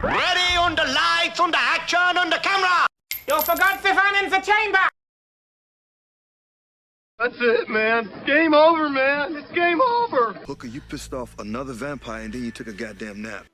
Ready on the lights, on the action, on the camera! You forgot the fan in the chamber! That's it, man. Game over, man. It's game over. Hooker, you pissed off another vampire and then you took a goddamn nap.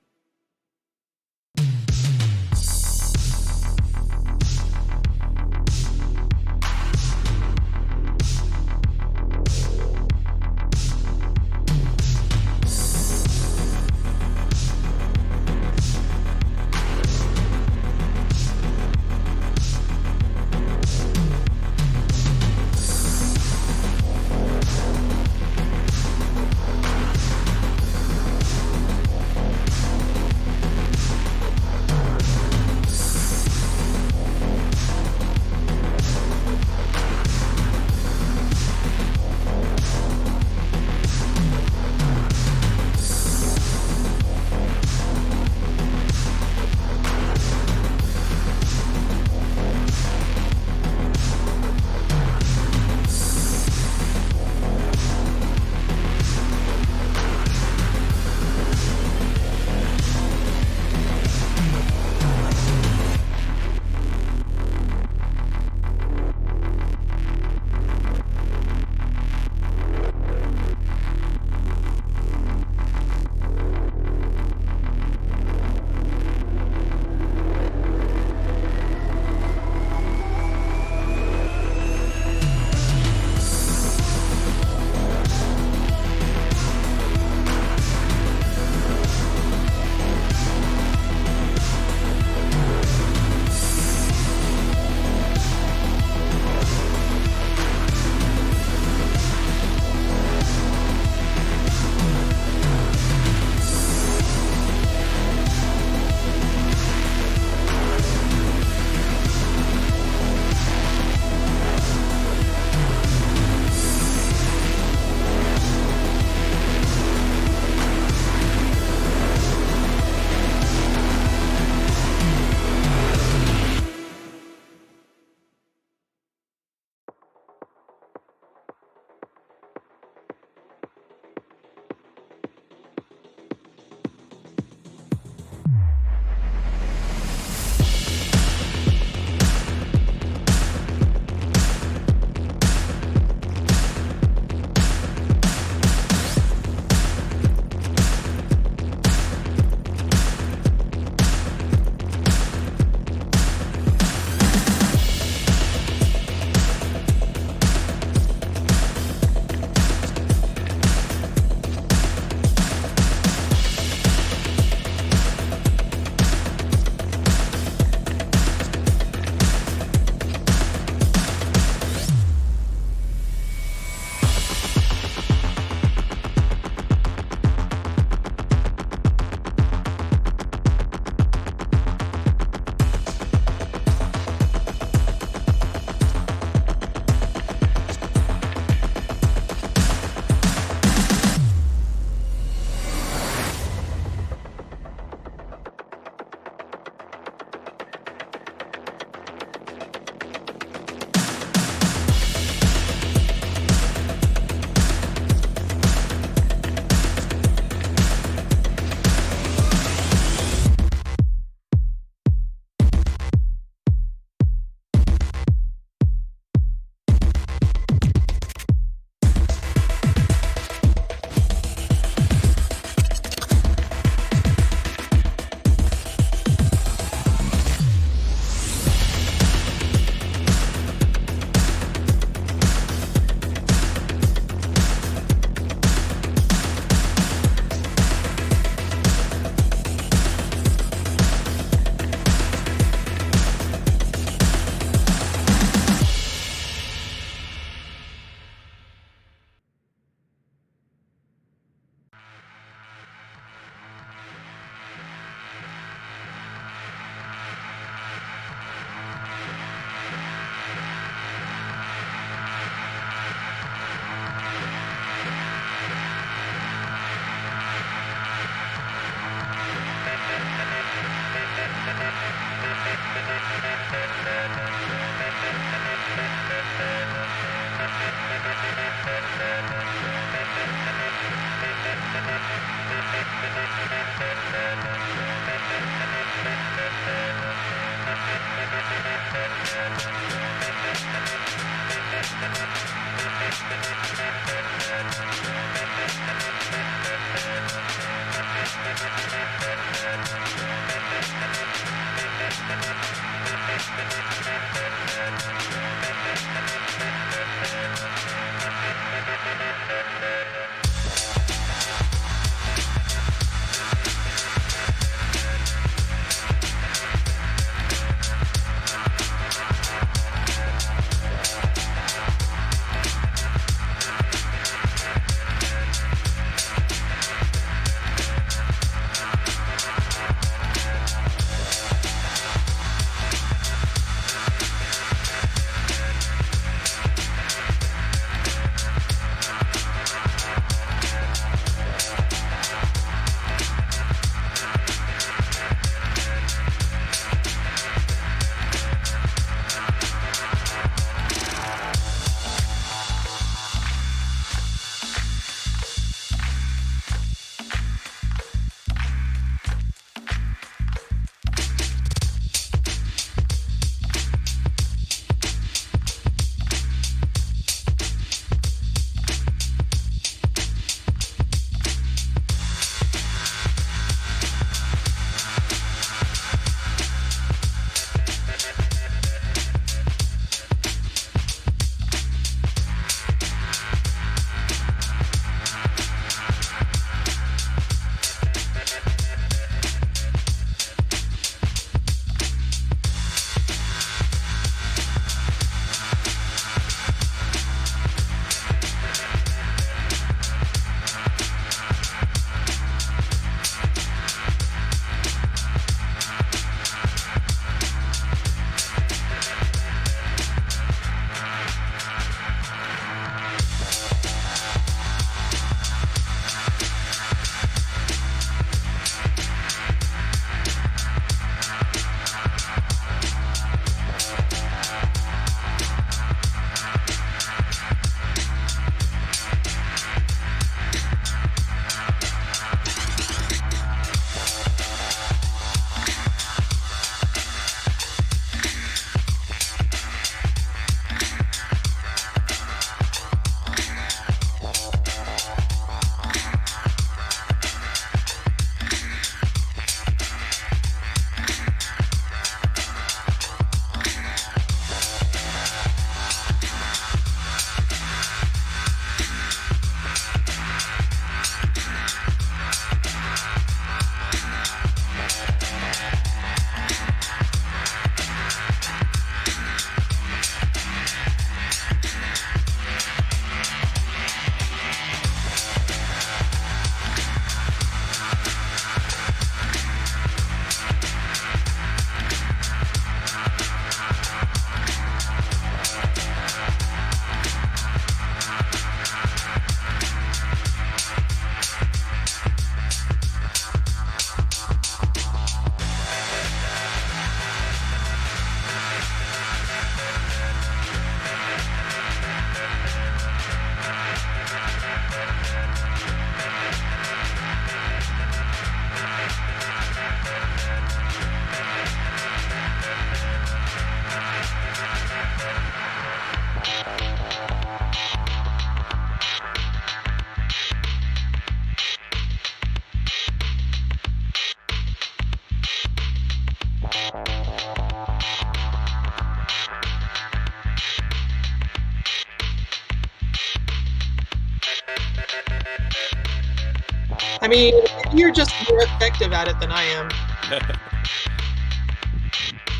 I mean, you're just more effective at it than I am.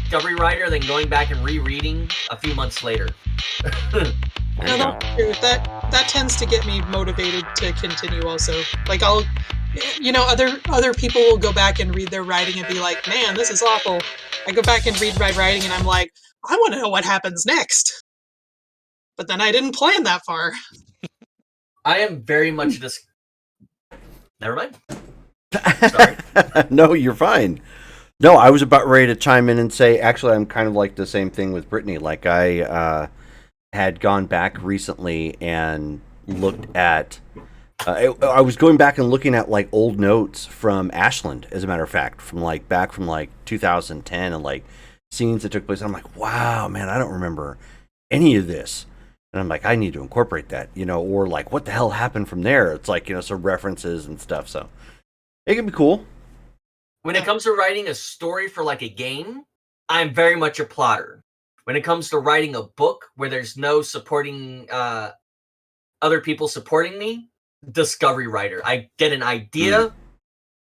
Discovery writer, then going back and rereading a few months later. No, that's true. That tends to get me motivated to continue also. Like other people will go back and read their writing and be like, man, this is awful. I go back and read my writing and I'm like, I want to know what happens next. But then I didn't plan that far. I am very much Never mind. Sorry. No, you're fine. No, I was about ready to chime in and say, actually, I'm kind of like the same thing with Brittany. Like, I had gone back recently and looked at I was going back and looking at like old notes from Ashland, as a matter of fact, from like back from like 2010, and like scenes that took place. I'm like, wow, man, I don't remember any of this. And I'm like, I need to incorporate that, or like, what the hell happened from there? It's like, some references and stuff. So it can be cool. When it comes to writing a story for like a game, I'm very much a plotter. When it comes to writing a book where there's no supporting other people supporting me, discovery writer. I get an idea,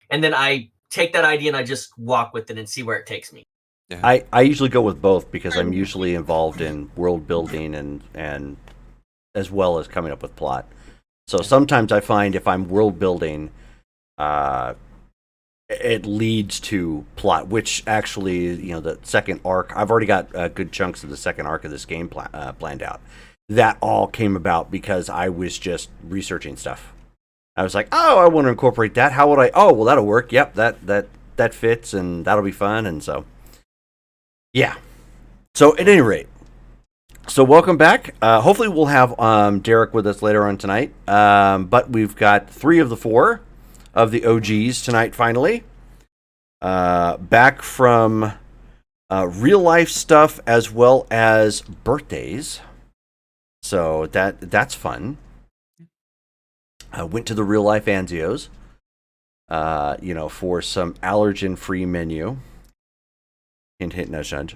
and then I take that idea and I just walk with it and see where it takes me. Yeah. I usually go with both because I'm usually involved in world building and as well as coming up with plot. So sometimes I find if I'm world building, it leads to plot, which actually, the second arc, I've already got good chunks of the second arc of this game planned out. That all came about because I was just researching stuff. I was like, oh, I want to incorporate that. How would I? Oh, well, that'll work. Yep, that fits, and that'll be fun. And so, yeah. So at any rate, so welcome back. Hopefully we'll have Derek with us later on tonight. But we've got 3 of the 4 of the OGs tonight finally. Back from real life stuff as well as birthdays. So that's fun. I went to the real life Anzios, for some allergen-free menu. Hint, hint, nudge, nudge.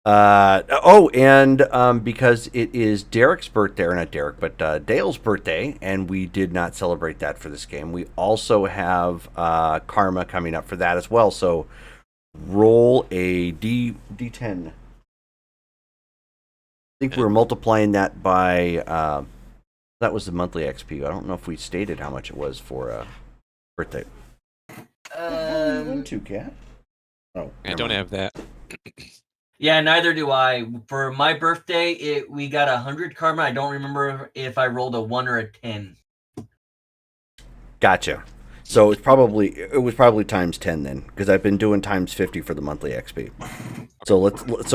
And because it is Derek's birthday, or not Derek, but Dale's birthday, and we did not celebrate that for this game. We also have Karma coming up for that as well. So roll a D10. I think we were multiplying that by that was the monthly XP. I don't know if we stated how much it was for birthday. 2 cat. Oh, I don't have that. Yeah, neither do I. For my birthday, we got 100 karma. I don't remember if I rolled a 1 or a 10. Gotcha. So it was probably times 10 then, because I've been doing times 50 for the monthly XP. So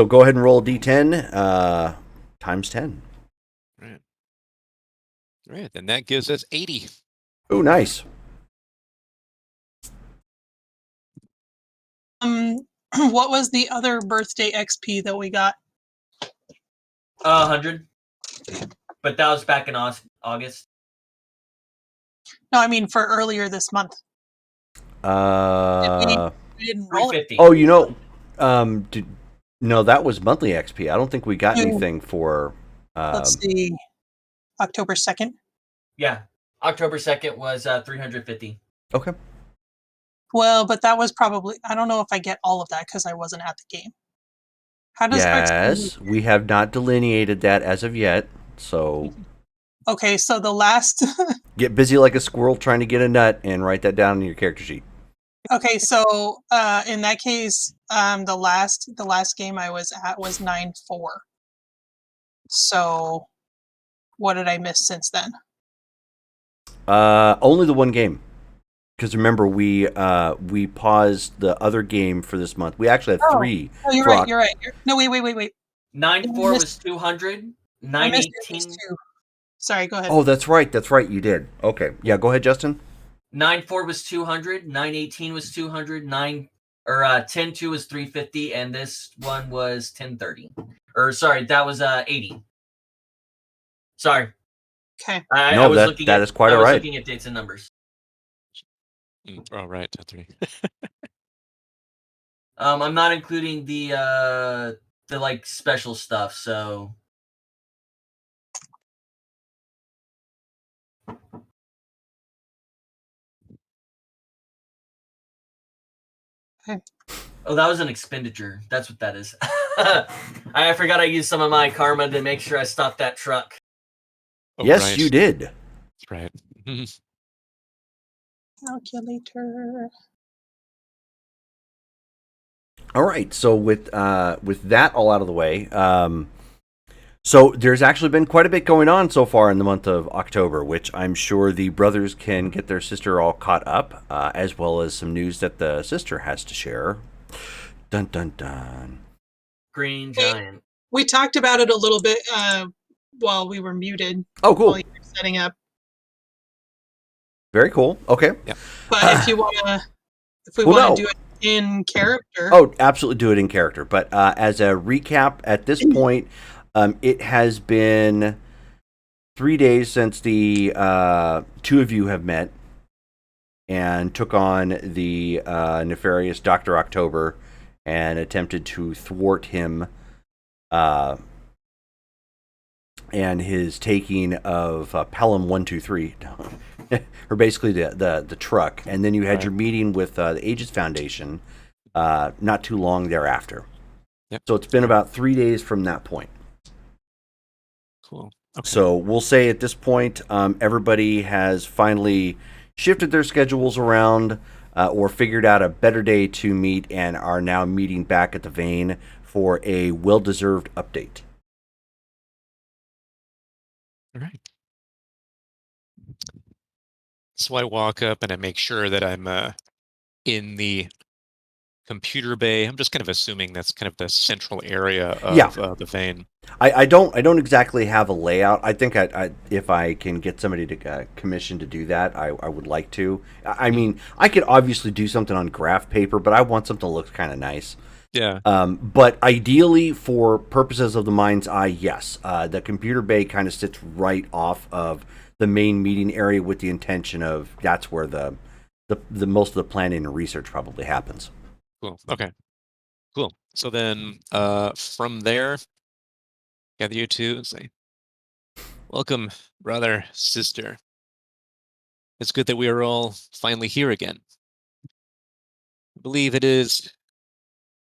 go ahead and roll a D10 times 10. Right. Then that gives us 80. Oh, nice. What was the other birthday XP that we got? 100. But that was back in August. No, I mean for earlier this month. We didn't roll it. 350. Oh, no, that was monthly XP. I don't think we got anything for. Let's see, October 2nd. Yeah, October 2nd was 350. Okay. Well, but that was probably, I don't know if I get all of that because I wasn't at the game. How does Yes, we have not delineated that as of yet. So. Okay, so the last. Get busy like a squirrel trying to get a nut and write that down in your character sheet. Okay, so in that case, the last game I was at was 9-4. So, what did I miss since then? Only the one game. Because remember, we paused the other game for this month. We actually have 3. Oh, you're right. You're right. No, wait. 9-4 was 200. 9-18. Sorry, go ahead. Oh, that's right. You did. Okay. Yeah, go ahead, Justin. 9-4 was 200. 9-18 was 200. 10-2 was 350, and this one was 10-30. Or sorry, that was 80. Sorry. Okay. No, that is quite all right. I was looking at dates and numbers. Oh, right. 10-3. I'm not including the like special stuff, so. Okay. Oh, that was an expenditure. That's what that is. I forgot I used some of my karma to make sure I stopped that truck. Oh, yes, right. You did. That's right. Calculator. All right. So with that all out of the way, so there's actually been quite a bit going on so far in the month of October, which I'm sure the brothers can get their sister all caught up, as well as some news that the sister has to share. Dun dun dun. Green Giant. We talked about it a little bit while we were muted. Oh, cool. While you were setting up. Very cool. Okay. But if we Well, want no. to do it in character, Oh, absolutely do it in character. But as a recap, at this point, it has been 3 days since the two of you have met and took on the nefarious Dr. October and attempted to thwart him and his taking of Pelham 123, or basically the truck. And then you had your meeting with the Aegis Foundation not too long thereafter. Yep. So it's been about 3 days from that point. Cool. Okay. So we'll say at this point, everybody has finally shifted their schedules around or figured out a better day to meet and are now meeting back at the Vein for a well-deserved update. All right. So I walk up and I make sure that I'm in the computer bay. I'm just kind of assuming that's kind of the central area of the Vein. I don't exactly have a layout. I think I if I can get somebody to commission to do that, I would like to. I mean, I could obviously do something on graph paper, but I want something that looks kind of nice. Yeah. But ideally, for purposes of the mind's eye, yes, the computer bay kind of sits right off of the main meeting area, with the intention of that's where the most of the planning and research probably happens. Cool. Okay. Cool. So then, from there, gather you two and say, "Welcome, brother, sister. It's good that we are all finally here again. I believe it is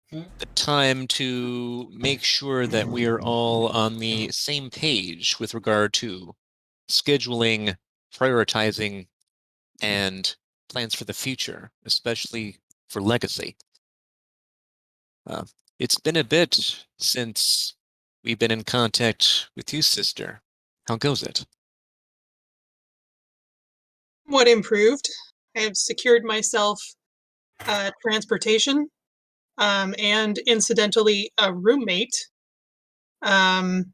the time to make sure that we are all on the same page with regard to scheduling, prioritizing, and plans for the future, especially for legacy. It's been a bit since we've been in contact with you, sister. How goes it?" what improved? I have secured myself transportation, and incidentally, a roommate. Um,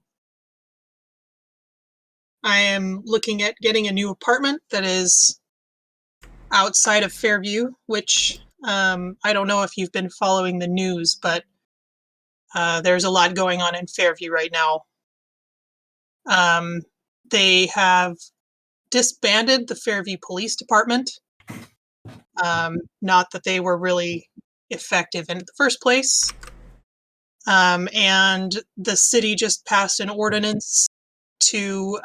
I am looking at getting a new apartment that is outside of Fairview, which I don't know if you've been following the news, but there's a lot going on in Fairview right now. They have disbanded the Fairview Police Department. Not that they were really effective in the first place. And the city just passed an ordinance to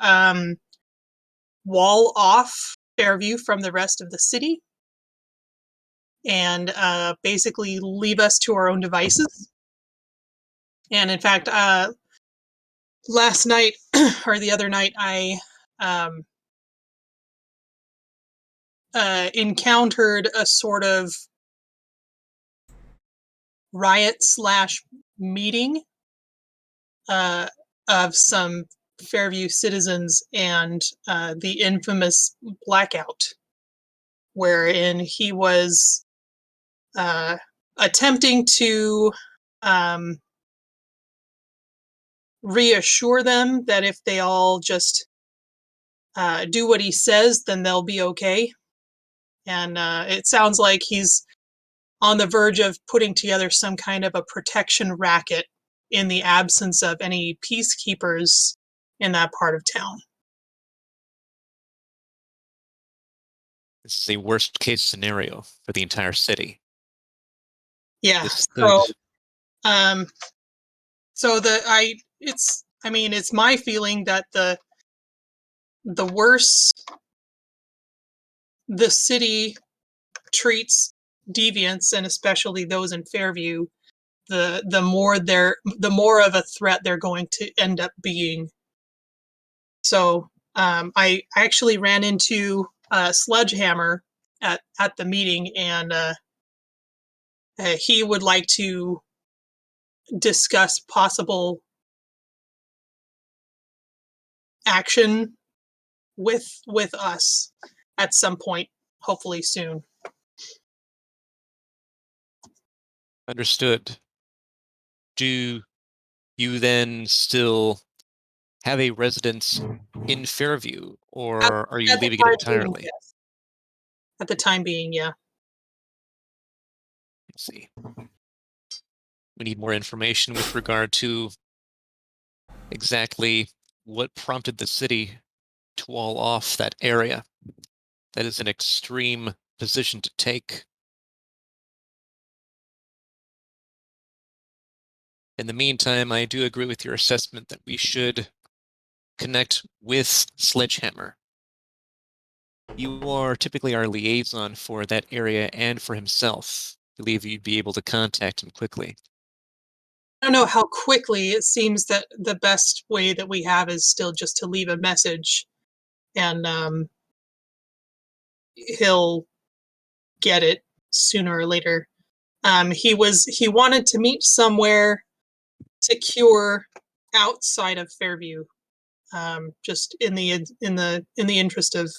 wall off Fairview from the rest of the city and basically leave us to our own devices. And in fact, last night or the other night, I encountered a sort of riot slash meeting of some Fairview citizens and the infamous blackout, wherein he was attempting to reassure them that if they all just do what he says, then they'll be okay. And it sounds like he's on the verge of putting together some kind of a protection racket in the absence of any peacekeepers in that part of town. This is a worst case scenario for the entire city. Yeah. This could. It's my feeling that the worse the city treats deviants, and especially those in Fairview, the more of a threat they're going to end up being. So I actually ran into Sledgehammer at the meeting, and he would like to discuss possible action with us at some point, hopefully soon. Understood. Do you then still have a residence in Fairview, or are you At the leaving it time being, entirely? yes. At the time being, yeah. Let's see. We need more information with regard to exactly what prompted the city to wall off that area. That is an extreme position to take. In the meantime, I do agree with your assessment that we should connect with Sledgehammer. You are typically our liaison for that area and for himself. I believe you'd be able to contact him quickly. I don't know how quickly. It seems that the best way that we have is still just to leave a message, and he'll get it sooner or later. He wanted to meet somewhere secure outside of Fairview, just in the interest of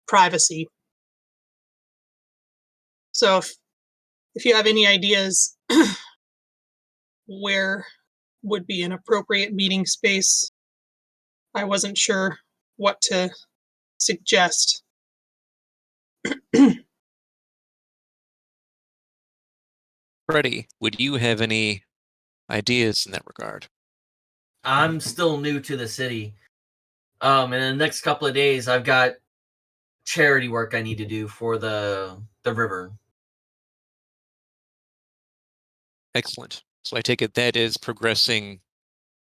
privacy. So if you have any ideas where would be an appropriate meeting space, I wasn't sure what to suggest. Freddie, would you have any ideas in that regard? I'm still new to the city. In the next couple of days, I've got charity work I need to do for the river. Excellent. So I take it that is progressing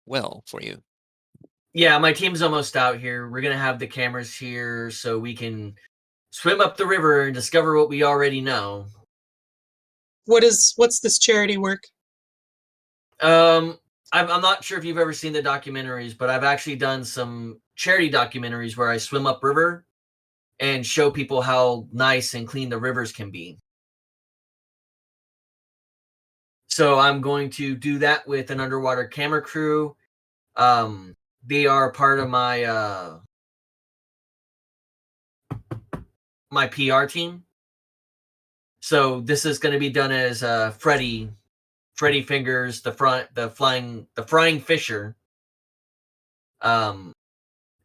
well for you. Yeah, my team's almost out here. We're gonna have the cameras here so we can swim up the river and discover what we already know. What's this charity work? I'm not sure if you've ever seen the documentaries, but I've actually done some charity documentaries where I swim upriver and show people how nice and clean the rivers can be. So I'm going to do that with an underwater camera crew. They are part of my my PR team. So this is going to be done as Freddy Fingers, the flying fisher.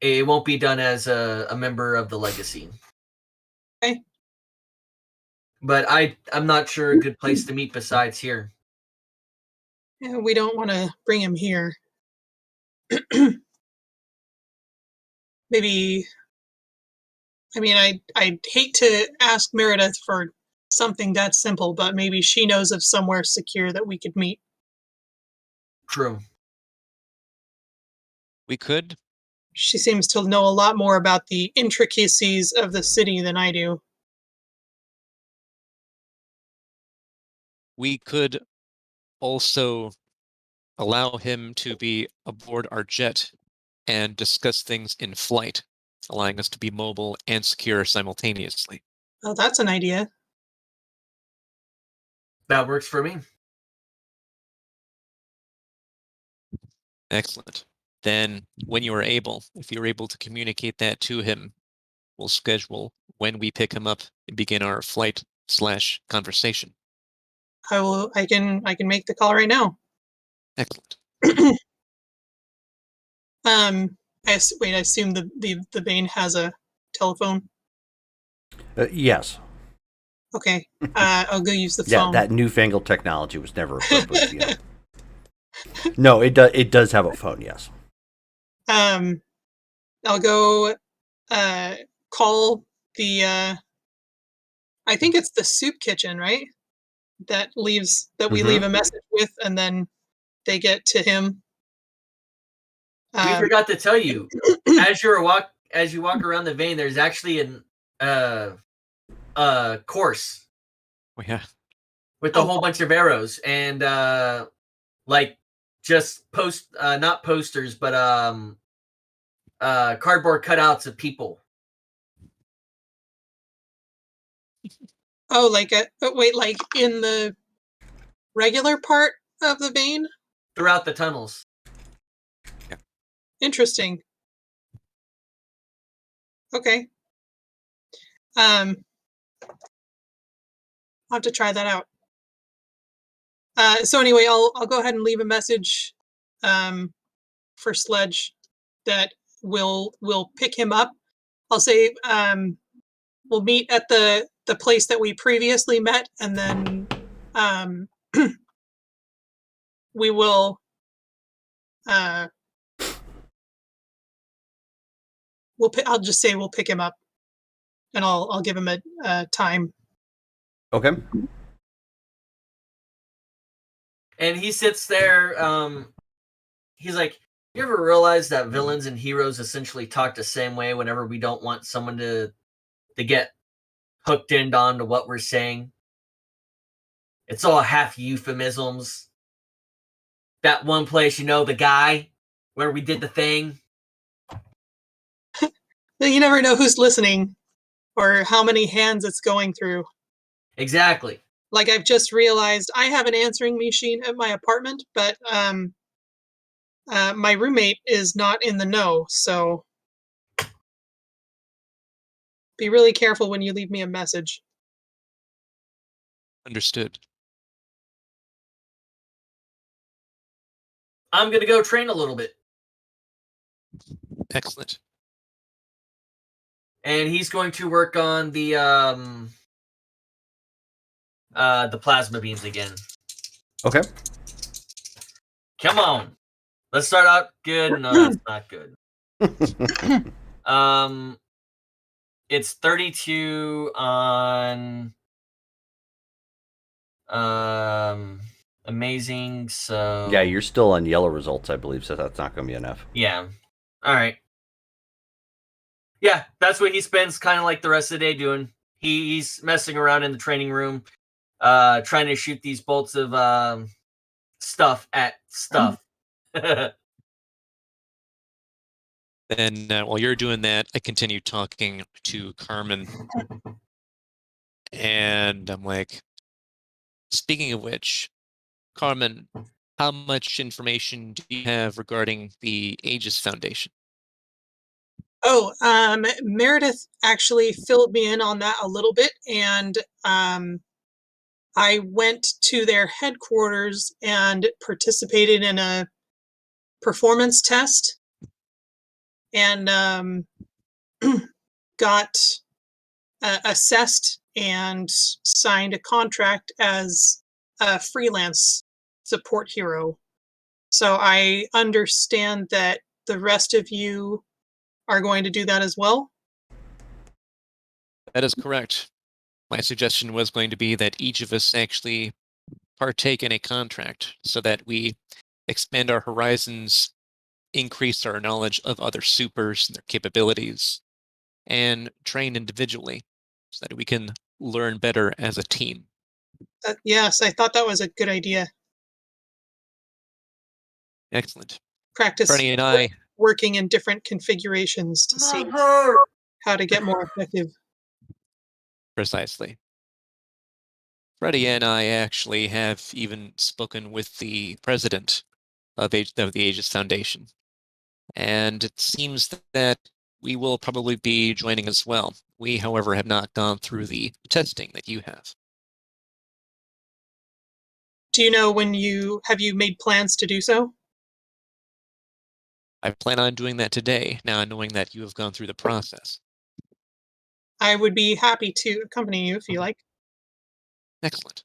It won't be done as a member of the legacy. Okay. But I'm not sure a good place to meet besides here. Yeah, we don't want to bring him here. Maybe. I mean, I'd hate to ask Meredith for something that simple, but maybe she knows of somewhere secure that we could meet. True. We could. She seems to know a lot more about the intricacies of the city than I do. We could also allow him to be aboard our jet and discuss things in flight, allowing us to be mobile and secure simultaneously. Oh, that's an idea. That works for me. Excellent. Then, when you are able, if you're able to communicate that to him, we'll schedule when we pick him up and begin our flight/conversation. I can make the call right now. Excellent. Wait, I assume the Bane has a telephone. Yes. Okay. I'll go use the Yeah, phone. that newfangled technology was never appropriate. You know. No, it does have a phone. Yes. I'll go call the I think it's the soup kitchen, right? That we leave a message with, and then they get to him. We forgot to tell you, as you walk around the vein, there's actually an course Oh, yeah. with a whole bunch of arrows and like just not posters, but cardboard cutouts of people. Oh, like wait, like in the regular part of the vein? Throughout the tunnels. Interesting. Okay. I'll have to try that out. So anyway, I'll go ahead and leave a message for Sledge that will pick him up. I'll say we'll meet at the place that we previously met, and then we will I'll just say we'll pick him up, and I'll give him a time. Okay. And he sits there. He's like, "You ever realize that villains and heroes essentially talk the same way whenever we don't want someone to get hooked in onto what we're saying? It's all half euphemisms. That one place, the guy where we did the thing." You never know who's listening or how many hands it's going through. Exactly. Like, I've just realized I have an answering machine at my apartment, but my roommate is not in the know, so be really careful when you leave me a message. Understood. I'm gonna go train a little bit. Excellent. And he's going to work on the plasma beams again. Okay. Come on. Let's start out good. No, that's not good. It's 32 on amazing, so Yeah, you're still on yellow results, I believe, so that's not going to be enough. yeah. All right. Yeah, that's what he spends kind of like the rest of the day doing. He's messing around in the training room, trying to shoot these bolts of stuff at stuff. Then while you're doing that, I continue talking to Carmen. And I'm like, speaking of which, Carmen, how much information do you have regarding the Aegis Foundation? Oh, Meredith actually filled me in on that a little bit, and I went to their headquarters and participated in a performance test, and got assessed and signed a contract as a freelance support hero. So I understand that the rest of you are going to do that as well. That is correct. My suggestion was going to be that each of us actually partake in a contract so that we expand our horizons, increase our knowledge of other supers and their capabilities, and train individually so that we can learn better as a team. Yes, I thought that was a good idea. Excellent. Practice Freddie and I, working in different configurations to see how to get more effective. precisely. Freddie and I actually have even spoken with the president of the Aegis Foundation. And it seems that we will probably be joining as well. We, however, have not gone through the testing that you have. Do you know when have you made plans to do so? I plan on doing that today, now knowing that you have gone through the process. I would be happy to accompany you if you like. Excellent.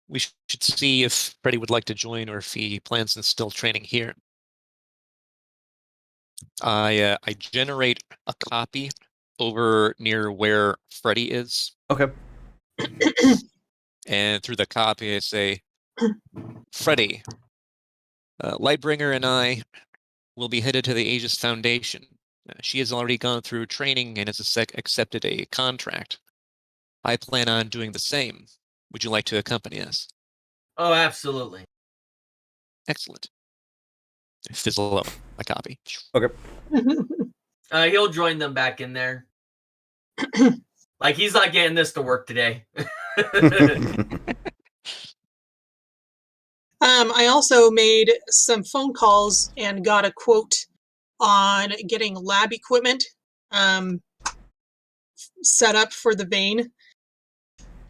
We should see if Freddie would like to join or if he plans on still training here. I generate a copy over near where Freddie is. Okay. And through the copy, I say, Freddie, Lightbringer and I will be headed to the Aegis Foundation. She has already gone through training and has accepted a contract. I plan on doing the same. Would you like to accompany us? Oh, absolutely. Excellent. I fizzle up my copy. Okay. He'll join them back in there. Like, he's not getting this to work today. I also made some phone calls and got a quote on getting lab equipment set up for the vein.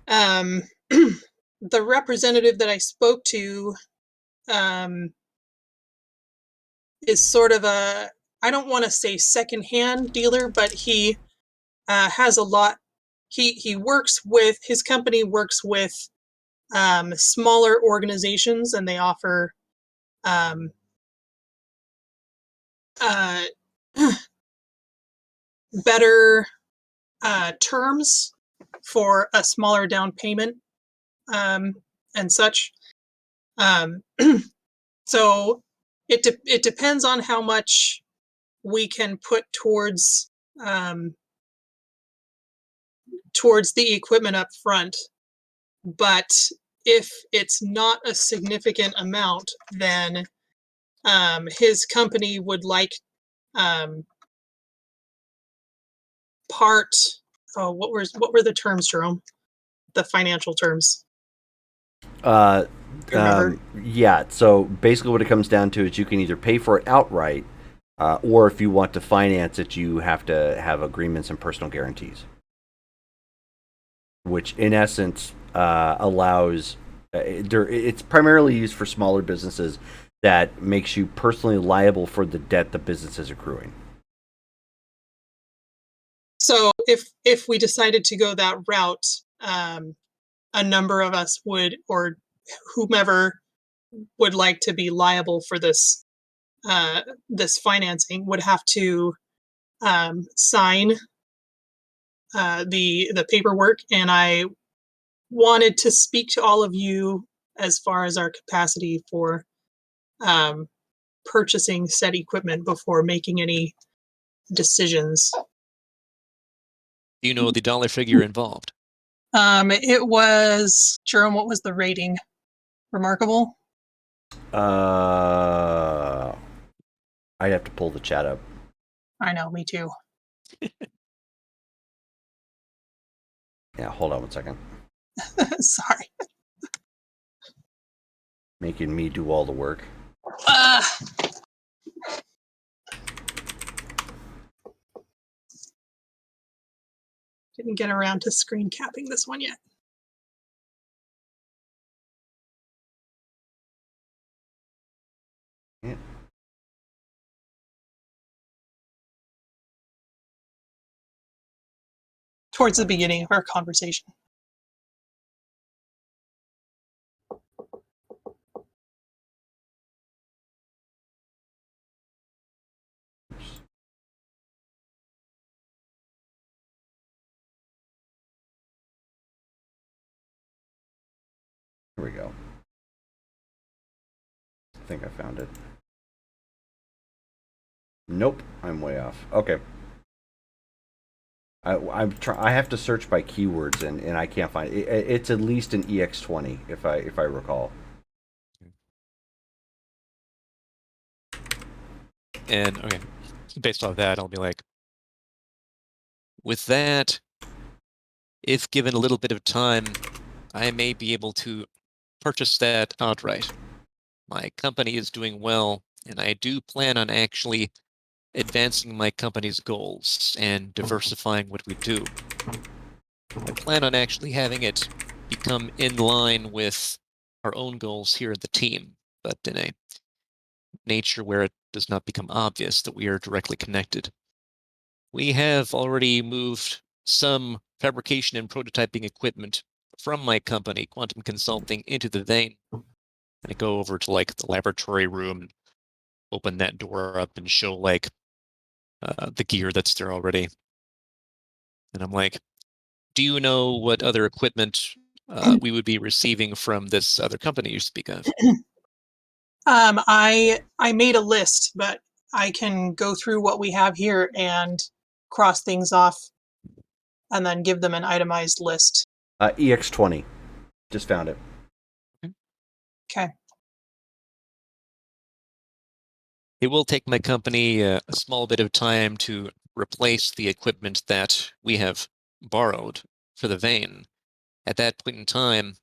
The representative that I spoke to is sort of I don't want to say secondhand dealer, but he has a lot. He works with, his company works with smaller organizations, and they offer better terms for a smaller down payment and such. So it depends on how much we can put towards the equipment up front. But if it's not a significant amount, then his company would like part. Oh, what were the terms, Jerome? The financial terms. Uh, Do you remember? yeah. So basically, what it comes down to is you can either pay for it outright, or if you want to finance it, you have to have agreements and personal guarantees, which in essence allows. It's primarily used for smaller businesses that makes you personally liable for the debt the business is accruing. So if we decided to go that route, a number of us would, or whomever would like to be liable for this this financing, would have to sign the paperwork. And I wanted to speak to all of you as far as our capacity for purchasing said equipment before making any decisions. Do you know the dollar figure involved? It was, Jerome, what was the rating? Remarkable? I'd have to pull the chat up. I know, me too. Yeah, hold on one second. Sorry. Making me do all the work. Didn't get around to screen capping this one yet. Yeah. Towards the beginning of our conversation. Here we go. I think I found it. Nope, I'm way off. Okay. I have to search by keywords and I can't find it. It's at least an EX20 if I recall. And okay, based off that, I'll be like, with that, if given a little bit of time, I may be able to purchase that outright. My company is doing well, and I do plan on actually advancing my company's goals and diversifying what we do. I plan on actually having it become in line with our own goals here at the team, but in a nature where it does not become obvious that we are directly connected. We have already moved some fabrication and prototyping equipment from my company, Quantum Consulting, into the vein. And I go over to like the laboratory room and open that door up and show like the gear that's there already. And I'm like, do you know what other equipment we would be receiving from this other company you speak of? I made a list, but I can go through what we have here and cross things off and then give them an itemized list. EX20. Just found it. Okay. It will take my company a small bit of time to replace the equipment that we have borrowed for the vein. At that point in time,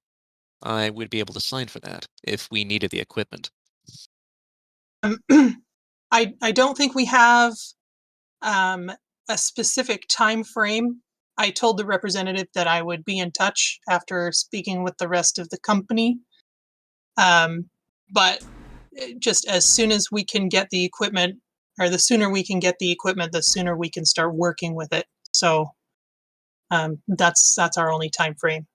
I would be able to sign for that if we needed the equipment. I don't think we have a specific time frame. I told the representative that I would be in touch after speaking with the rest of the company. But just as soon as we can get the equipment, or the sooner we can get the equipment, the sooner we can start working with it. So That's our only time frame.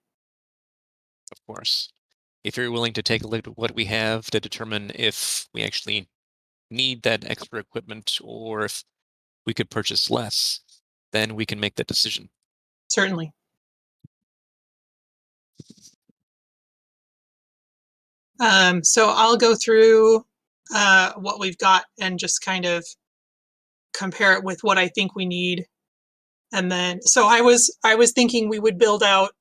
Of course. If you're willing to take a look at what we have to determine if we actually need that extra equipment or if we could purchase less, then we can make that decision. Certainly. So I'll go through what we've got and just kind of compare it with what I think we need. And then, so I was thinking we would build out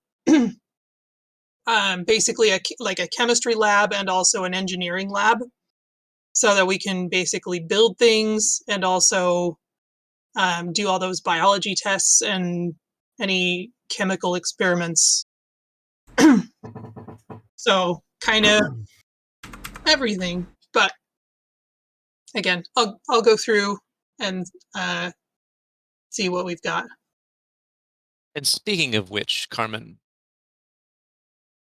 basically like a chemistry lab and also an engineering lab, so that we can basically build things and also do all those biology tests and any chemical experiments. So kind of everything. But again, I'll go through and see what we've got. And speaking of which, Carmen,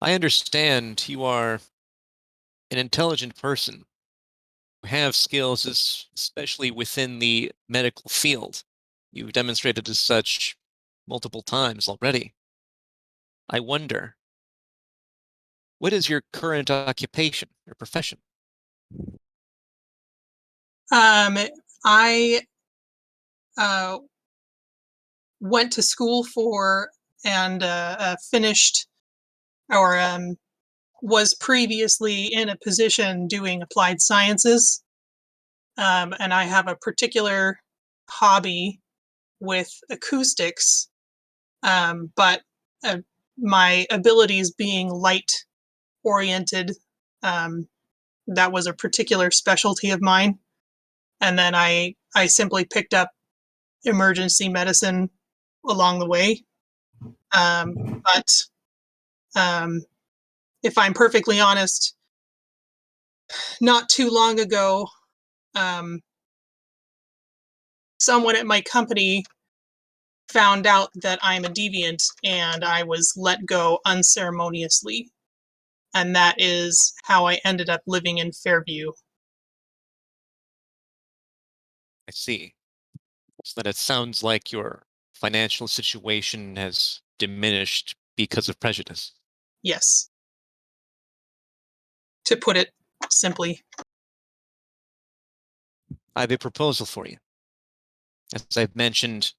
I understand you are an intelligent person who have skills, especially within the medical field. You've demonstrated as such multiple times already. I wonder, what is your current occupation or profession? I went to school for and finished or was previously in a position doing applied sciences. And I have a particular hobby with acoustics, but my abilities being light oriented, that was a particular specialty of mine. And then I simply picked up emergency medicine along the way. But if I'm perfectly honest, not too long ago, someone at my company found out that I'm a deviant and I was let go unceremoniously. And that is how I ended up living in Fairview. I see. So that it sounds like your financial situation has diminished because of prejudice. Yes. To put it simply. I have a proposal for you. As I've mentioned,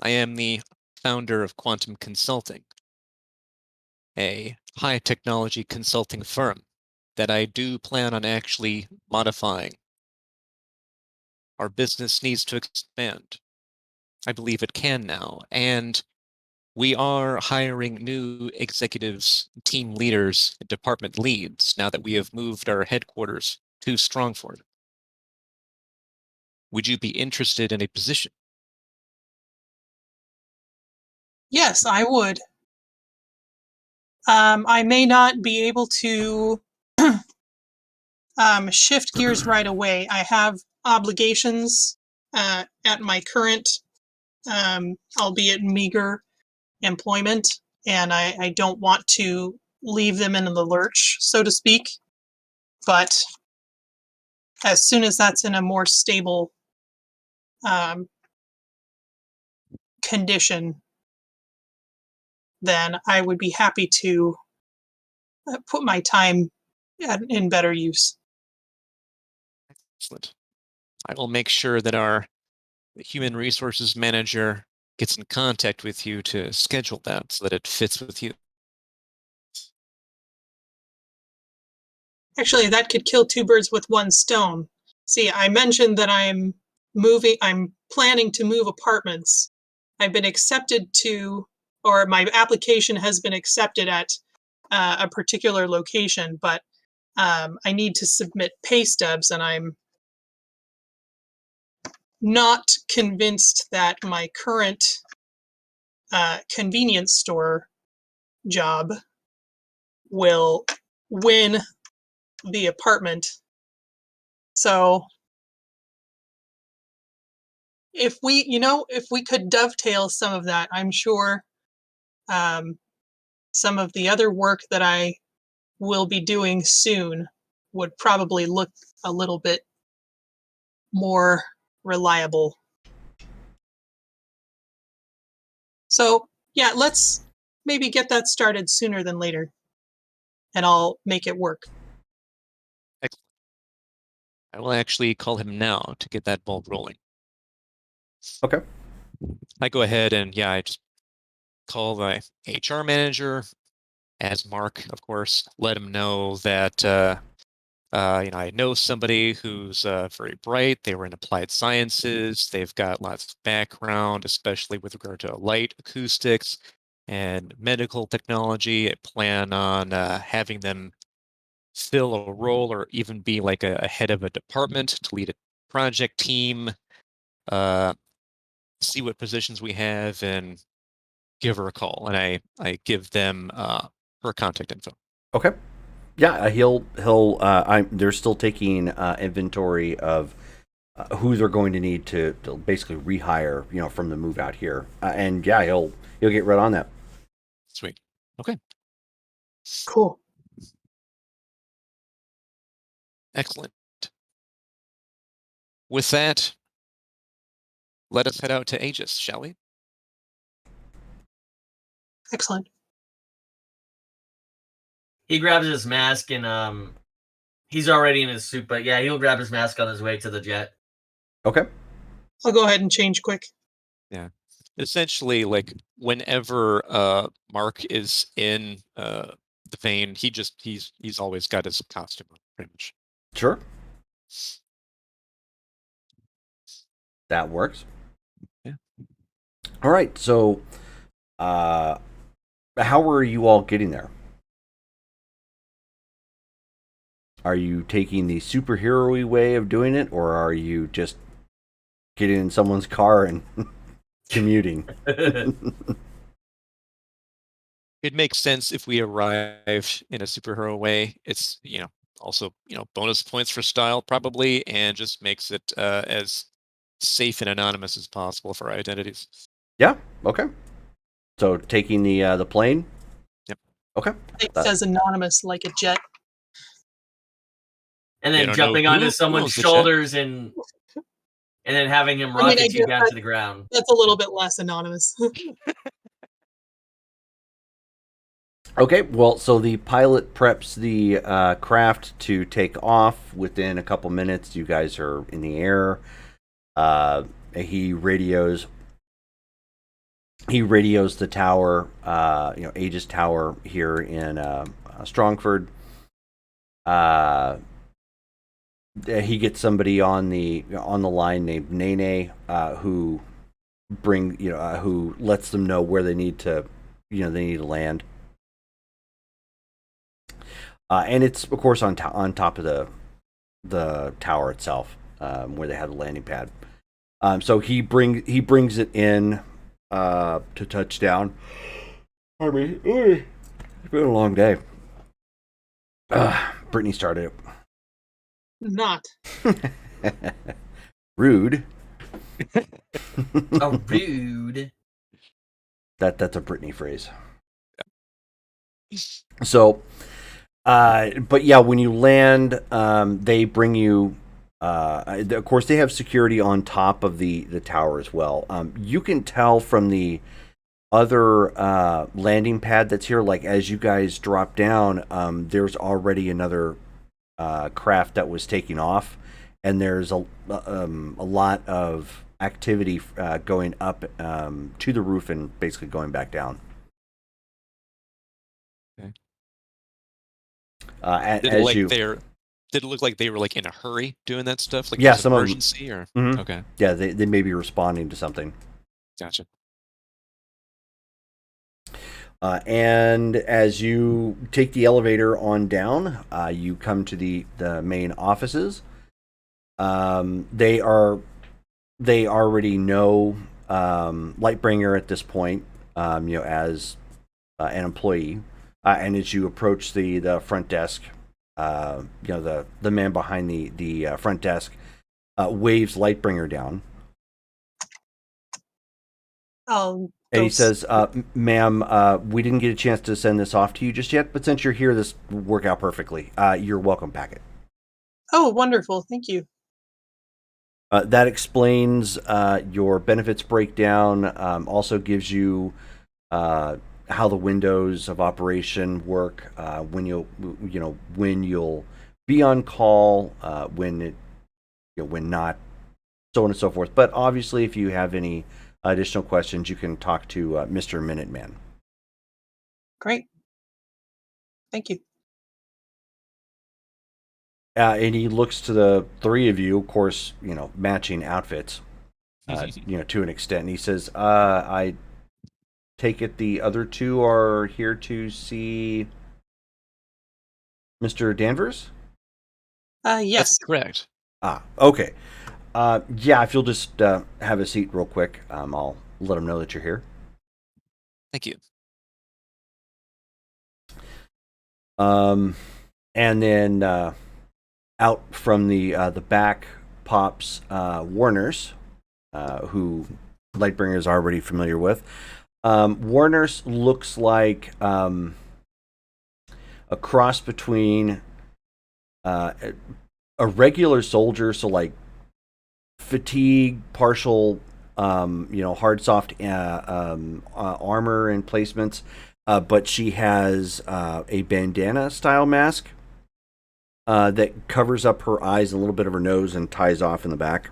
I am the founder of Quantum Consulting, a high technology consulting firm that I do plan on actually modifying. Our business needs to expand. I believe it can now, and we are hiring new executives, team leaders, and department leads now that we have moved our headquarters to Strongford. Would you be interested in a position? Yes, I would. I may not be able to shift gears right away. I have obligations at my current, albeit meager, employment, and I don't want to leave them in the lurch, so to speak. But as soon as that's in a more stable condition, then I would be happy to put my time in better use. Excellent. I will make sure that our human resources manager gets in contact with you to schedule that so that it fits with you. Actually, that could kill two birds with one stone. See, I mentioned that I'm planning to move apartments. I've been accepted to, or my application has been accepted at a particular location, but I need to submit pay stubs, and I'm not convinced that my current convenience store job will win the apartment. So if we could dovetail some of that, I'm sure some of the other work that I will be doing soon would probably look a little bit more reliable. So Yeah, let's maybe get that started sooner than later, and I'll make it work. I will actually call him now to get that ball rolling. Okay. I go ahead and I just call the HR manager, as Mark, of course, let him know that I know somebody who's very bright. They were in applied sciences. They've got lots of background, especially with regard to light acoustics and medical technology. I plan on having them fill a role or even be like a head of a department to lead a project team, uh, see what positions we have, and give her a call. And I give them her contact info. Okay. Yeah, they're still taking inventory of who they're going to need to basically rehire, from the move out here. And yeah, he'll get right on that. Sweet. Okay. Cool. Excellent. With that, let us head out to Aegis, shall we? Excellent. He grabs his mask and he's already in his suit, but yeah, he'll grab his mask on his way to the jet. Okay. I'll go ahead and change quick. Yeah. Essentially, like whenever Mark is in the vein, he's always got his costume on, pretty much. Sure. That works. Yeah. All right. So, how are you all getting there? Are you taking the superhero-y way of doing it, or are you just getting in someone's car and commuting? It makes sense if we arrive in a superhero way. It's also bonus points for style probably, and just makes it as safe and anonymous as possible for our identities. Yeah. Okay. So taking the plane. Yep. Okay. It says anonymous like a jet. And They then don't know jumping who onto someone's owns the jet. shoulders and then having him I mean, rocket I you guess down to the ground. That's a little bit less anonymous. Okay, well, so the pilot preps the craft to take off. Within a couple minutes, you guys are in the air. He radios the tower, Aegis Tower here in Strongford. He gets somebody on the line named Nene, who who lets them know where they need to land. And it's of course on top of the tower itself, where they have the landing pad. So he brings it in to touchdown. Pardon me. It's been a long day. Brittany started it. Not. Rude. Oh, rude. That's a Brittany phrase. So, but yeah, when you land, they bring you. Of course, they have security on top of the tower as well. You can tell from the other landing pad that's here, like as you guys drop down, there's already another craft that was taking off, and there's a lot of activity going up to the roof and basically going back down. Okay. Did it look like they were like in a hurry doing that stuff? Like yeah, there's some an of them. emergency or Mhm. okay, Yeah, they may be responding to something. gotcha. And as you take the elevator on down, you come to the main offices. They already know Lightbringer at this point, as an employee. And as you approach the front desk, the man behind the front desk waves Lightbringer down. And he says, ma'am, we didn't get a chance to send this off to you just yet, but since you're here, this will work out perfectly. Your welcome packet. Oh, wonderful. Thank you. That explains your benefits breakdown, also gives you how the windows of operation work, when you'll be on call, when not, so on and so forth. But obviously, if you have any additional questions, you can talk to Mr. Minuteman. Great. Thank you. And he looks to the three of you, of course, matching outfits, to an extent. And he says, I take it the other two are here to see Mr. Danvers? Yes. That's correct. Okay. Yeah, if you'll just have a seat real quick, I'll let him know that you're here. Thank you. And then out from the back pops Warner's, who Lightbringer's already familiar with. Warner's looks like a cross between a regular soldier, so like fatigue, partial, hard soft armor and placements, but she has a bandana style mask that covers up her eyes and a little bit of her nose and ties off in the back.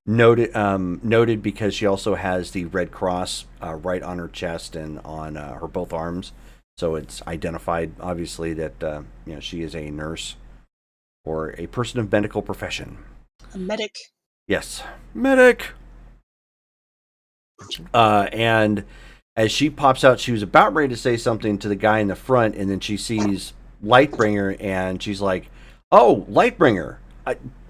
Noted because she also has the Red Cross right on her chest and on her both arms, so it's identified obviously that she is a nurse or a person of medical profession. A medic. Yes, medic. And as she pops out, she was about ready to say something to the guy in the front, and then she sees Lightbringer, and she's like, "Oh, Lightbringer!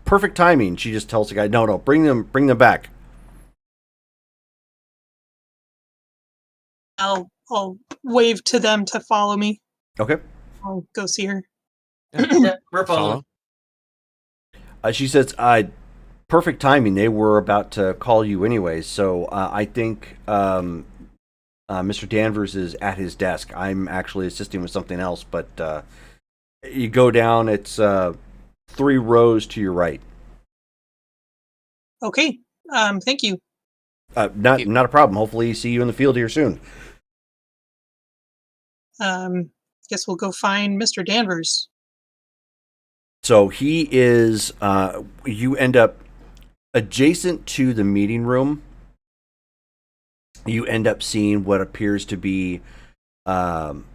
Perfect timing." She just tells the guy, "No, bring them back." I'll wave to them to follow me. Okay. I'll go see her. Yeah, we're following. She says, "Perfect timing. They were about to call you anyways, so I think Mr. Danvers is at his desk. I'm actually assisting with something else, but you go down. It's 3 rows to your right." Okay. Thank you. Not a problem. Hopefully, see you in the field here soon. Guess we'll go find Mr. Danvers. So he is. You end up adjacent to the meeting room. You end up seeing what appears to be almost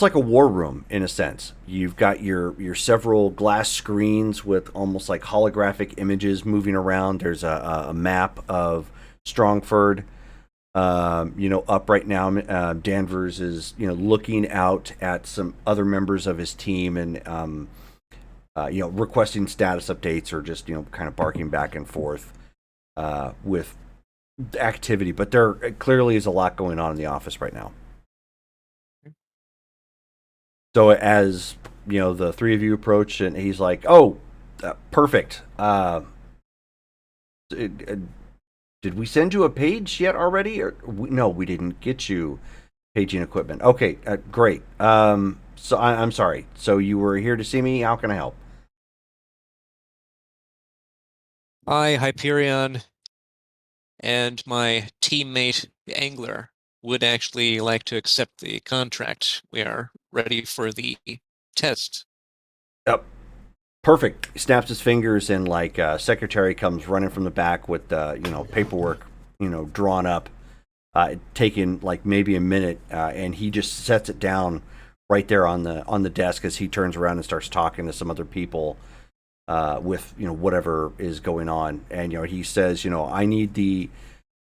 like a war room in a sense. You've got your several glass screens with almost like holographic images moving around. There's a map of Strongford. Up right now, Danvers is looking out at some other members of his team and requesting status updates or just kind of barking back and forth with activity. But there clearly is a lot going on in the office right now. So as the three of you approach, and he's like, "Oh, perfect. Did we send you a page yet already? Or no, we didn't get you paging equipment. Okay, great. So I'm sorry. So you were here to see me. How can I help?" I, Hyperion, and my teammate, the Angler, would actually like to accept the contract. We are ready for the test. Yep. Perfect. He snaps his fingers, and secretary comes running from the back with paperwork drawn up, taking maybe a minute, and he just sets it down right there on the desk as he turns around and starts talking to some other people with whatever is going on. And he says, "I need the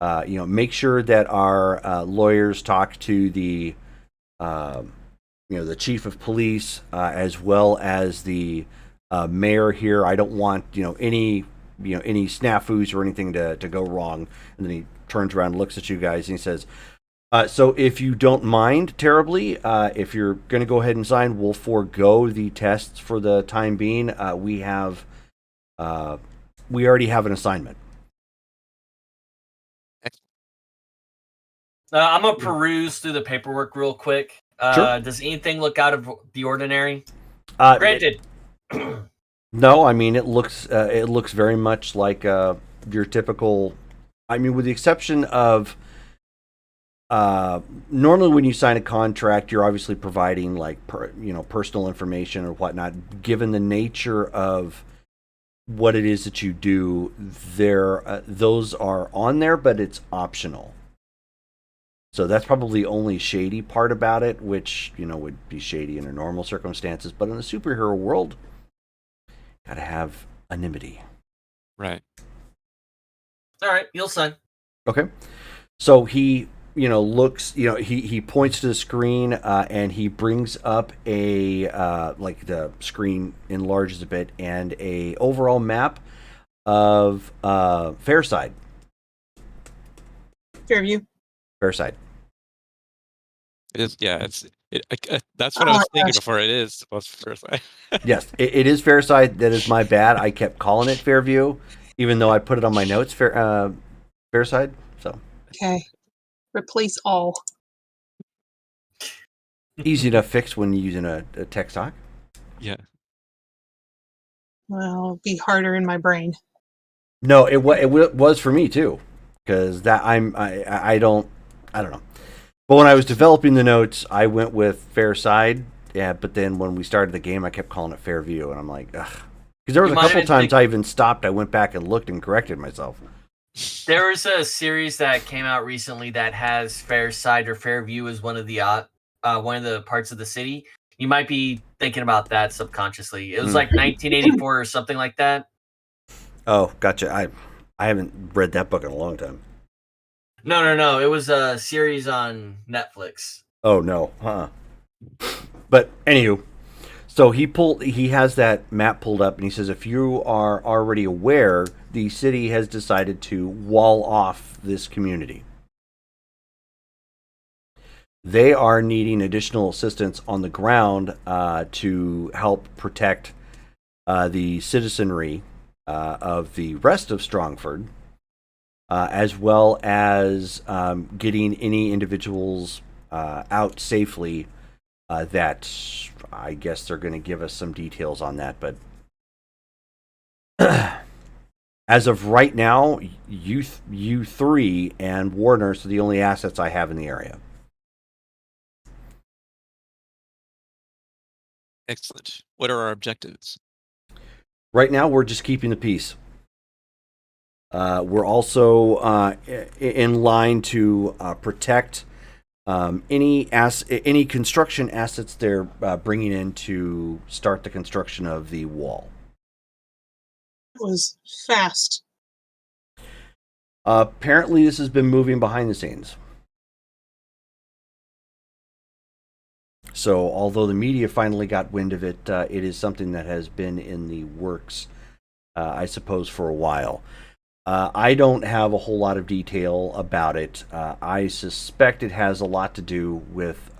make sure that our lawyers talk to the the chief of police as well as the mayor here. I don't want any snafus or anything to go wrong." And then he turns around and looks at you guys and he says, "So if you don't mind terribly, if you're going to go ahead and sign, we'll forego the tests for the time being. We already have an assignment." I'm gonna peruse through the paperwork real quick. Sure. Does anything look out of the ordinary? Granted. No, I mean it looks very much like your typical I mean, with the exception of normally when you sign a contract, you're obviously providing like personal information or whatnot. Given the nature of what it is that you do, those are on there, but it's optional. So that's probably the only shady part about it, which would be shady under normal circumstances, but in the superhero world, gotta have anonymity. Right. All right, you'll sign. Okay. So he, looks, he points to the screen and he brings up a, like the screen enlarges a bit and a overall map of Fairside. Fairview. Fairside. It is. Yeah. That's what I was thinking Gosh. before. It is supposed to be first. Yes, it is Fairside. That is my bad. I kept calling it Fairview, even though I put it on my notes, Fairside. So Okay. Replace all. easy enough fix when you're using a text doc. Yeah. Well, it'll be harder in my brain. No, it was for me too, because that I don't know. But when I was developing the notes, I went with Fairside. Yeah, but then when we started the game, I kept calling it Fairview, and I'm like, ugh. Because there was a couple times I even stopped. I went back and looked and corrected myself. There was a series that came out recently that has Fairside or Fairview as one of the parts of the city. You might be thinking about that subconsciously. It was like 1984 or something like that. Oh, gotcha. I haven't read that book in a long time. No. It was a series on Netflix. Oh no, But anywho, so he has that map pulled up, and he says, if you are already aware, the city has decided to wall off this community. They are needing additional assistance on the ground to help protect the citizenry of the rest of Strongford, as well as getting any individuals out safely. That I guess they're going to give us some details on that, but as of right now, you three and Warners are the only assets I have in the area. Excellent. What are our objectives? Right now, we're just keeping the peace. We're also in line to protect any construction assets they're bringing in to start the construction of the wall. It was fast. Apparently, this has been moving behind the scenes. So, although the media finally got wind of it, it is something that has been in the works, I suppose, for a while. I don't have a whole lot of detail about it. I suspect it has a lot to do with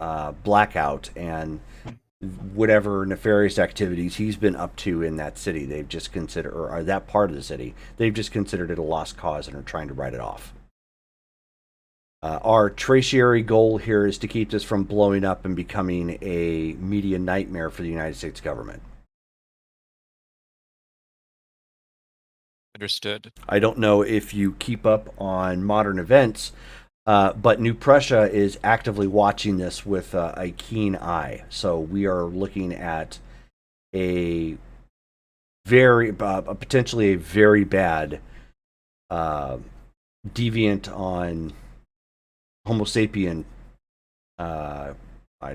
Blackout and whatever nefarious activities he's been up to in that city. They've just considered, or that part of the city, they've just considered it a lost cause and are trying to write it off. Our tertiary goal here is to keep this from blowing up and becoming a media nightmare for the United States government. Understood. I don't know if you keep up on modern events, but New Prussia is actively watching this with a keen eye. So we are looking at a potentially a very bad deviant on Homo sapien. I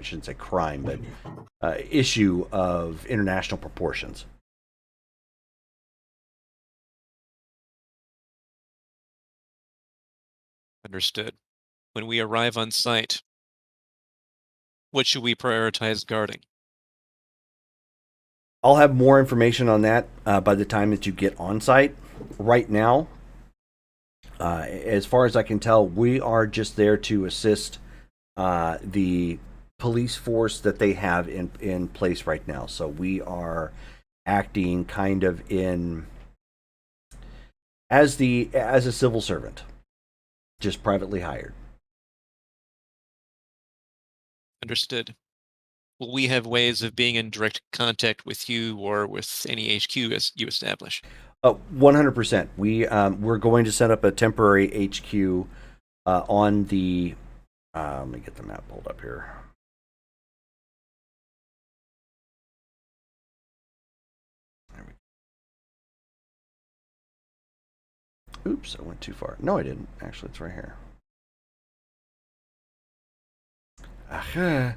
shouldn't say crime, but issue of international proportions. Understood. When we arrive on site, what should we prioritize guarding? I'll have more information on that by the time that you get on site. Right now, as far as I can tell, we are just there to assist the police force that they have in place right now. So we are acting kind of as a civil servant, just privately hired. Understood. Will we have ways of being in direct contact with you or with any HQ as you establish? 100%. We're going to set up a temporary HQ on the. Let me get the map pulled up here. Oops, I went too far. No, I didn't. Actually, it's right here. Aha.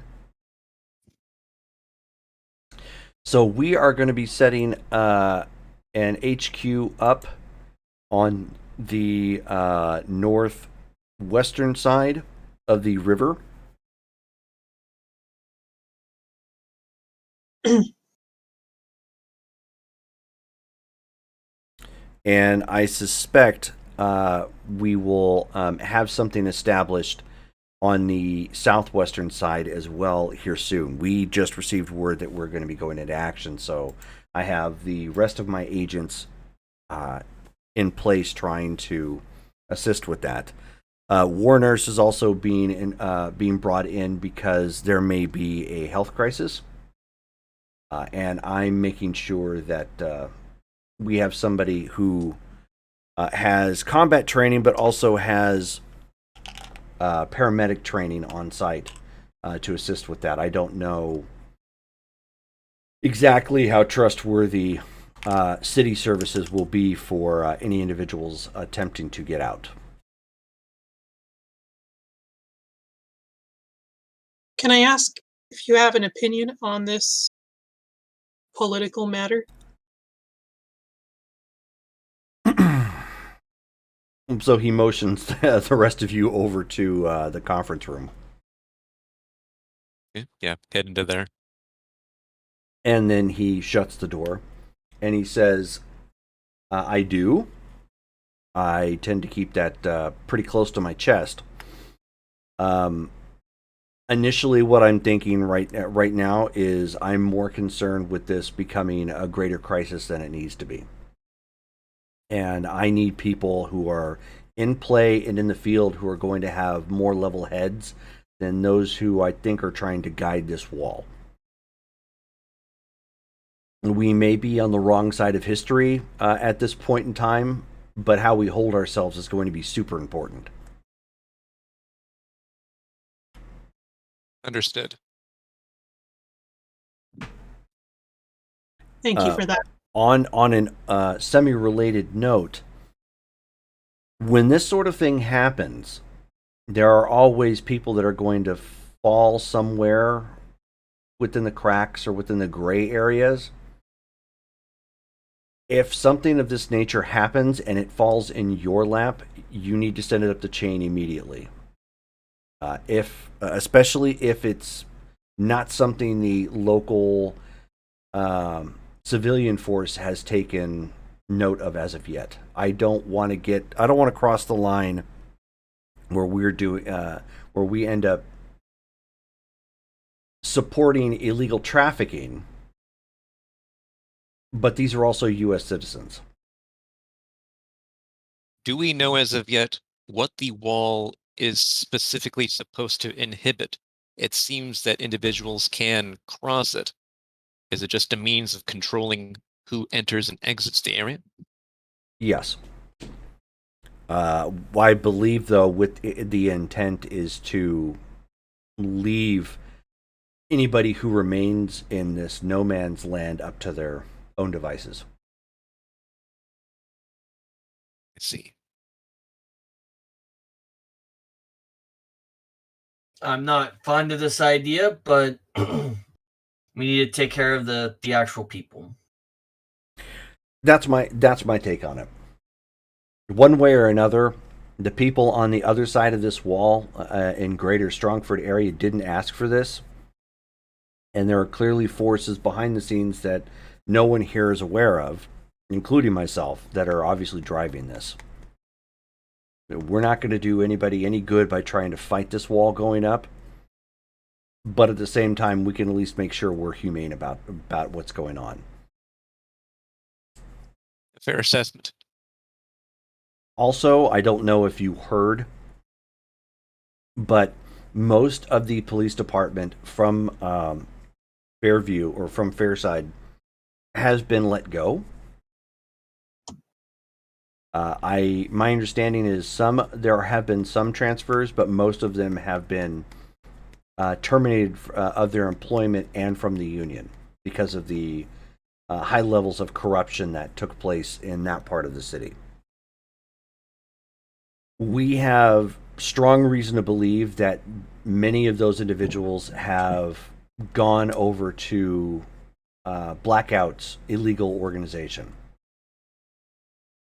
So we are going to be setting an HQ up on the northwestern side of the river. And I suspect we will have something established on the southwestern side as well here soon. We just received word that we're going to be going into action, so I have the rest of my agents in place trying to assist with that. War Nurse is also being brought in because there may be a health crisis, and I'm making sure that we have somebody who has combat training but also has paramedic training on site to assist with that. I don't know exactly how trustworthy city services will be for any individuals attempting to get out. Can I ask if you have an opinion on this political matter? So he motions the rest of you over to the conference room. Yeah, head into there. And then he shuts the door and he says, I do. I tend to keep that pretty close to my chest. Initially, what I'm thinking right now is I'm more concerned with this becoming a greater crisis than it needs to be. And I need people who are in play and in the field who are going to have more level heads than those who I think are trying to guide this wall. We may be on the wrong side of history at this point in time, but how we hold ourselves is going to be super important. Understood. Thank you for that. On an semi-related note, when this sort of thing happens, there are always people that are going to fall somewhere within the cracks or within the gray areas. If something of this nature happens and it falls in your lap, you need to send it up the chain immediately. Especially if it's not something the local civilian force has taken note of as of yet. I don't want to cross the line where where we end up supporting illegal trafficking, but these are also U.S. citizens. Do we know as of yet what the wall is specifically supposed to inhibit? It seems that individuals can cross it. Is it just a means of controlling who enters and exits the area? Yes. I believe, though, with the intent is to leave anybody who remains in this no man's land up to their own devices. I see. I'm not fond of this idea, but we need to take care of the actual people. That's my take on it. One way or another, the people on the other side of this wall in Greater Strongford area didn't ask for this, and there are clearly forces behind the scenes that no one here is aware of, including myself, that are obviously driving this. We're not going to do anybody any good by trying to fight this wall going up, but at the same time, we can at least make sure we're humane about what's going on. Fair assessment. Also, I don't know if you heard, but most of the police department from Fairview or from Fairside has been let go. My understanding is there have been some transfers, but most of them have been terminated of their employment and from the union because of the high levels of corruption that took place in that part of the city. We have strong reason to believe that many of those individuals have gone over to Blackout's illegal organization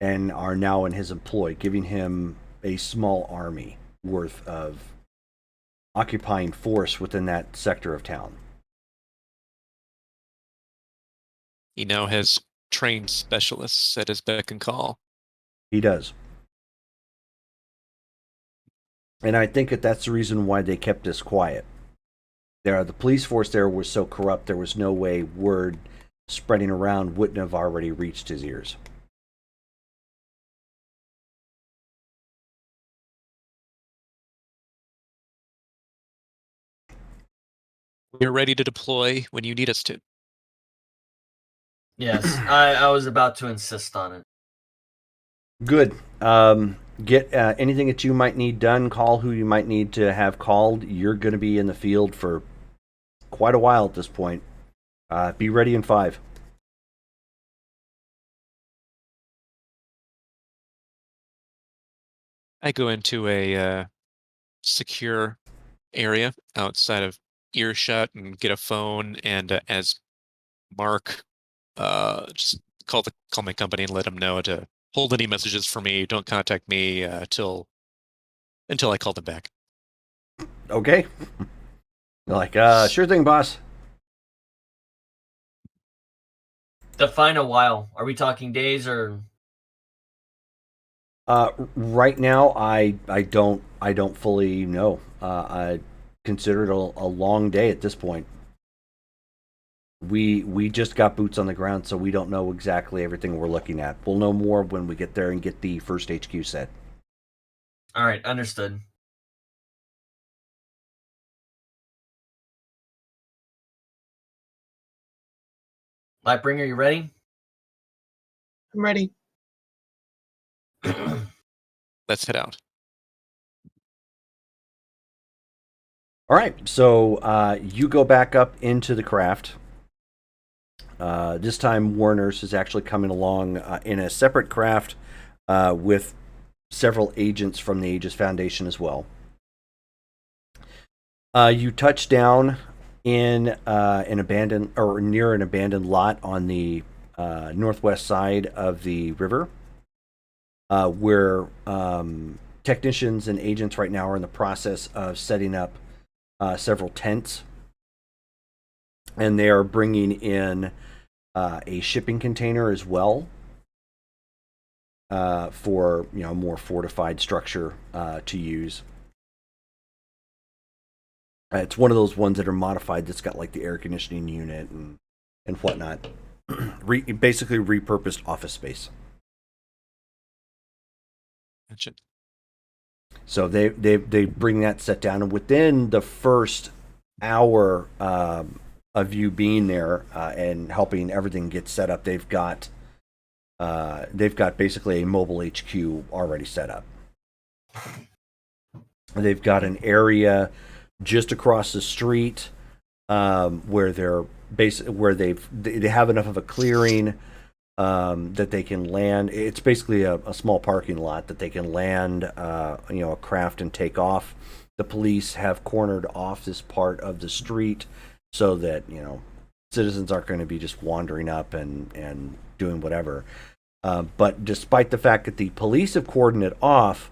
and are now in his employ, giving him a small army worth of occupying force within that sector of town. He now has trained specialists at his beck and call. He does. And I think that's the reason why they kept this quiet. The police force there was so corrupt, there was no way word spreading around wouldn't have already reached his ears. We're ready to deploy when you need us to. Yes, I was about to insist on it. Good. Get anything that you might need done. Call who you might need to have called. You're going to be in the field for quite a while at this point. Be ready in 5. I go into a secure area outside of earshot and get a phone, and as Mark, just call my company and let them know to hold any messages for me. Don't contact me until I call them back. Okay. Like, sure thing, boss. Define a while. Are we talking days or? Right now, I don't fully know. I consider it a long day at this point. We just got boots on the ground, so we don't know exactly everything we're looking at. We'll know more when we get there and get the first HQ set. All right, understood. Lightbringer, you ready? I'm ready. Let's head out. All right, so you go back up into the craft. This time, Warner's is actually coming along in a separate craft with several agents from the Aegis Foundation as well. You touch down in an abandoned or near an abandoned lot on the northwest side of the river, where technicians and agents right now are in the process of setting up several tents, and they are bringing in a shipping container as well for more fortified structure to use. It's one of those ones that are modified that's got like the air conditioning unit and whatnot. Basically repurposed office space. Gotcha. So they bring that set down, and within the first hour of you being there and helping everything get set up, they've got basically a mobile HQ already set up. They've got an area just across the street where they have enough of a clearing that they can land. It's basically a small parking lot that they can land a craft and take off. The police have cornered off this part of the street so that citizens aren't going to be just wandering up and doing whatever. But despite the fact that the police have cordoned it off,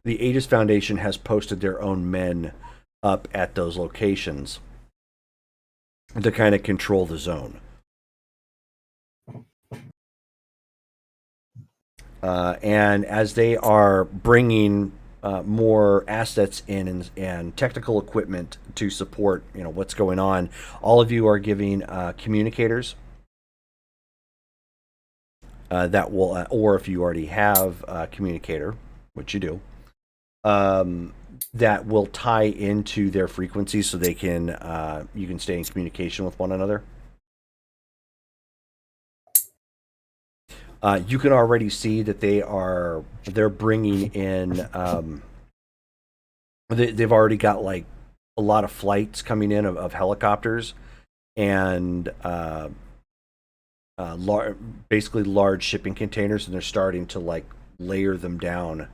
the Aegis Foundation has posted their own men up at those locations to kind of control the zone. And as they are bringing more assets in and technical equipment to support what's going on, all of you are giving communicators that will, or if you already have a communicator, which you do, that will tie into their frequency so they can you can stay in communication with one another. You can already see that they're bringing in. They've already got like a lot of flights coming in of helicopters and basically large shipping containers, and they're starting to like layer them down,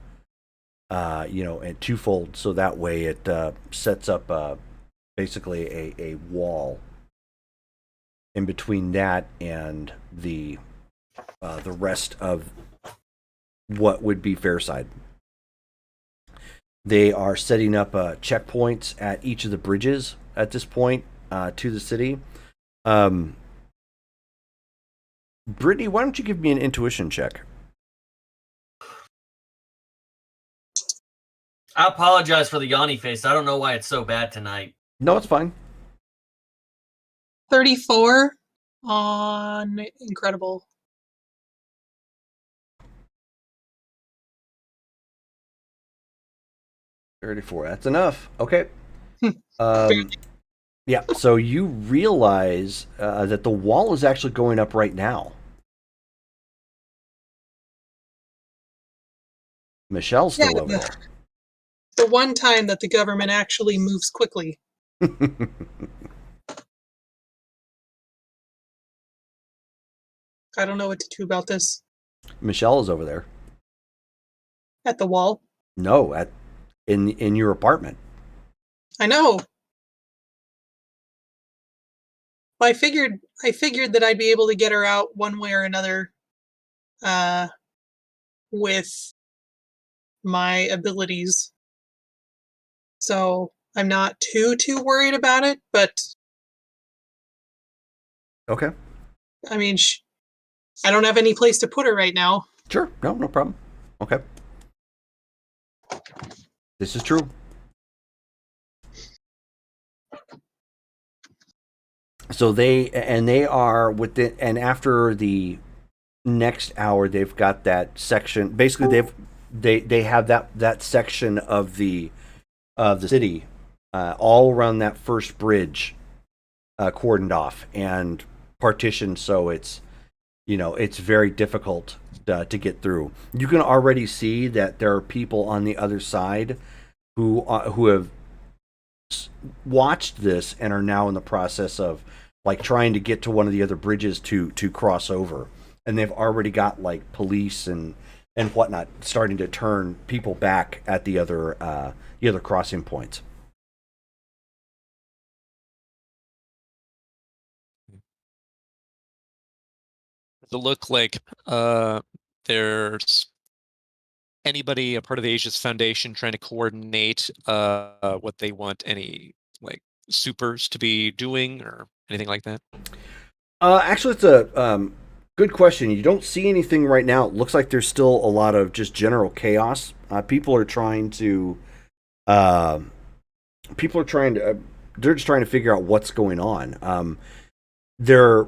and twofold, so that way it sets up basically a wall in between that and the rest of what would be Fairside. They are setting up checkpoints at each of the bridges at this point to the city. Brittany, why don't you give me an intuition check? I apologize for the yawny face. I don't know why it's so bad tonight. No, it's fine. 34 on incredible. 34. That's enough. Okay. Barely. Yeah. So you realize that the wall is actually going up right now. Michelle's still over there. The one time that the government actually moves quickly. I don't know what to do about this. Michelle is over there. At the wall. No, in your apartment. I know. Well, I figured that I'd be able to get her out one way or another with my abilities. So I'm not too worried about it, but Okay. I mean, I don't have any place to put her right now. Sure. No problem. Okay. This is true. So they are within, and after the next hour, they've got that section. Basically, they have that section of the city all around that first bridge cordoned off and partitioned, so it's very difficult to get through. You can already see that there are people on the other side who have watched this and are now in the process of like trying to get to one of the other bridges to cross over, and they've already got like police and whatnot starting to turn people back at the other crossing points. Does it look like there's anybody a part of the Aegis Foundation trying to coordinate what they want any like supers to be doing or anything like that? Actually, it's a good question. You don't see anything right now. It looks like there's still a lot of just general chaos. People are trying to they're just trying to figure out what's going on. Their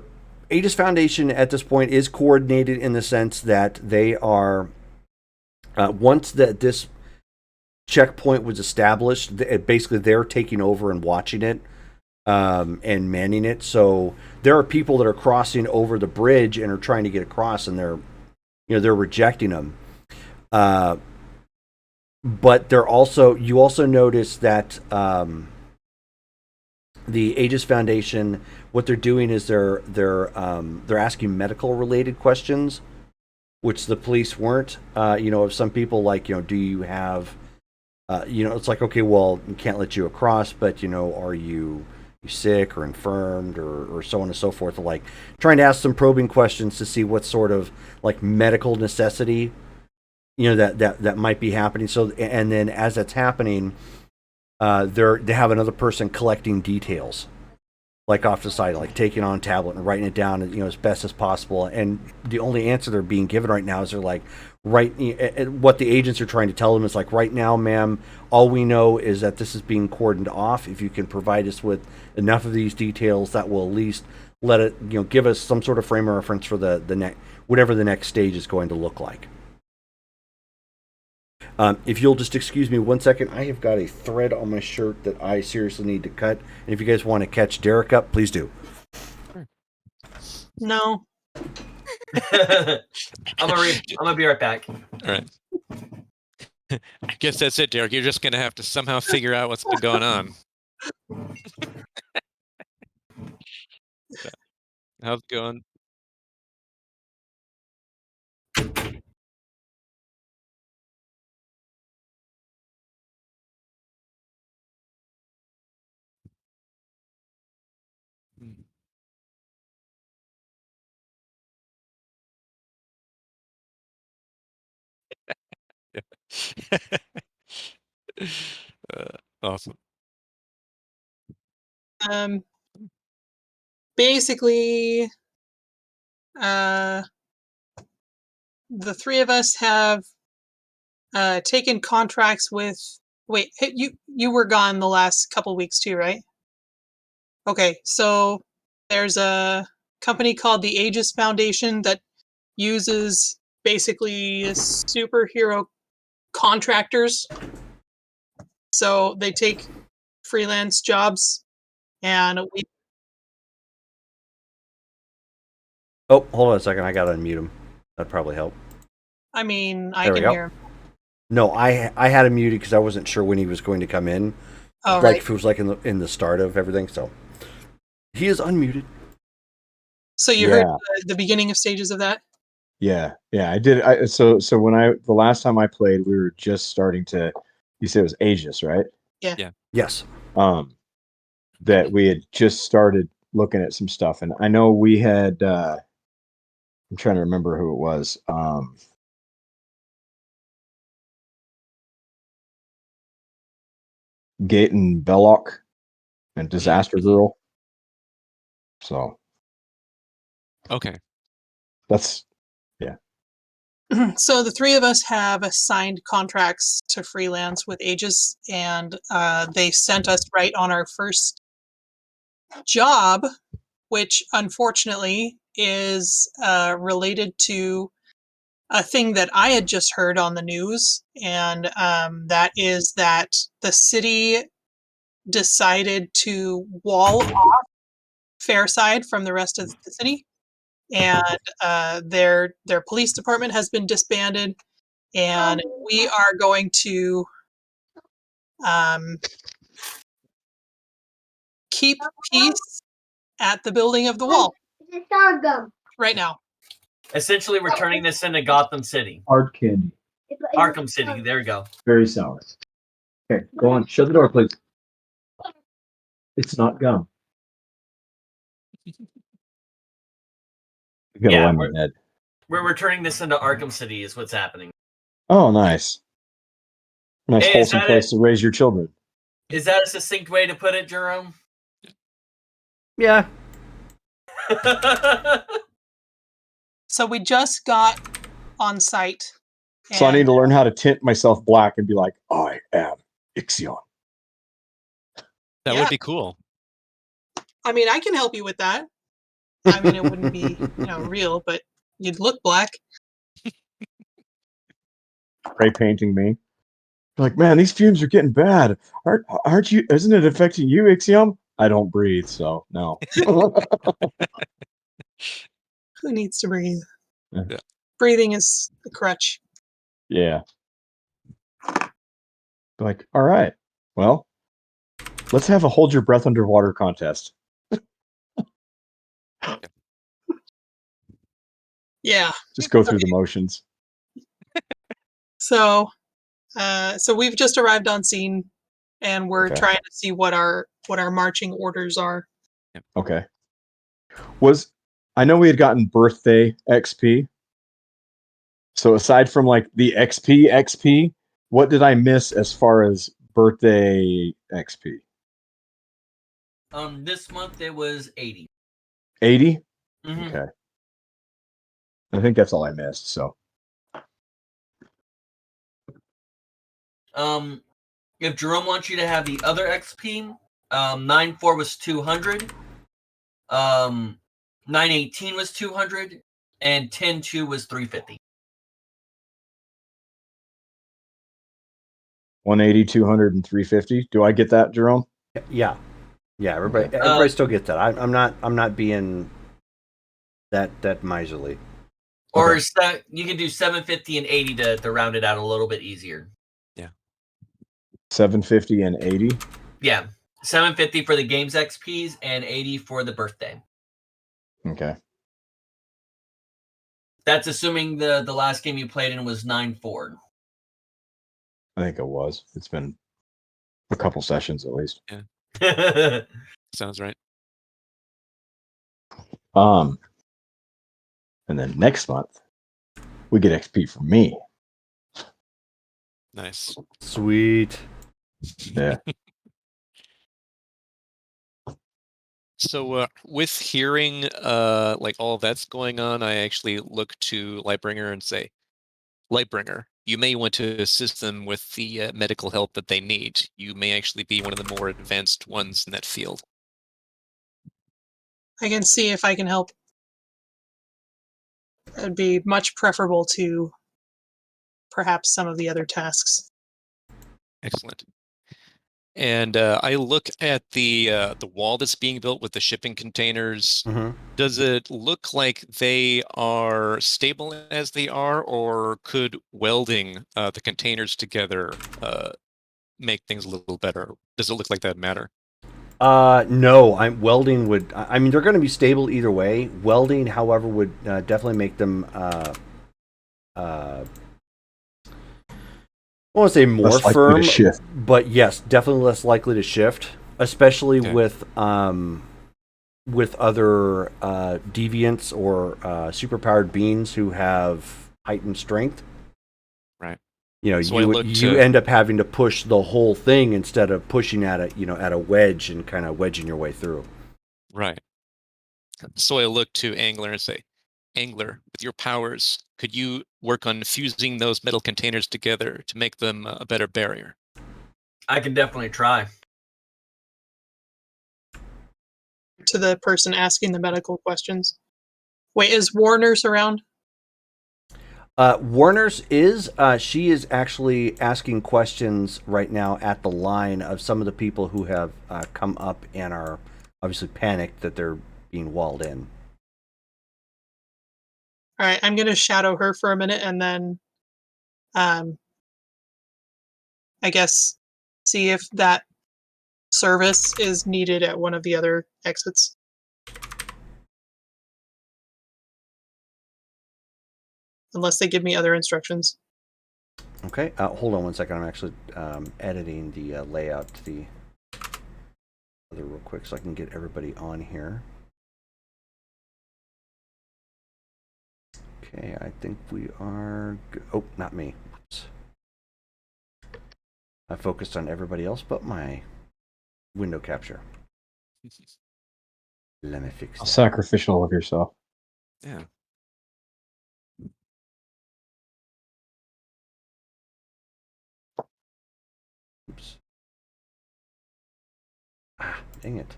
Aegis Foundation at this point is coordinated in the sense that they are once that this checkpoint was established, basically they're taking over and watching it and manning it. So there are people that are crossing over the bridge and are trying to get across, and they're rejecting them. But you also notice that the Aegis Foundation, what they're doing is they're asking medical related questions, which the police weren't. If some people like, do you have, it's like, okay, well, we can't let you across, but are you sick or infirmed or so on and so forth? Like trying to ask some probing questions to see what sort of like medical necessity, that might be happening. So, and then as that's happening, they have another person collecting details, like off the side, like taking on a tablet and writing it down, as best as possible. And the only answer they're being given right now is they're like, what the agents are trying to tell them is like, right now, ma'am, all we know is that this is being cordoned off. If you can provide us with enough of these details, that will at least let it, give us some sort of frame of reference for the next, whatever the next stage is going to look like. If you'll just excuse me 1 second, I have got a thread on my shirt that I seriously need to cut. And if you guys want to catch Derek up, please do. No. I'm gonna be right back. All right. I guess that's it, Derek. You're just gonna have to somehow figure out what's been going on. How's it going? Awesome. Basically, the three of us have taken contracts with. Wait, you were gone the last couple weeks too, right? Okay, so there's a company called the Aegis Foundation that uses basically superhero contractors. So they take freelance jobs, and we. Oh, hold on a second. I gotta unmute him. That'd probably help. I mean, I There we can go. hear him. No, I had him muted because I wasn't sure when he was going to come in. Oh, Like right. if it was like in the start of everything. So he is unmuted. So you heard the beginning of stages of that? Yeah, I did. So when the last time I played, we were just starting to. You said it was Aegis, right? Yeah. Yeah. Yes. That we had just started looking at some stuff, and I know we had. I'm trying to remember who it was. Gaten Belloc and Disaster Girl. So Okay. that's So the three of us have signed contracts to freelance with Aegis, and they sent us right on our first job, which unfortunately is related to a thing that I had just heard on the news, and that is that the city decided to wall off Fairside from the rest of the city, and their police department has been disbanded, and we are going to keep peace at the building of the wall right now. Essentially, we're turning this into Gotham City. hard candy. Arkham City. There we go. Very sour. Okay, go on. Shut the door, please. It's not gum. You got Yeah, a lemon head. We're turning this into Arkham City is what's happening. Oh, nice. Nice Hey, wholesome place to raise your children. Is that a succinct way to put it, Jerome? Yeah. So we just got on site. So I need to learn how to tint myself black and be like, I am Ixion. That would be cool. I mean, I can help you with that. I mean, it wouldn't be, real, but you'd look black. Spray painting me. Like, man, these fumes are getting bad. Aren't you? Isn't it affecting you, Ixion? I don't breathe, so no. Who needs to breathe? Yeah. Breathing is a crutch. Yeah. Like, all right. Well, let's have a hold your breath underwater contest. Yeah. Just go through the motions. So we've just arrived on scene, and we're trying to see what our marching orders are. Okay. I know we had gotten birthday XP. So aside from like the XP, what did I miss as far as birthday XP? This month it was 80. 80? Mm-hmm. Okay. I think that's all I missed, so. If Jerome wants you to have the other XP, 9-4 was 200. 9-18 was 200, and 10-2 was 350. 180, 200, and 350. Do I get that, Jerome? Yeah. Everybody still gets that. I'm not being that miserly. Or Okay. you can do 750 and 80 to round it out a little bit easier. 750 and 80. Yeah. 750 for the game's XPs and 80 for the birthday. Okay. That's assuming the last game you played in was 9-4. I think it was. It's been a couple sessions at least. Sounds right. And then next month we get XP from me. Nice. Sweet. Yeah. So with hearing like all that's going on, I actually look to Lightbringer and say, Lightbringer, you may want to assist them with the medical help that they need. You may actually be one of the more advanced ones in that field. I can see if I can help. It'd be much preferable to perhaps some of the other tasks. Excellent. And I look at the wall that's being built with the shipping containers. Mhm. Does it look like they are stable as they are, or could welding the containers together make things a little better? Does it look like that matter? No, welding would. I mean, they're going to be stable either way. Welding, however, would definitely make them. I won't say more Less likely to firm, shift. but yes, definitely less likely to shift, especially Okay. with other deviants or superpowered beings who have heightened strength. Right. You know, So I look you to- end up having to push the whole thing instead of pushing at a wedge and kind of wedging your way through. Right. So I look to Angler and say, Angler, with your powers, could you work on fusing those metal containers together to make them a better barrier? I can definitely try. To the person asking the medical questions. Wait, is Warner's around? Warner's is she is actually asking questions right now at the line of some of the people who have come up and are obviously panicked that they're being walled in. All right, I'm going to shadow her for a minute and then, I guess, see if that service is needed at one of the other exits. Unless they give me other instructions. Okay, hold on one second. I'm actually editing the layout to the other real quick so I can get everybody on here. Okay, I think we are. Oh, not me. Oops. I focused on everybody else but my window capture. Let me fix How that. sacrificial of yourself. Yeah. Oops. Ah, dang it.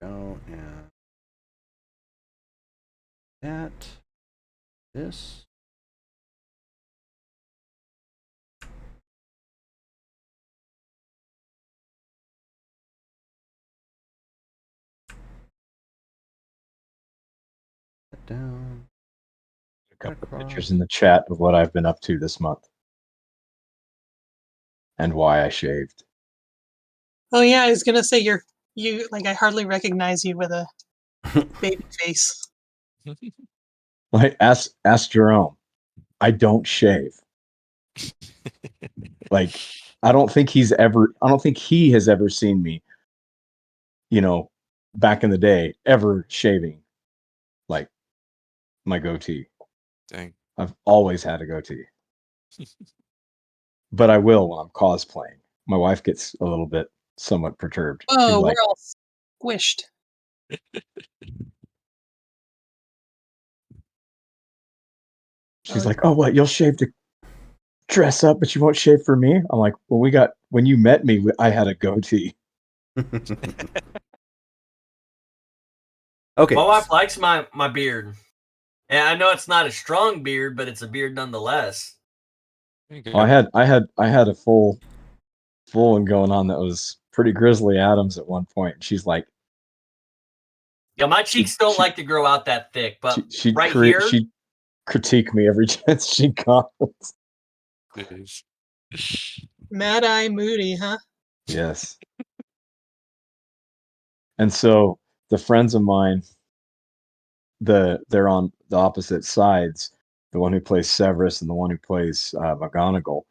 Oh, yeah. That. This. That down. A couple of Across. pictures in the chat of what I've been up to this month and why I shaved. Oh yeah, I was gonna say you like I hardly recognize you with a baby face. Like ask Jerome. I don't shave. Like I don't think he has ever seen me, back in the day, ever shaving like my goatee. Dang. I've always had a goatee. But I will when I'm cosplaying. My wife gets a little bit somewhat perturbed. She's Oh, like, we're all squished. oh, what? You'll shave to dress up, but you won't shave for me? I'm like, well, when you met me, I had a goatee. Okay. My wife likes my beard. And I know it's not a strong beard, but it's a beard nonetheless. Very good. Well, I had a full one going on that was pretty Grizzly Adams at one point. And she's like, Yeah, my cheeks don't like to grow out that thick, but She'd here, she'd critique me every chance she got. Jeez. Mad Eye Moody, huh? Yes. And so the friends of mine, they're on the opposite sides. The one who plays Severus and the one who plays McGonagall.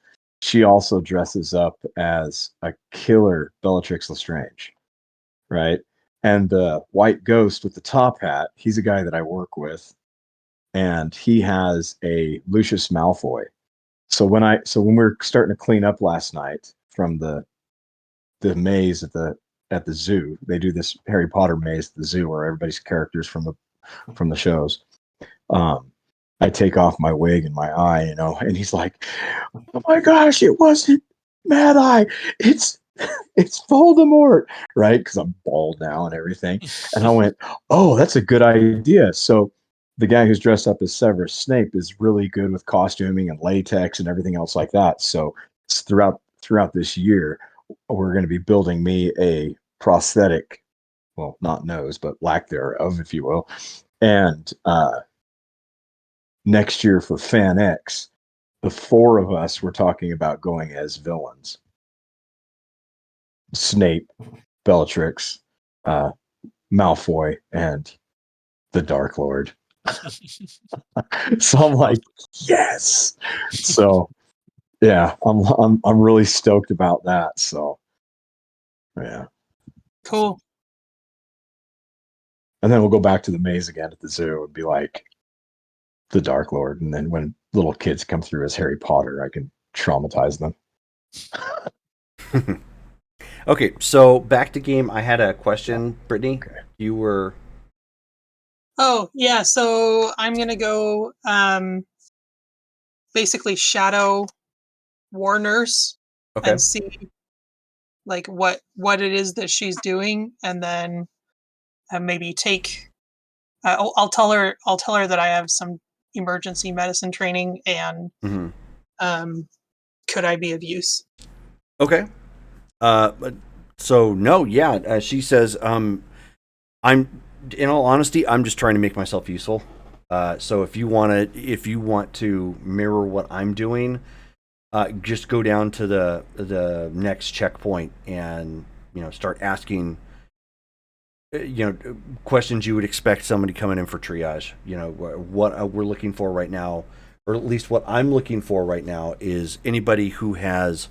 She also dresses up as a killer Bellatrix Lestrange, right? And the white ghost with the top hat, he's a guy that I work with, and he has a Lucius Malfoy. So when we were starting to clean up last night from the maze at the zoo, they do this Harry Potter maze at the zoo where everybody's characters from the shows. I take off my wig and my eye, and he's like, "Oh my gosh, it wasn't Mad Eye, it's Voldemort," right? Because I'm bald now and everything. And I went, "Oh, that's a good idea." So the guy who's dressed up as Severus Snape is really good with costuming and latex and everything else like that. So throughout this year, we're going to be building me a prosthetic, well, not nose, but lack thereof, if you will. And next year for Fan X, the four of us were talking about going as villains. Snape, Bellatrix, Malfoy, and the Dark Lord. So I'm like, yes. So yeah, I'm really stoked about that. So yeah. Cool. And then we'll go back to the maze again at the zoo and be like the Dark Lord. And then when little kids come through as Harry Potter, I can traumatize them. Okay, so back to game. I had a question, Brittany. Okay. You were. Oh, yeah, so I'm gonna go basically shadow War Nurse Okay. and see like what it is that she's doing, and then maybe take I'll tell her that I have some emergency medicine training, and Mhm. could I be of use? Okay. But so no, yeah. She says, I'm. In all honesty, I'm just trying to make myself useful. So if you want to mirror what I'm doing, just go down to the next checkpoint and start asking questions you would expect somebody coming in for triage. What we're looking for right now, or at least what I'm looking for right now, is anybody who has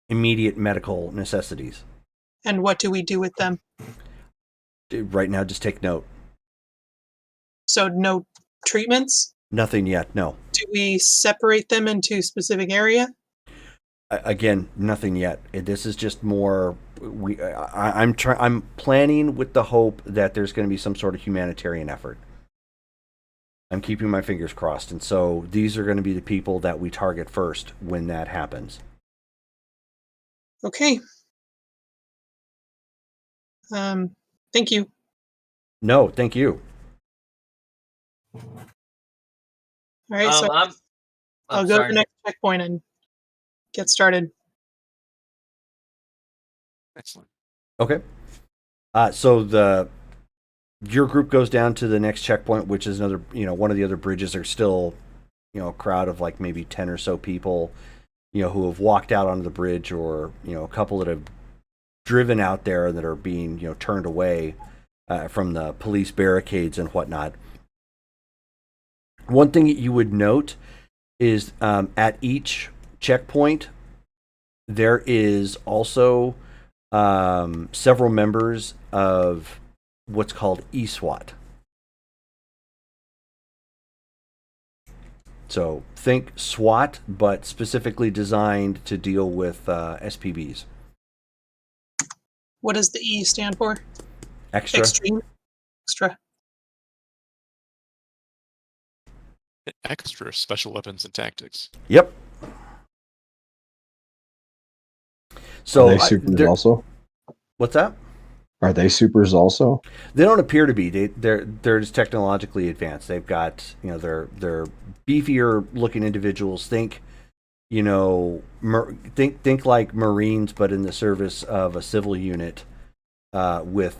immediate medical necessities. And what do we do with them? Right now, just take note. So no treatments? Nothing yet. No. Do we separate them into specific area? Again, nothing yet. This is just more. I'm planning with the hope that there's going to be some sort of humanitarian effort. I'm keeping my fingers crossed, and so these are going to be the people that we target first when that happens. Okay. Thank you. No, thank you. All right, so I'll go to the next checkpoint and get started. Excellent. Okay. So your group goes down to the next checkpoint, which is another, one of the other bridges. Are still, a crowd of like maybe 10 or so people, who have walked out onto the bridge, or, a couple that have driven out there that are being, turned away from the police barricades and whatnot. One thing that you would note is at each checkpoint, there is also several members of what's called ESWAT. So think SWAT, but specifically designed to deal with SPBs. What does the E stand for? Extra. Extreme. Extra. Extra special weapons and tactics. Yep. So are they supers also? What's that? Are they supers also? They don't appear to be. They're just technologically advanced. They've got they're beefier looking individuals. Think think like Marines, but in the service of a civil unit, with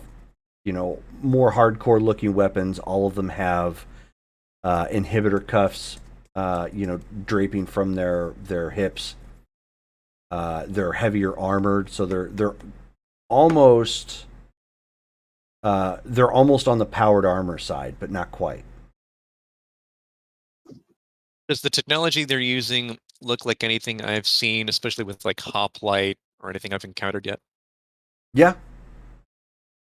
more hardcore looking weapons. All of them have inhibitor cuffs, draping from their hips. They're heavier armored, so they're almost on the powered armor side, but not quite. Does the technology they're using look like anything I've seen, especially with like hoplite or anything I've encountered yet? Yeah,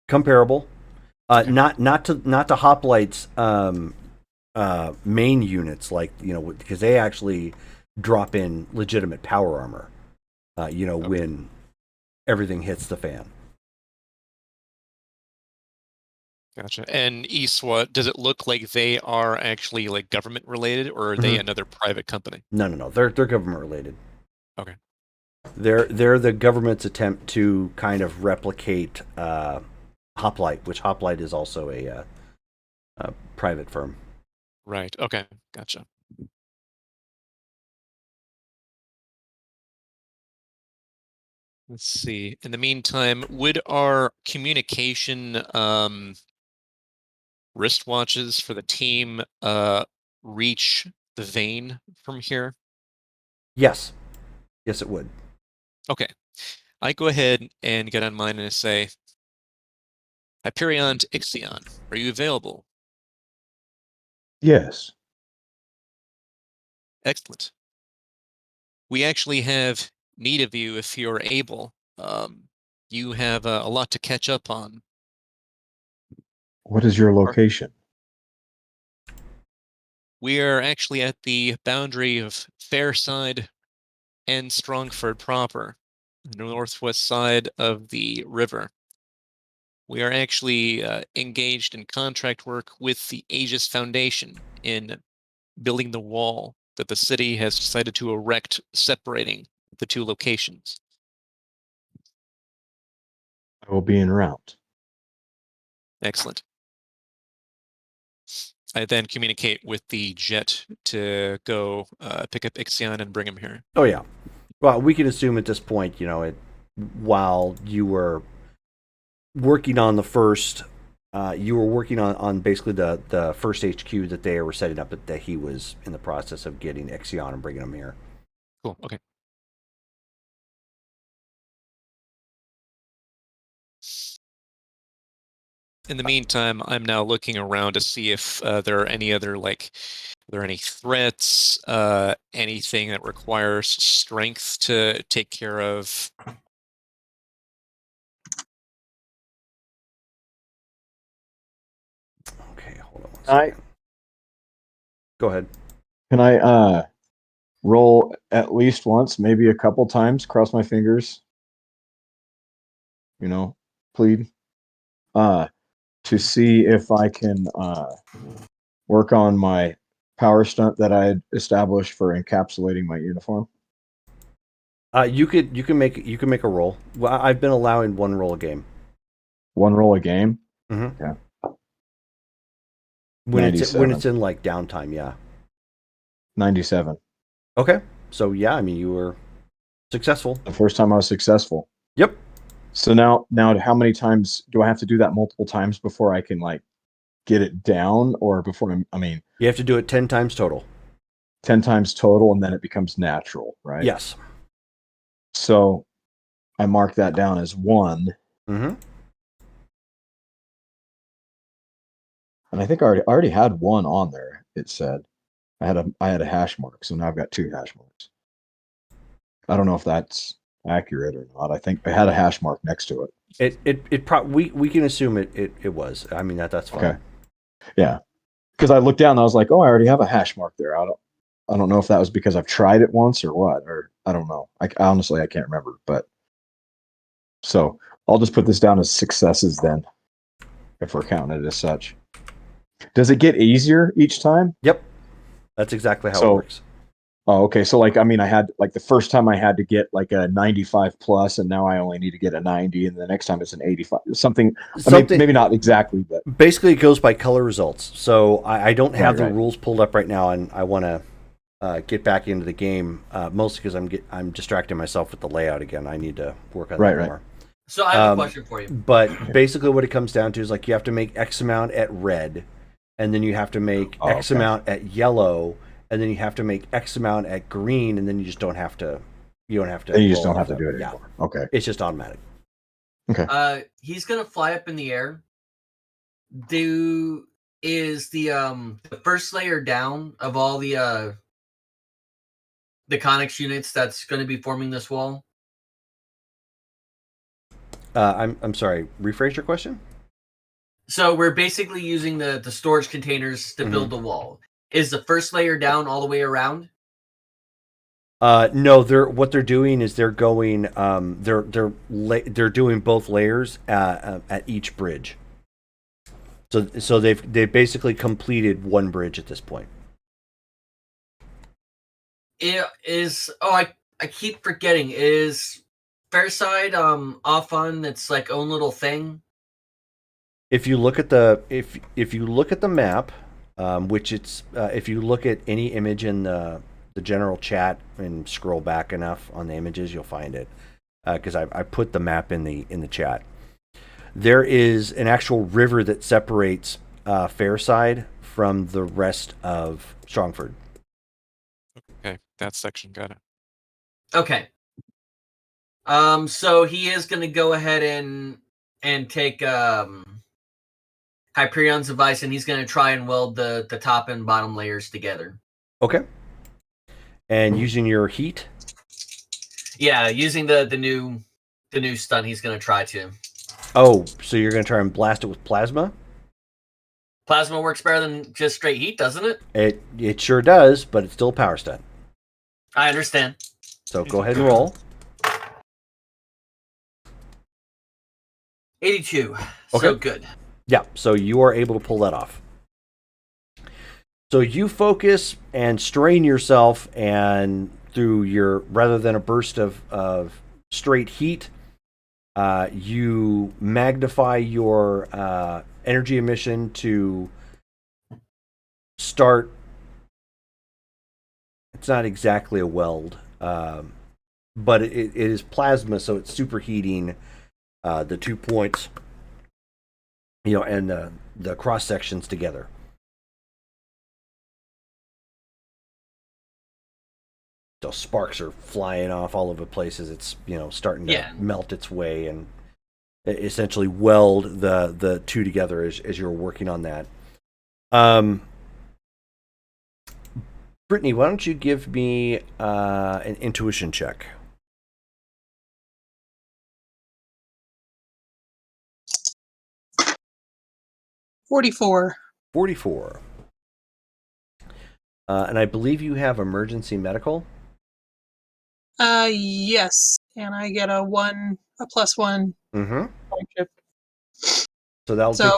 comparable. Okay. Not to Hoplite's main units, like because they actually drop in legitimate power armor. When everything hits the fan. Gotcha. And ESWA, does it look like they are actually like government related, or are they another private company? No. They're government related. Okay. They're the government's attempt to kind of replicate Hoplite, which Hoplite is also a private firm. Right. Okay. Gotcha. Let's see. In the meantime, would our communication wristwatches for the team reach the vein from here? Yes, it would. Okay. I go ahead and get on mine and say, Hyperion to Ixion, are you available? Yes. Excellent. We actually have need of you if you're able. You have a lot to catch up on. What is your location? We are actually at the boundary of Fairside and Strongford proper, the northwest side of the river. We are actually engaged in contract work with the Aegis Foundation in building the wall that the city has decided to erect, separating the two locations. I will be en route. Excellent. I then communicate with the jet to go pick up Ixion and bring him here. Oh yeah. Well, we can assume at this point, while you were working on the first, you were working on basically the first HQ that they were setting up, that he was in the process of getting Ixion and bringing him here. Cool. Okay. In the meantime, I'm now looking around to see if there are any other, are there any threats, anything that requires strength to take care of? Okay, hold on one I- second. Go ahead. Can I roll at least once, maybe a couple times, cross my fingers? Plead. To see if I can work on my power stunt that I had established for encapsulating my uniform. You can make a roll. Well, I've been allowing one roll a game. One roll a game? Mm-hmm. Yeah. When it's 97. in like downtime, yeah. 97. Okay. So yeah, I mean you were successful. The first time I was successful. Yep. So now how many times do I have to do that multiple times before I can get it down, or before you have to do it 10 times total. 10 times total, and then it becomes natural, right? Yes. So I mark that down as 1. Mm-hmm. And I think I already had 1 on there. It said I had a hash mark, so now I've got 2 hash marks. I don't know if that's accurate or not. I think I had a hash mark next to it. We can assume it was. I mean that's fine. Okay. Yeah. Because I looked down and I was like, oh, I already have a hash mark there. I don't know if that was because I've tried it once or what, or I don't know. I honestly can't remember. But so I'll just put this down as successes then, if we're counting it as such. Does it get easier each time? Yep. That's exactly how it works. Oh, okay. So I had the first time I had to get a 95 plus, and now I only need to get a 90, and the next time it's an 85. Something. Maybe not exactly, but basically it goes by color results. So I don't have the rules pulled up right now, and I want to get back into the game, mostly because I'm distracting myself with the layout again. I need to work on that more. So I have a question for you. But basically, what it comes down to is like you have to make X amount at red, and then you have to make X amount at yellow, and then you have to make X amount at green, and then you just don't have to. You don't have to. You just roll don't have to off do of- it Yeah, anymore. Okay. it's just automatic. He's gonna fly up in the air. Is the first layer down of all the conics units that's going to be forming this wall? I'm sorry. Rephrase your question. So we're basically using the storage containers to build the wall. Is the first layer down all the way around? No, what they're doing is they're going they're doing both layers at each bridge. So they've basically completed one bridge at this point. It is I keep forgetting. Is Fairside off on its like own little thing? If you look at the if you look at the map, which it's if you look at any image in the general chat and scroll back enough on the images, you'll find it. Because I put the map in the chat. There is an actual river that separates Fairside from the rest of Strongford. Okay, that section, got it. Okay. So he is going to go ahead and take Hyperion's advice, and he's going to try and weld the top and bottom layers together. Okay. And using your heat. Yeah, using the new stun, he's going to try to. Oh, so you're going to try and blast it with plasma? Plasma works better than just straight heat, doesn't it? It sure does, but it's still a power stun. I understand. So go ahead and roll. 82. Okay. So good. Yeah, so you are able to pull that off. So you focus and strain yourself, and through your, rather than a burst of straight heat, you magnify your energy emission to start. It's not exactly a weld, but it is plasma, so it's superheating the 2 points, and the cross sections together. So sparks are flying off all over the places. It's starting to melt its way and essentially weld the two together as you're working on that. Brittany, why don't you give me an intuition check? $44. 44. And I believe you have emergency medical. Yes, and I get a +1 Mm-hmm. hardship. So that'll So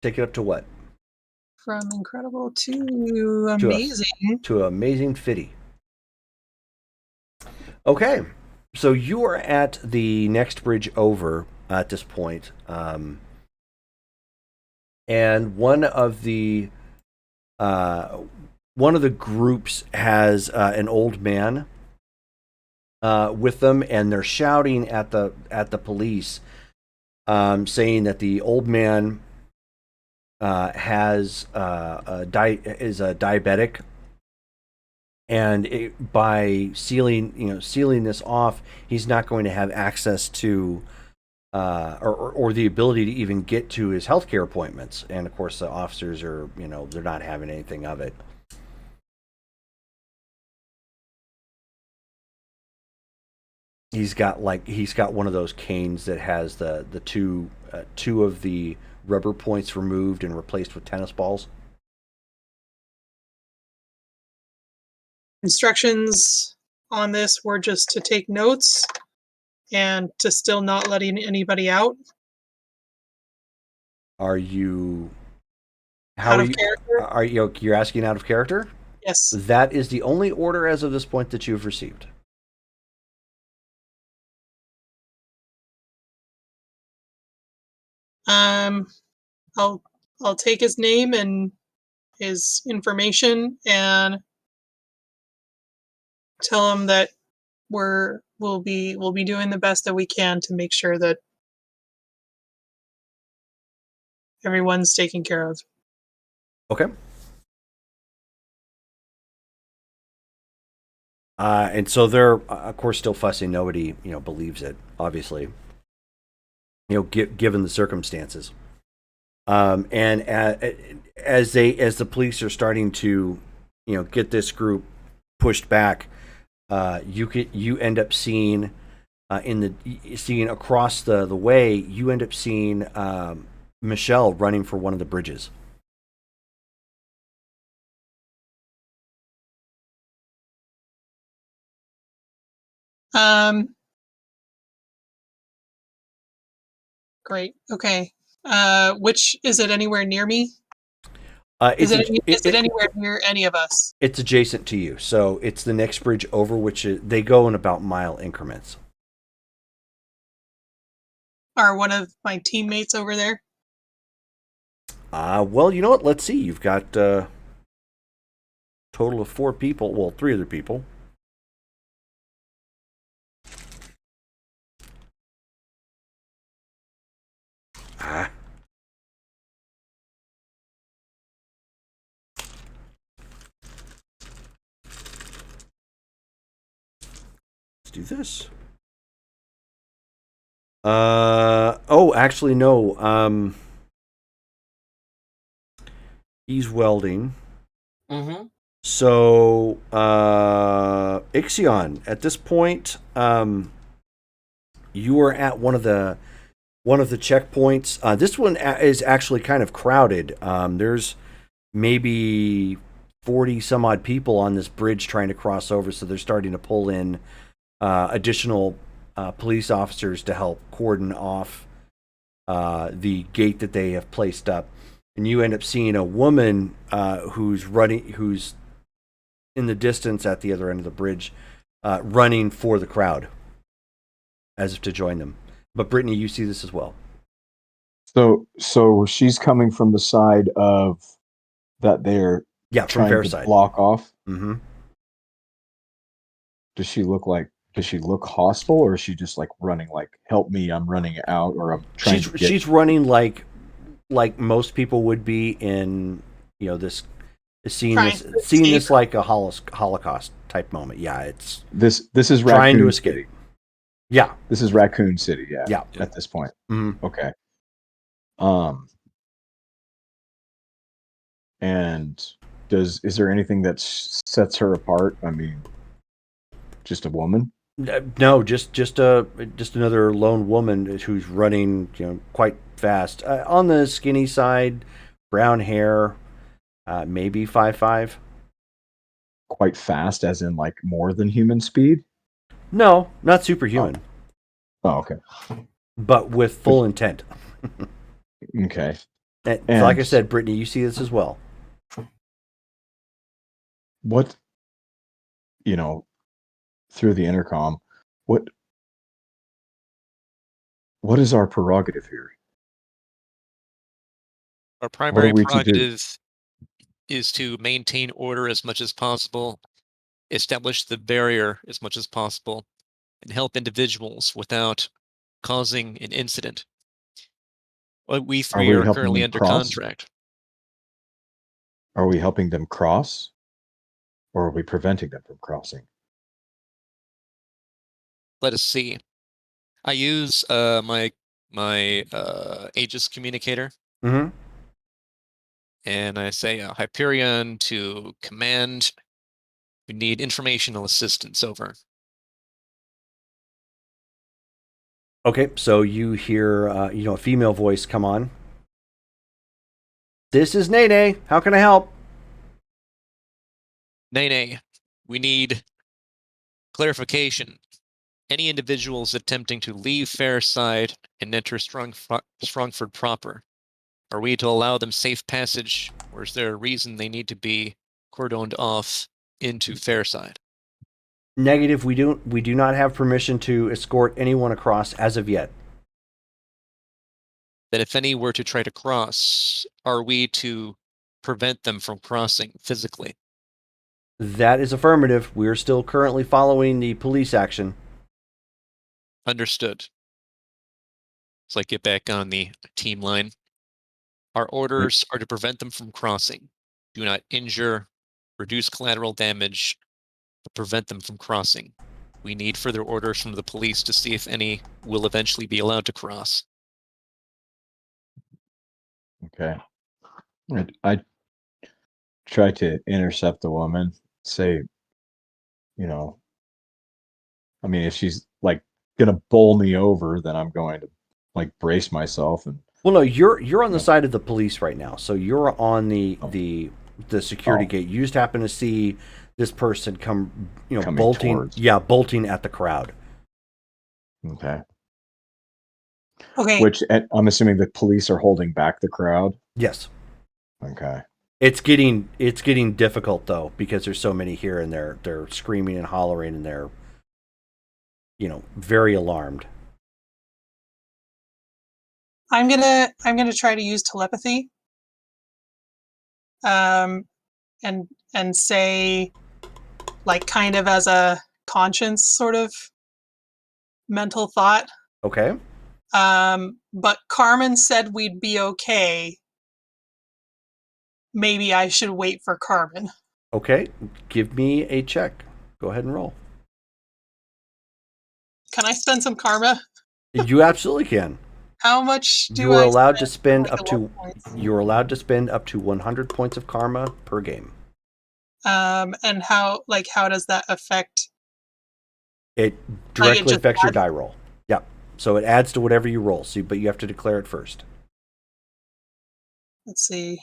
take it up to what? From incredible to amazing. To amazing 50. Okay, so you are at the next bridge over at this point, and one of the groups has an old man with them, and they're shouting at the police, saying that the old man is a diabetic, and by sealing this off, he's not going to have access to or the ability to even get to his healthcare appointments. And of course, the officers are they're not having anything of it. He's got one of those canes that has the two of the rubber points removed and replaced with tennis balls. Instructions on this were just to take notes and to still not letting anybody out. Are you out of character? Are you're asking out of character? Yes. That is the only order as of this point that you've received. I'll take his name and his information and tell him that we'll be doing the best that we can to make sure that everyone's taken care of. Okay. And so they're, of course, still fussing. Nobody, believes it. Obviously, given the circumstances. And as the police are starting to, get this group pushed back, you end up seeing seeing across the way, you end up seeing Michelle running for one of the bridges. Great. Okay. Which is it anywhere near me? Is Is it anywhere near any of us? It's adjacent to you, so it's the next bridge over, which they go in about mile increments. Are one of my teammates over there? Well, you know what? Let's see. You've got total of 4 people. Well, 3 other people. Let's do this. Oh, actually, no. He's welding. Mm-hmm. So, Ixion, at this point, you are at one of the checkpoints. This one is actually kind of crowded. There's maybe 40 some odd people on this bridge trying to cross over, so they're starting to pull in additional police officers to help cordon off the gate that they have placed up. And you end up seeing a woman who's in the distance at the other end of the bridge, running for the crowd as if to join them. But Brittany, you see this as well. So she's coming from the side of that they're from trying fair to side. block off. Mm-hmm. Does she look hostile, or is she just like running like, help me, I'm running out, or I'm trying to get... She's running like most people would be in, this seeing this like a Holocaust type moment. Yeah, it's this is trying Raccoon to escape. City. Yeah, this is Raccoon City. Yeah. At this point. Mm-hmm. Okay. And is there anything that sets her apart? I mean, just a woman? No, just another lone woman who's running, quite fast. On the skinny side, brown hair, maybe 5'5". Quite fast, as in like more than human speed? No, not superhuman. Oh, okay. But with full intent. Okay. And like I said, Brittany, you see this as well. What, through the intercom, what is our prerogative here? Our primary we to do? prerogative is to maintain order as much as possible, establish the barrier as much as possible, and help individuals without causing an incident. Well, we 3 are helping currently them under cross? contract. Are we helping them cross, or are we preventing them from crossing? Let us see. I use my Aegis communicator, Mm-hmm. and I say Hyperion to command. We need informational assistance. Over. Okay, so you hear a female voice come on. This is Nene. How can I help? Nene, we need clarification. Any individuals attempting to leave Fairside and enter Strongford proper, are we to allow them safe passage, or is there a reason they need to be cordoned off into Fairside? Negative. We do not have permission to escort anyone across as of yet. That if any were to try to cross, are we to prevent them from crossing physically? That is affirmative. We are still currently following the police action. Understood. So I get back on the team line. Our orders are to prevent them from crossing. Do not injure, reduce collateral damage, but prevent them from crossing. We need further orders from the police to see if any will eventually be allowed to cross. Okay. I try to intercept the woman, say, I mean, if she's like gonna bowl me over, then I'm going to like brace myself and. Well, no, you're on the side of the police right now, so you're on the security Oh. gate. You just happen to see this person come, Coming bolting, towards. bolting at the crowd. Okay. Okay. Which I'm assuming the police are holding back the crowd. Yes, Okay. it's getting difficult though because there's so many here and they're screaming and hollering and they're, very alarmed. I'm gonna try to use telepathy. And say, like, kind of as a conscience sort of mental thought. Okay. But Carmen said we'd be okay. Maybe I should wait for Carmen. Okay. Give me a check. Go ahead and roll. Can I spend some karma? You absolutely can. How much do You are I allowed to spend spend for, up like, to 11 points? you're allowed to spend up to 100 points of karma per game. And how does that affect? It directly just affects your adds- die roll. Yep. So it adds to whatever you roll. So, but you have to declare it first. Let's see.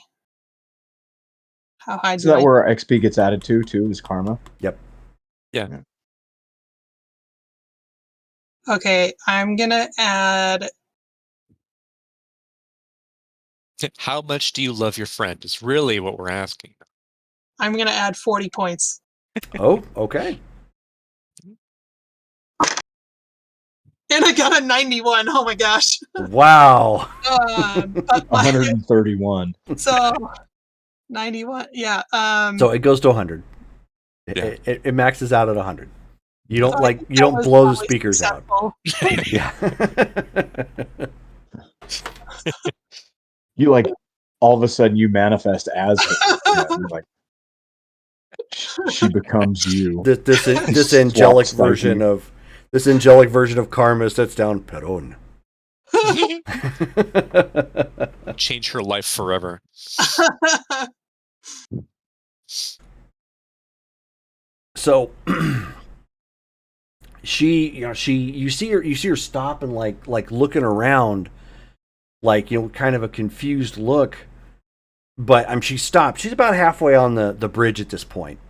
How high Is do that I? where XP gets added to too? Is karma? Yep. Yeah. Okay, I'm gonna add. How much do you love your friend is really what we're asking. I'm gonna add 40 points. Oh, okay. And I got a 91. Oh my gosh. Wow. But 131. so 91. Yeah. So it goes to 100. Yeah. It maxes out at 100. You don't I think you that don't was blow the probably speakers out. successful. Yeah. You like all of a sudden you manifest as her. You're like she becomes you. This She angelic swaps like version you. of this angelic version of karma sets down Perón. Change her life forever. So you see her stop and like looking around, like, kind of a confused look. But she stopped. She's about halfway on the bridge at this point.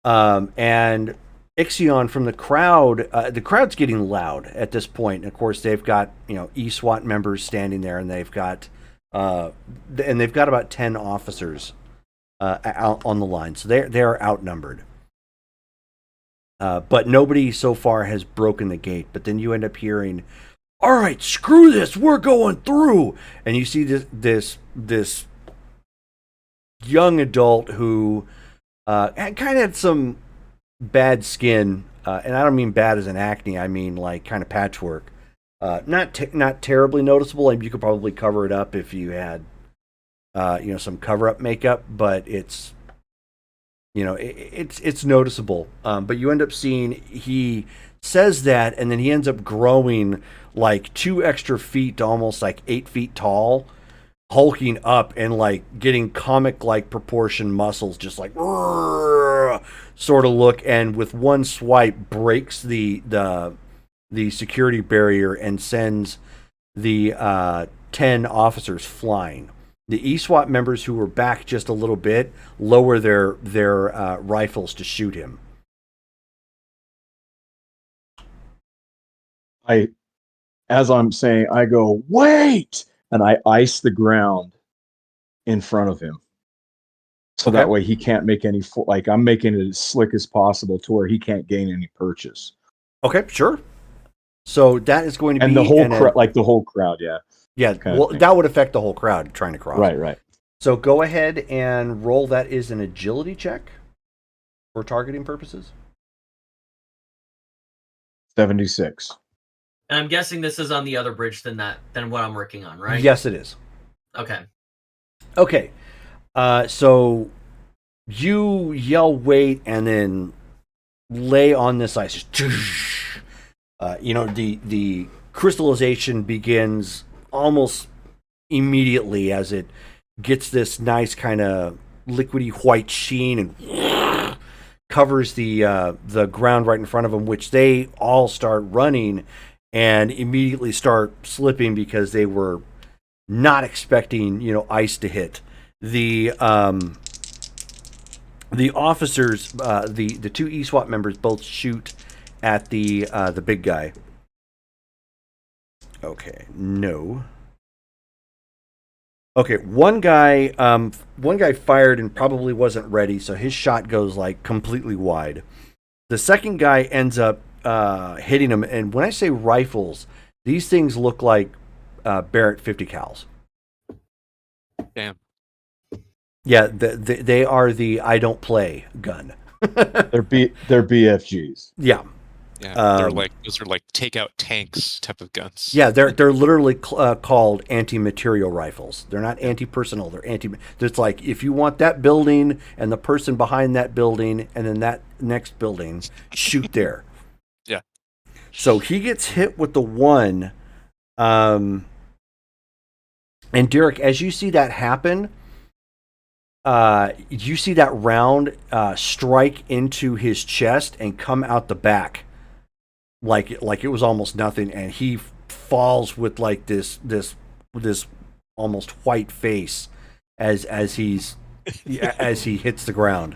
And Ixion from the crowd's getting loud at this point. And of course, they've got ESWAT members standing there, and they've got about 10 officers out on the line, so they're outnumbered. But nobody so far has broken the gate. But then you end up hearing, "All right, screw this, we're going through." And you see this young adult who kind of had some bad skin, and I don't mean bad as in acne. I mean like kind of patchwork. Not terribly noticeable. I mean, you could probably cover it up if you had some cover up makeup, but it's it's noticeable. But you end up seeing he says that, and then he ends up growing like 2 extra feet to almost like 8 feet tall, hulking up and like getting comic like proportion muscles, just like sort of look, and with one swipe breaks the security barrier and sends the 10 officers flying. The ESWAT members who were back just a little bit lower their rifles to shoot him. As I'm saying, I go, "Wait!" and I ice the ground in front of him. So Okay. that way he can't make any like I'm making it as slick as possible to where he can't gain any purchase. Okay, sure. So that is going to be And the whole crowd, yeah. Yeah, kind of well, thing. that would affect the whole crowd trying to cross. Right. So go ahead and roll. That is an agility check. for targeting purposes. 76. And I'm guessing this is on the other bridge than what I'm working on, right? Yes, it is. Okay. Okay. So you yell wait and then lay on this ice. The crystallization begins almost immediately as it gets this nice kind of liquidy white sheen and covers the ground right in front of them, which they all start running and immediately start slipping because they were not expecting ice to hit. The officers, the two ESWAT members, both shoot at the big guy. Okay, no. Okay, one guy fired and probably wasn't ready, so his shot goes like completely wide. The second guy ends up hitting him, and when I say rifles, these things look like Barrett 50 cals. Damn. Yeah, they are the I don't play gun. They're BFGs. Yeah. Yeah, those are like takeout tanks type of guns. Yeah, they're literally called anti-material rifles. They're not anti-personnel. They're anti. It's like if you want that building and the person behind that building and then that next building, shoot there. Yeah. So he gets hit with the one, and Derek, as you see that happen, you see that round strike into his chest and come out the back. Like it was almost nothing, and he falls with like this almost white face as he hits the ground,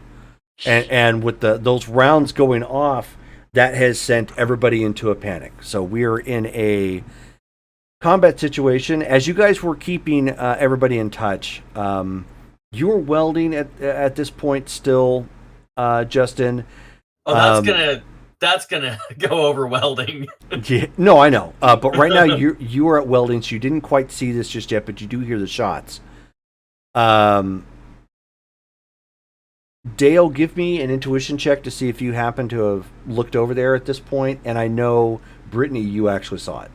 and with those rounds going off, that has sent everybody into a panic. So we're in a combat situation. As you guys were keeping everybody in touch, you were welding at this point still, Justin. Oh, that's gonna go over welding. Yeah, no, I know. But right now you are at welding, so you didn't quite see this just yet, but you do hear the shots. Dale, give me an intuition check to see if you happen to have looked over there at this point. And I know, Brittany, you actually saw it.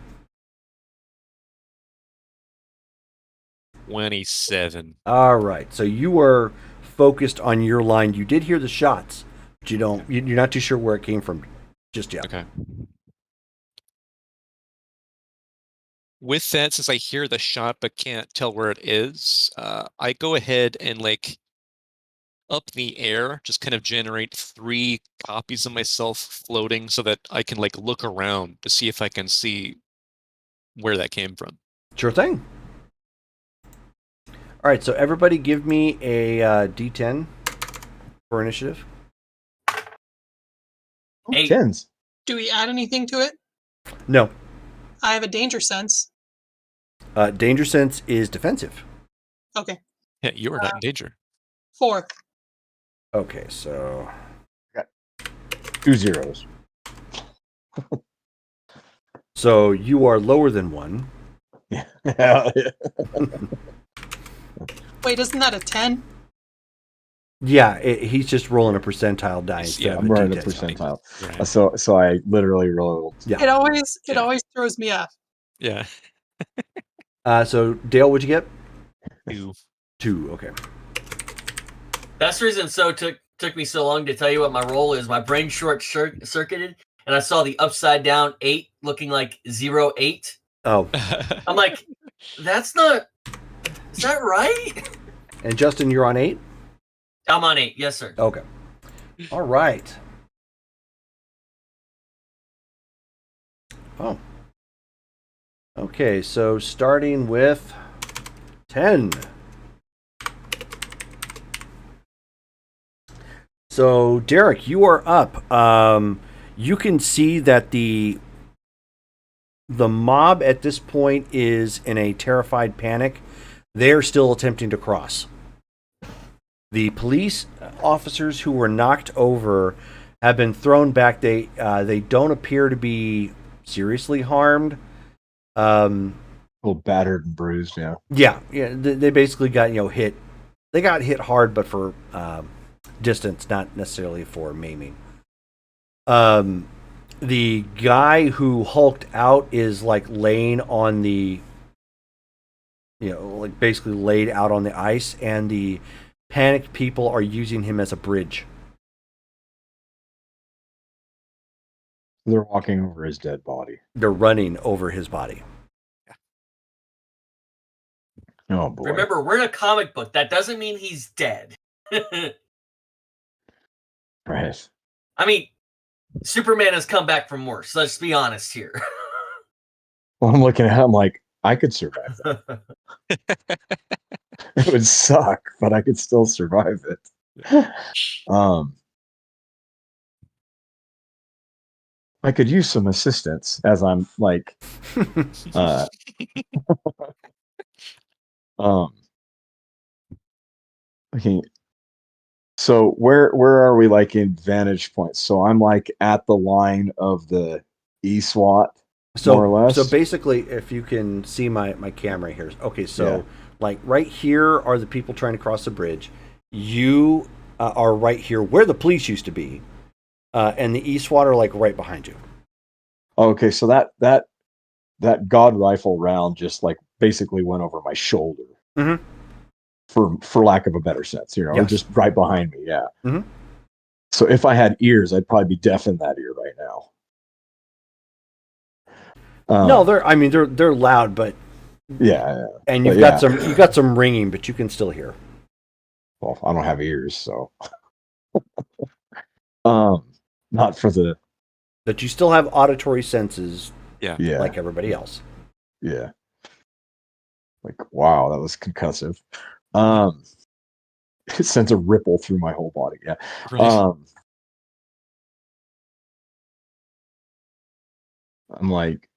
27. All right. So you were focused on your line. You did hear the shots, but you're not too sure where it came from just yet. Okay. With that, since I hear the shot but can't tell where it is, I go ahead and like up in the air, just kind of generate 3 copies of myself floating so that I can like look around to see if I can see where that came from. Sure thing. All right. So everybody give me a D10 for initiative. 8. Tens. Do we add anything to it? No. I have a danger sense. Danger sense is defensive. Okay. Yeah, you are not in danger. 4. Okay, so 2 zeros. so you are lower than 1. Yeah. Wait, isn't that a 10? Yeah, he's just rolling a percentile die instead Yeah, of I'm a running a D10. percentile. Right. So I literally rolled. Yeah. It always throws me off. Yeah. So Dale, what'd you get? 2. 2. Okay. That's the reason took me so long to tell you what my role is. My brain short-circuited, and I saw the upside down 8 looking like 08. Oh, I'm like, that's not. Is that right? and Justin, you're on 8? I'm on 8. Yes, sir. Okay. All right. Oh. Okay, so starting with 10. So, Derek, you are up. You can see that the mob at this point is in a terrified panic. They're still attempting to cross. The police officers who were knocked over have been thrown back. They don't appear to be seriously harmed. A little battered and bruised, yeah. Yeah. They basically got hit. They got hit hard, but for distance, not necessarily for maiming. The guy who hulked out is like laying on the, like basically laid out on the ice, and the panicked people are using him as a bridge. They're walking over his dead body. They're running over his body. Oh boy! Remember, we're in a comic book. That doesn't mean he's dead. Right. I mean, Superman has come back from worse. Let's be honest here. Well, I'm looking at it, I'm like, I could survive that. It would suck, but I could still survive it. I could use some assistance as I'm like, okay. So where are we like in vantage points? So I'm like at the line of the E-SWAT, more or less. So basically, if you can see my camera here. Okay, so Yeah. like right here are the people trying to cross the bridge. You are right here where the police used to be, and the E-SWAT are like right behind you. Okay, so that God rifle round just like basically went over my shoulder. Mm-hmm. For lack of a better sense, Yes. just right behind me. Yeah. Mm-hmm. So if I had ears, I'd probably be deaf in that ear right now. No, they're loud, but yeah. and But you've got some ringing, but you can still hear. Well, I don't have ears, so not for the. But you still have auditory senses, Yeah. like everybody else. Yeah. Like, wow, that was concussive. It sends a ripple through my whole body. Yeah. Right. I'm like,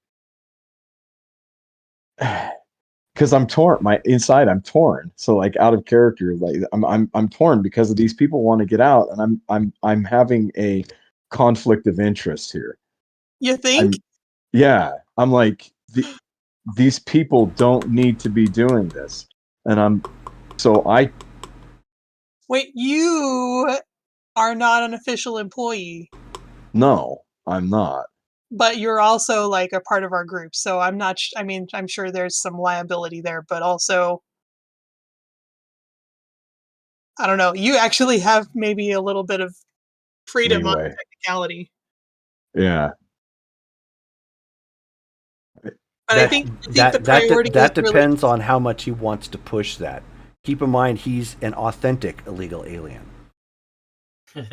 because I'm torn. My inside, I'm torn. So like out of character, like I'm torn because of these people want to get out, and I'm having a conflict of interest here. You think? I'm like these people don't need to be doing this, and I Wait, you are not an official employee, no, I'm not. but you're also like a part of our group. So I'm not. I mean, I'm sure there's some liability there, but also, I don't know. You actually have maybe a little bit of freedom on Leeway. technicality. Yeah. But I think the priority that is really depends on how much he wants to push that. Keep in mind, he's an authentic illegal alien. Yeah.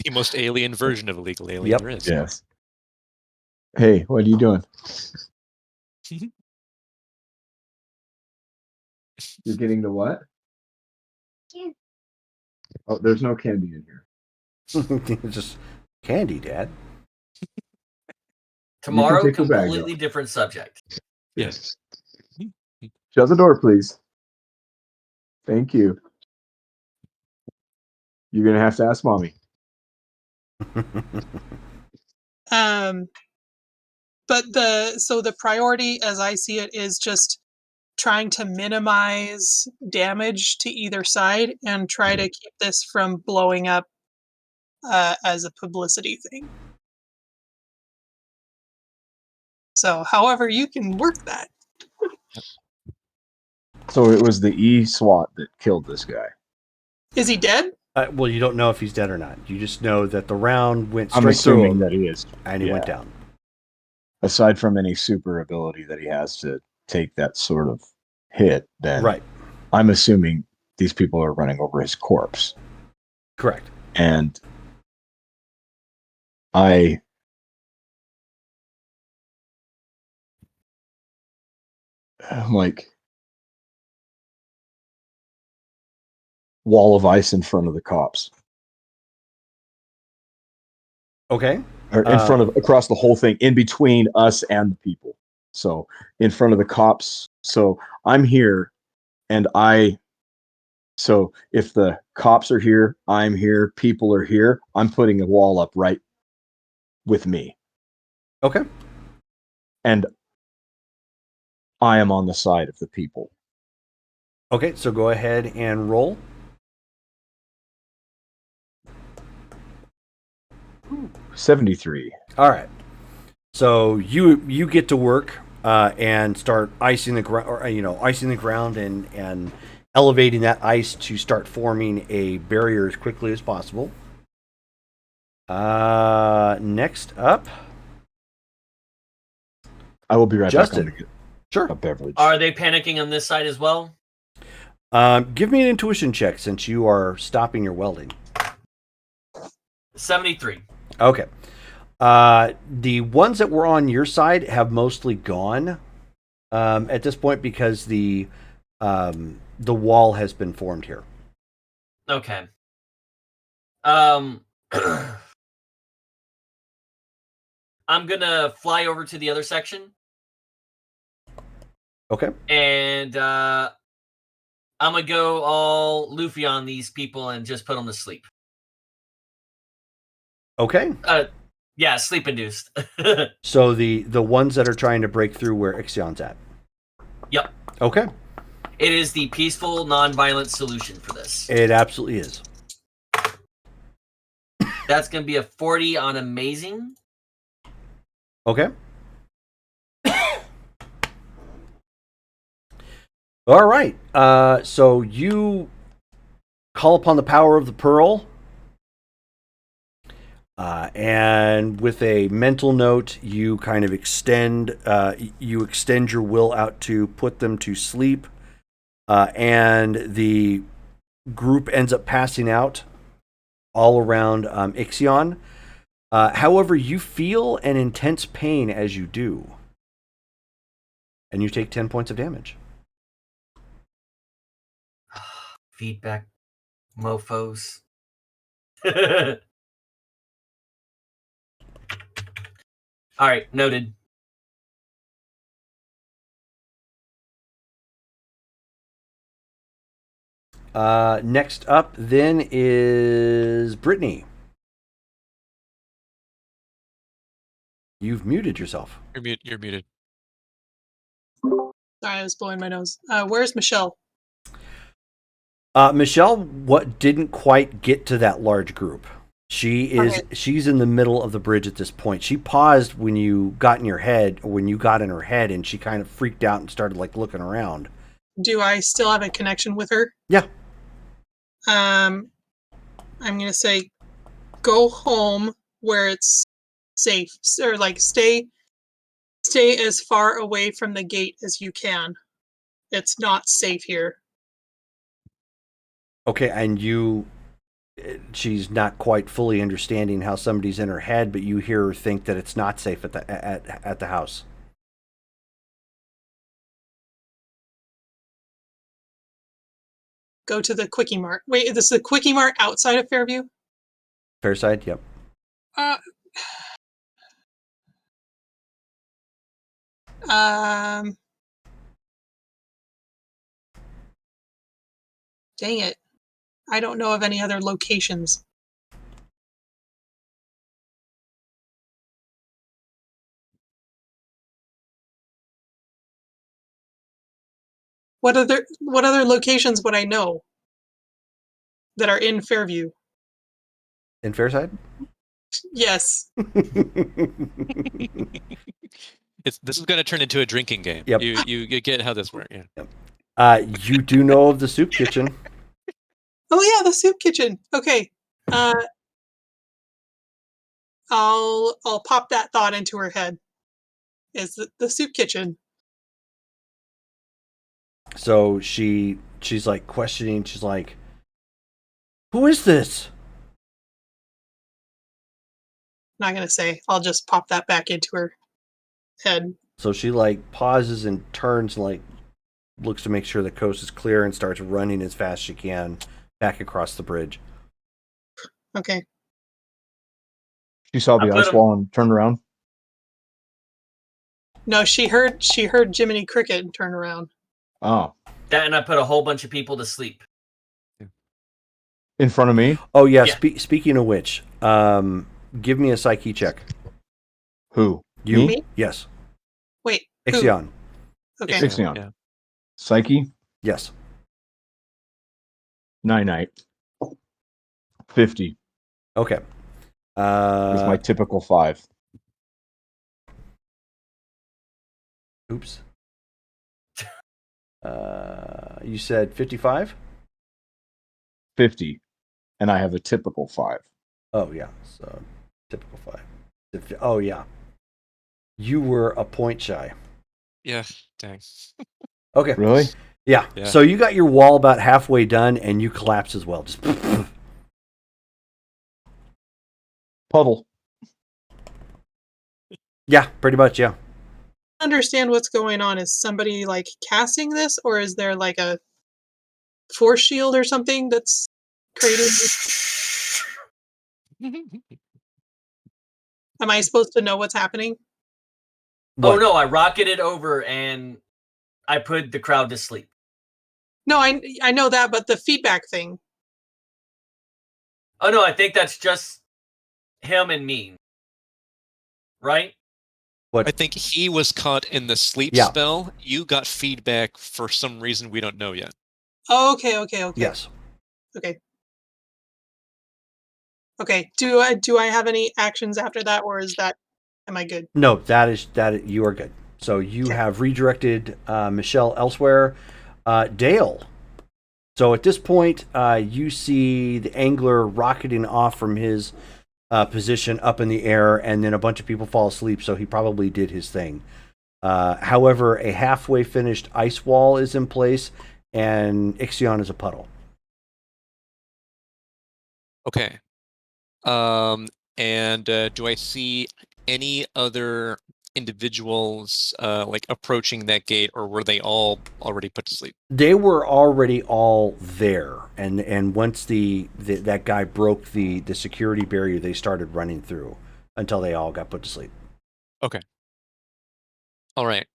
The most alien version of a legal alien Yep. there is. Yes. Hey, what are you doing? You're getting the what? Oh, there's no candy in here. It's just candy, Dad. Tomorrow, take your bag, completely different subject. Yes. Shut the door, please. Thank you. You're gonna have to ask mommy. But the priority, as I see it, is just trying to minimize damage to either side and try to keep this from blowing up as a publicity thing. So, however you can work that. So it was the E-SWAT that killed this guy. Is he dead? Well, you don't know if he's dead or not. You just know that the round went I'm straight through assuming him, that he is. and he went down. Aside from any super ability that he has to take that sort of hit, then Right. I'm assuming these people are running over his corpse. Correct. And I'm like wall of ice in front of the cops. Okay. Or in front of across the whole thing, in between us and the people. So in front of the cops. So I'm here, and so if the cops are here, I'm here, people are here, I'm putting a wall up right with me. Okay. And I am on the side of the people. Okay, so go ahead and roll. 73. All right. So you get to work and start icing the ground, or icing the ground and elevating that ice to start forming a barrier as quickly as possible. Next up, I will be right Justin. back. I'm gonna Sure. get a beverage. Are they panicking on this side as well? Give me an intuition check since you are stopping your welding. 73. Okay. The ones that were on your side have mostly gone at this point because the wall has been formed here. Okay. I'm gonna fly over to the other section. Okay. And I'm gonna go all Luffy on these people and just put them to sleep. Okay. Yeah, sleep induced. So the ones that are trying to break through where Ixion's at. Yep. Okay. It is the peaceful, non-violent solution for this. It absolutely is. That's gonna be a 40 on amazing. Okay. All right. So you call upon the power of the pearl. And with a mental note, you kind of extend your will out to put them to sleep, and the group ends up passing out all around Ixion. However, you feel an intense pain as you do, and you take 10 points of damage. Feedback, mofos. All right, noted. Next up, then, is Brittany. You've muted yourself. You're muted. Sorry, I was blowing my nose. Where's Michelle? Michelle, what didn't quite get to that large group. She's in the middle of the bridge at this point. She paused when you got in her head, and she kind of freaked out and started like looking around. Do I still have a connection with her? Yeah. I'm gonna say, go home where it's safe, or like stay as far away from the gate as you can. It's not safe here. Okay, and she's not quite fully understanding how somebody's in her head, but you hear her think that it's not safe at the house. Go to the Quickie Mart. Wait, this is the Quickie Mart outside of Fairview? Fairside, yep. Dang it. I don't know of any other locations. What other locations would I know that are in Fairview? In Fairside? Yes. This is going to turn into a drinking game. Yep. You get how this works. Yeah. Yep. You do know of the soup kitchen. Oh yeah, the soup kitchen. Okay. I'll pop that thought into her head. Is the soup kitchen. So she's like questioning. She's like, "Who is this?" Not gonna say. I'll just pop that back into her head. So she like pauses and turns and like looks to make sure the coast is clear and starts running as fast as she can back across the bridge. Okay. She saw the ice wall and turned around. No, she heard Jiminy Cricket and turned around. Oh. That, and I put a whole bunch of people to sleep. In front of me? Oh yeah. Speaking of which, give me a psyche check. Who? You? Me? Yes. Wait. Ixion. Okay. Ixion. Yeah. Psyche? Yes. 9 50. Okay. with my typical 5. Oops. You said 55? 50. And I have a typical 5. Oh, yeah. So, typical 5. Oh, yeah. You were a point shy. Yeah, dang. Okay. Really? Yeah. Yeah. So you got your wall about halfway done, and you collapse as well. Just Puddle. yeah, pretty much. Yeah. Understand what's going on. Is somebody like casting this, or is there like a force shield or something that's creating this? Am I supposed to know what's happening? Oh What? no, I rocketed over and I put the crowd to sleep. No, I know that, but the feedback thing. Oh no, I think that's just him and me. Right? What? I think he was caught in the sleep Yeah. spell. You got feedback for some reason we don't know yet. Oh, okay. Yes. Okay. Do I have any actions after that, or am I good? No, that you are good. So you Okay. have redirected Michelle elsewhere. Dale. So at this point, you see the angler rocketing off from his position up in the air, and then a bunch of people fall asleep. So he probably did his thing. However, a halfway finished ice wall is in place, and Ixion is a puddle. Okay. And do I see any other individuals like approaching that gate, or were they all already put to sleep? They were already all there, and once that guy broke the security barrier, they started running through until they all got put to sleep. Okay. All right.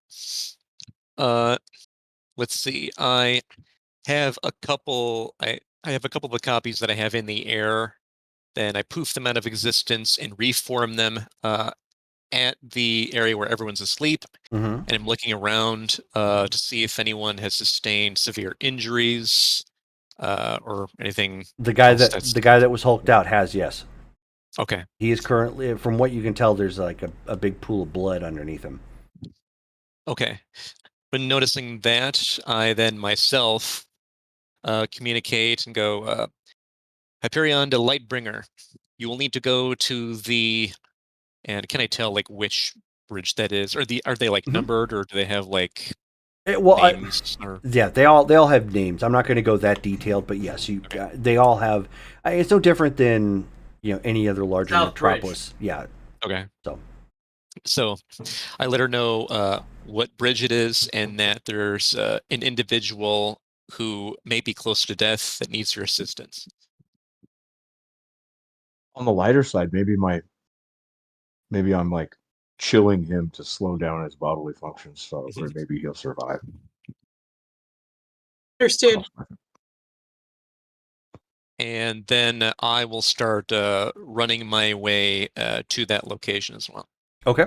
Let's see. I have a couple. I have a couple of copies that I have in the air. Then I poof them out of existence and reform them at the area where everyone's asleep. Mm-hmm. And I'm looking around to see if anyone has sustained severe injuries or anything. The guy else that was hulked out has, yes. Okay. He is currently, from what you can tell, there's like a big pool of blood underneath him. Okay. When noticing that, I then myself communicate and go, Hyperion to Lightbringer. You will need to go to the, and can I tell like which bridge that is? Or are they like Mhm. numbered, or do they have like Well, names? Or yeah, they all have names. I'm not going to go that detailed, but yes, they all have. It's no different than any other larger South Bridge. metropolis. Yeah. okay. So So I let her know what bridge it is, and that there's an individual who may be close to death that needs your assistance. On the lighter side, maybe I'm like chilling him to slow down his bodily functions, so or maybe he'll survive. Understood. And then I will start running my way to that location as well. okay.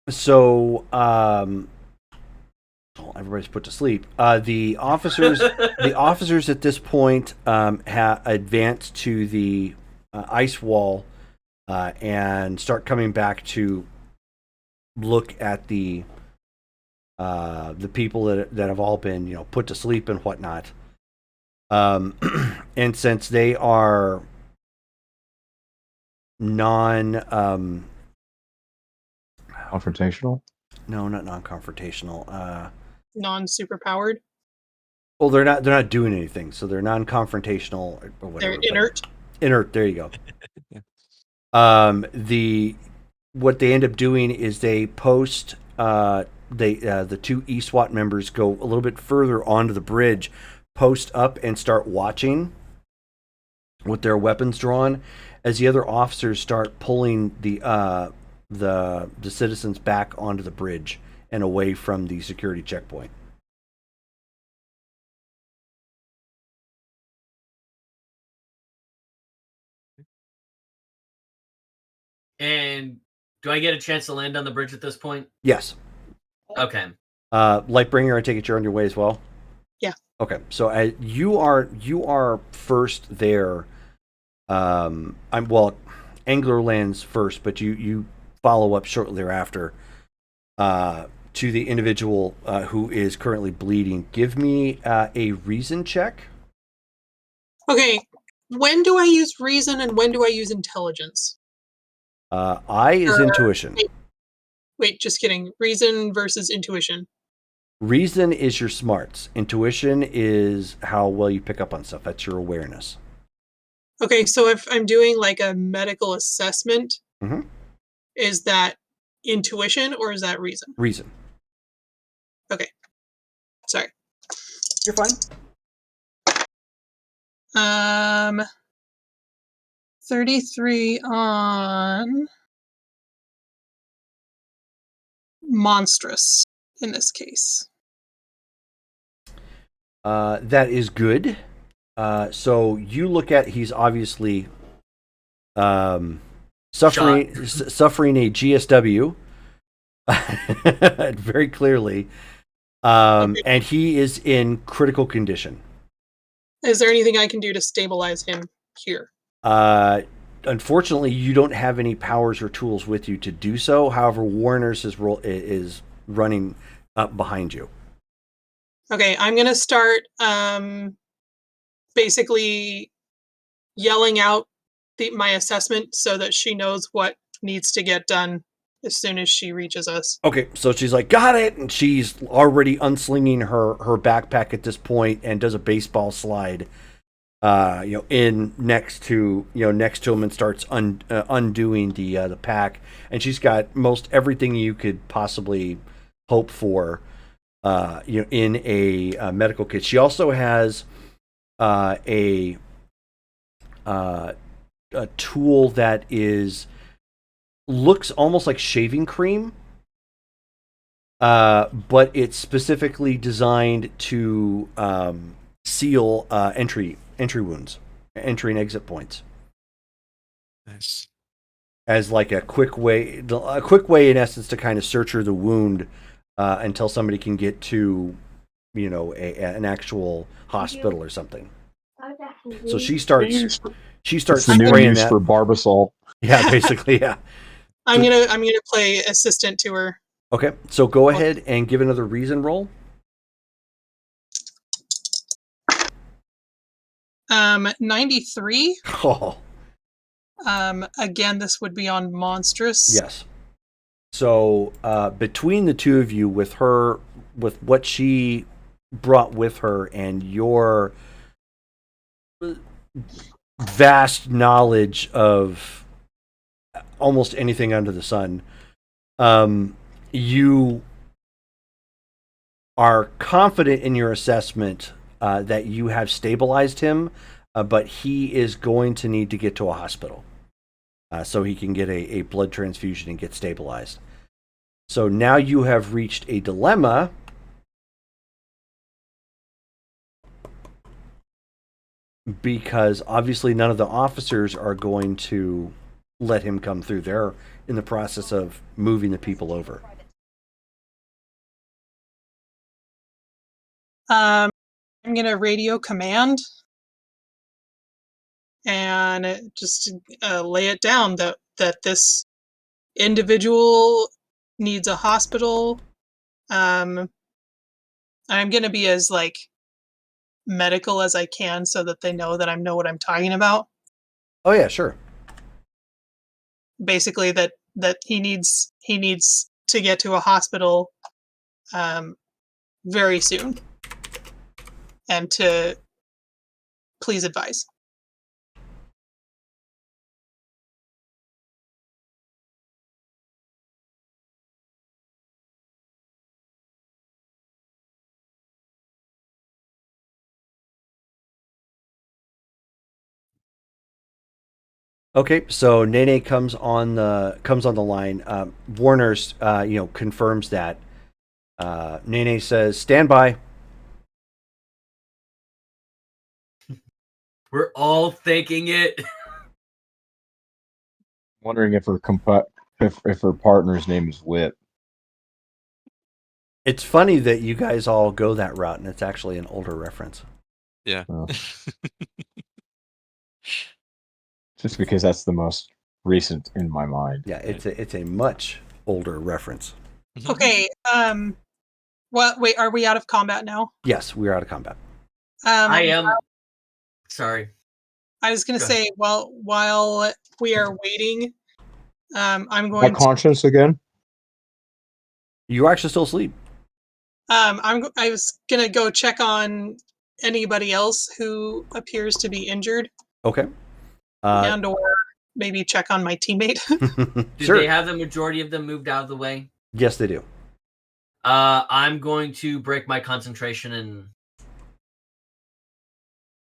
So everybody's put to sleep. The officers at this point have advanced to the ice wall and start coming back to look at the people that have all been put to sleep and whatnot. And since they are Confrontational? no, not non-confrontational. Non-superpowered. Well, they're not doing anything, so they're non-confrontational or whatever. They're inert. Inert. There you go. Yeah. What they end up doing is they post. The two ESWAT members go a little bit further onto the bridge, post up, and start watching with their weapons drawn as the other officers start pulling the citizens back onto the bridge and away from the security checkpoint. And do I get a chance to land on the bridge at this point? Yes. Okay. Lightbringer, I take it you're on your way as well? Yeah. Okay, so you are first there. Angler lands first, but you follow up shortly thereafter to the individual who is currently bleeding. Give me a reason check. Okay, when do I use reason and when do I use intelligence? I is intuition. Wait, just kidding. Reason versus intuition. Reason is your smarts. Intuition is how well you pick up on stuff. That's your awareness. Okay, so if I'm doing like a medical assessment, Mhm. is that intuition or is that reason? Reason. Okay, sorry. You're fine. 33 on monstrous in this case. That is good. So you look at he's obviously suffering a GSW very clearly, Okay. and he is in critical condition. Is there anything I can do to stabilize him here? Unfortunately, you don't have any powers or tools with you to do so. However, Warner's is running up behind you. Okay, I'm gonna start basically yelling out my assessment so that she knows what needs to get done as soon as she reaches us. Okay, so she's like, "Got it," and she's already unslinging her backpack at this point and does a baseball slide, in next to him and starts undoing the pack, and she's got most everything you could possibly hope for, in a medical kit. She also has a tool that looks almost like shaving cream, but it's specifically designed to seal entry wounds, entry and exit points, Nice. as like a quick way in essence to kind of suture the wound until somebody can get to an actual hospital or something. So she starts It's the new spraying use that. for Barbasol. Yeah, basically, yeah. I'm gonna play assistant to her. Okay, so go ahead and give another reason roll. 93. Oh, Again, this would be on monstrous. yes. So between the two of you, with what she brought with her and your vast knowledge of almost anything under the sun, you are confident in your assessment that you have stabilized him, but he is going to need to get to a hospital so he can get a blood transfusion and get stabilized. So now you have reached a dilemma because obviously none of the officers are going to let him come through. They're in the process of moving the people over. I'm gonna radio command and just lay it down that this individual needs a hospital. I'm gonna be as like medical as I can so that they know that I know what I'm talking about. Oh yeah, sure. Basically, that he needs to get to a hospital very soon, and to please advise. Okay, so Nene comes on the line. Warner's confirms that. Nene says, "Stand by." We're all thinking it. Wondering if her partner's name is Whip. It's funny that you guys all go that route, and it's actually an older reference. Yeah. Oh. Just because that's the most recent in my mind. Yeah, it's a much older reference. Okay. What? Wait, are we out of combat now? Yes, we are out of combat. I am. Sorry. I was going to Go ahead. say, well, while we are waiting, I'm My going to. conscience again. You're actually still asleep. I was going to go check on anybody else who appears to be injured, Okay. and or maybe check on my teammate. Do Sure. they have the majority of them moved out of the way? Yes, they do. I'm going to break my concentration and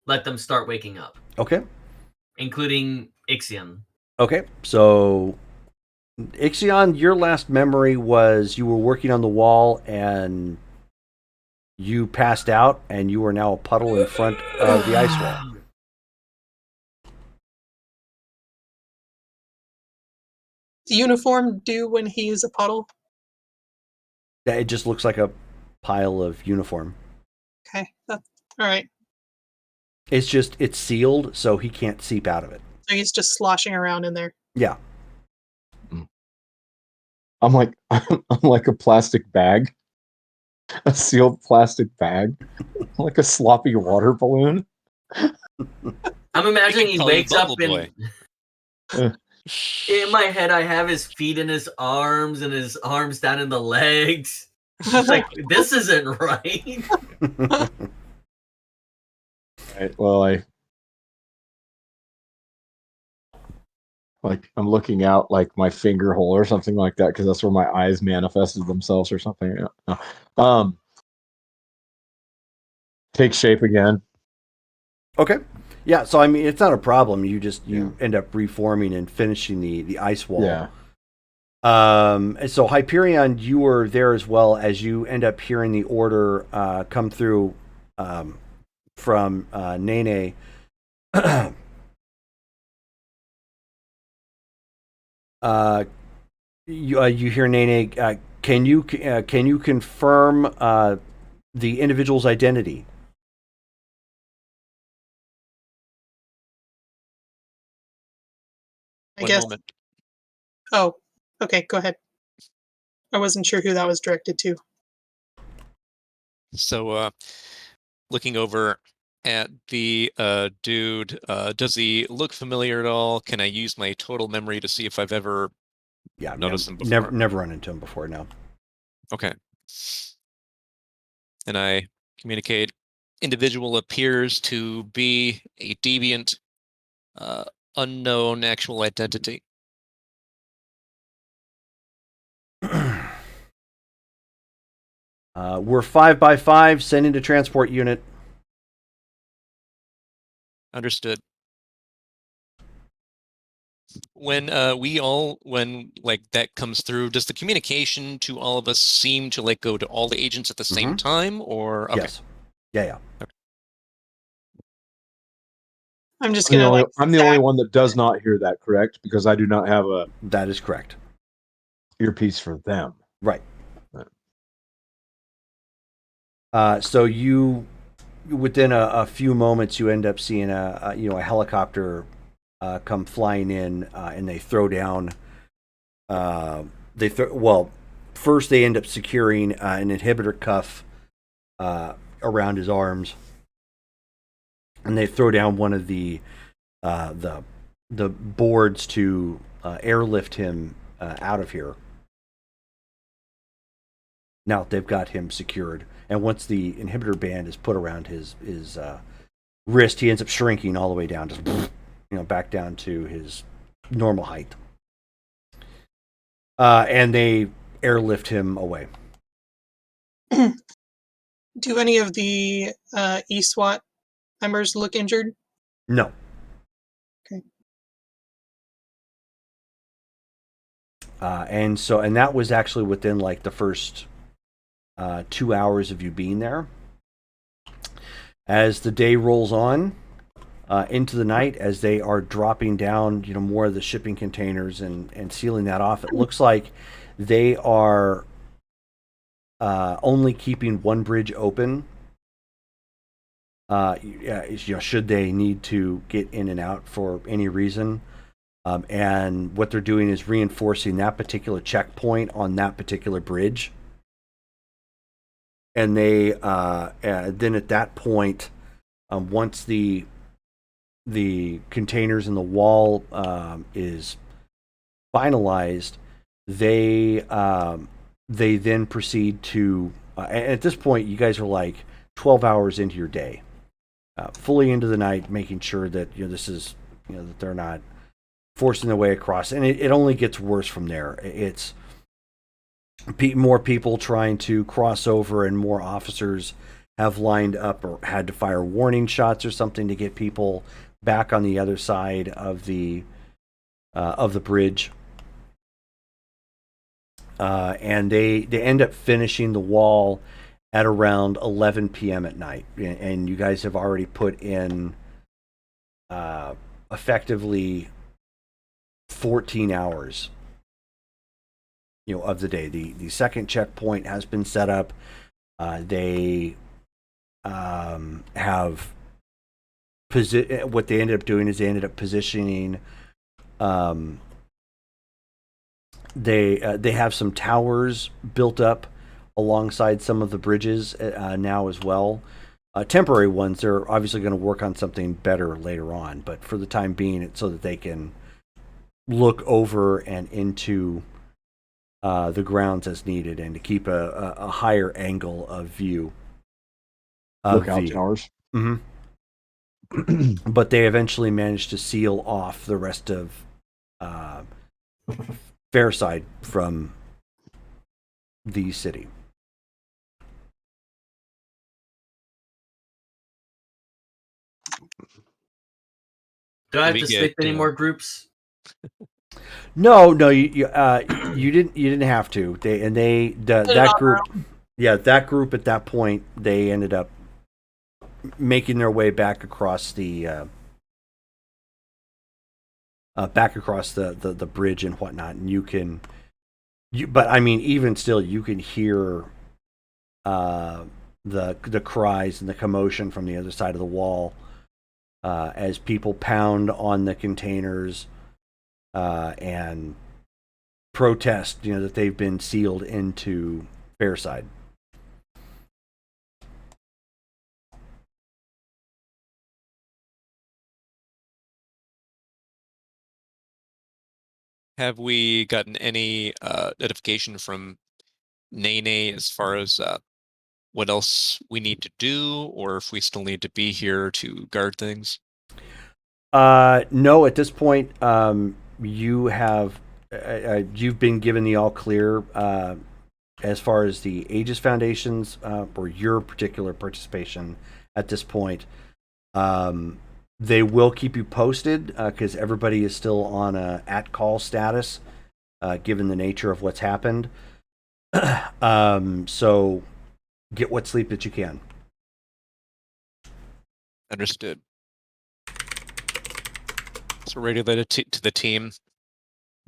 let them start waking up, Okay. including Ixion. Okay. So, Ixion, your last memory was you were working on the wall and you passed out, and you are now a puddle in front of the ice wall. The uniform do when he is a puddle? It just looks like a pile of uniform. Okay, that's all right. It's sealed, so he can't seep out of it. So he's just sloshing around in there. Yeah. I'm like a plastic bag, a sealed plastic bag, like a sloppy water balloon. I'm imagining he call you wakes up Bubble Boy. in my head. I have his feet in his arms and his arms down in the legs. It's like, this isn't right. Right, well, I'm looking out like my finger hole or something like that because that's where my eyes manifested themselves or something. Take shape again. Okay. Yeah, so I mean, it's not a problem. You end up reforming and finishing the ice wall. Yeah. And so Hyperion, you were there as well as you end up hearing the order come through from Nene. You hear Nene. Can you confirm the individual's identity? I One guess. moment. Oh, okay, go ahead. I wasn't sure who that was directed to. So, looking over at the dude, does he look familiar at all? Can I use my total memory to see if I've ever noticed him before? Never run into him before. No. Okay. And I communicate. Individual appears to be a deviant, unknown actual identity. We're 5x5, sending to transport unit. Understood. When when like that comes through, does the communication to all of us seem to like go to all the agents at the same time, or okay? Yes. Yeah. Okay. I'm just gonna. I'm the only one that does not hear that, correct? Because I do not have a That is correct. earpiece for them. Right. So you, within a few moments, you end up seeing a helicopter come flying in, and they throw down. First they end up securing an inhibitor cuff around his arms, and they throw down one of the boards to airlift him out of here. Now they've got him secured, and once the inhibitor band is put around his wrist, he ends up shrinking all the way down, just back down to his normal height. And they airlift him away. Do any of the ESWAT members look injured? No. Okay. And that was actually within like the first 2 hours of you being there. As the day rolls on into the night, as they are dropping down, more of the shipping containers and sealing that off, it looks like they are only keeping one bridge open. Should they need to get in and out for any reason. And what they're doing is reinforcing that particular checkpoint on that particular bridge. And they then at that point, once the containers in the wall is finalized, they then proceed to. And at this point, you guys are like 12 hours into your day, fully into the night, making sure that this is that they're not forcing their way across, and it only gets worse from there. It's more people trying to cross over, and more officers have lined up or had to fire warning shots or something to get people back on the other side of the bridge. And they end up finishing the wall at around 11 p.m. at night, and you guys have already put in effectively 14 hours of the day. The second checkpoint has been set up. They have what they ended up doing is they ended up positioning they have some towers built up alongside some of the bridges now as well. Temporary ones. They're obviously going to work on something better later on, but for the time being, it's so that they can look over and into the grounds as needed, and to keep a higher angle of view. Lookout towers. Mm-hmm. But they eventually managed to seal off the rest of Fairside from the city. Do I have We to get, stick any more groups? No, you didn't have to. That group, that group at that point, they ended up making their way back across the bridge and whatnot, and but I mean, even still, you can hear the cries and the commotion from the other side of the wall as people pound on the containers and protest, that they've been sealed into Fairside. Have we gotten any notification from Nene as far as what else we need to do, or if we still need to be here to guard things? No, at this point, you have you've been given the all clear as far as the Aegis Foundations or your particular participation at this point. They will keep you posted because everybody is still on a at call status, given the nature of what's happened. So get what sleep that you can. Understood. So radio that to the team.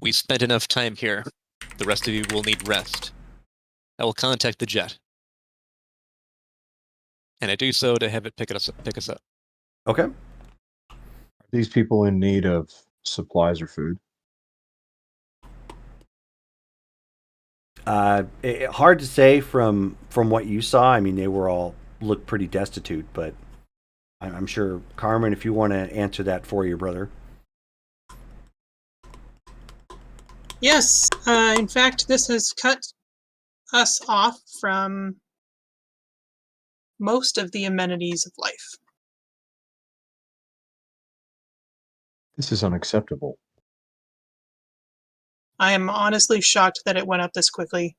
We spent enough time here. The rest of you will need rest. I will contact the jet. And I do so to have it pick us up. Okay. Are these people in need of supplies or food? Hard to say from what you saw. I mean, they were all looked pretty destitute, but I'm sure, Carmen, if you want to answer that for your brother. Yes, in fact, this has cut us off from most of the amenities of life. This is unacceptable. I am honestly shocked that it went up this quickly.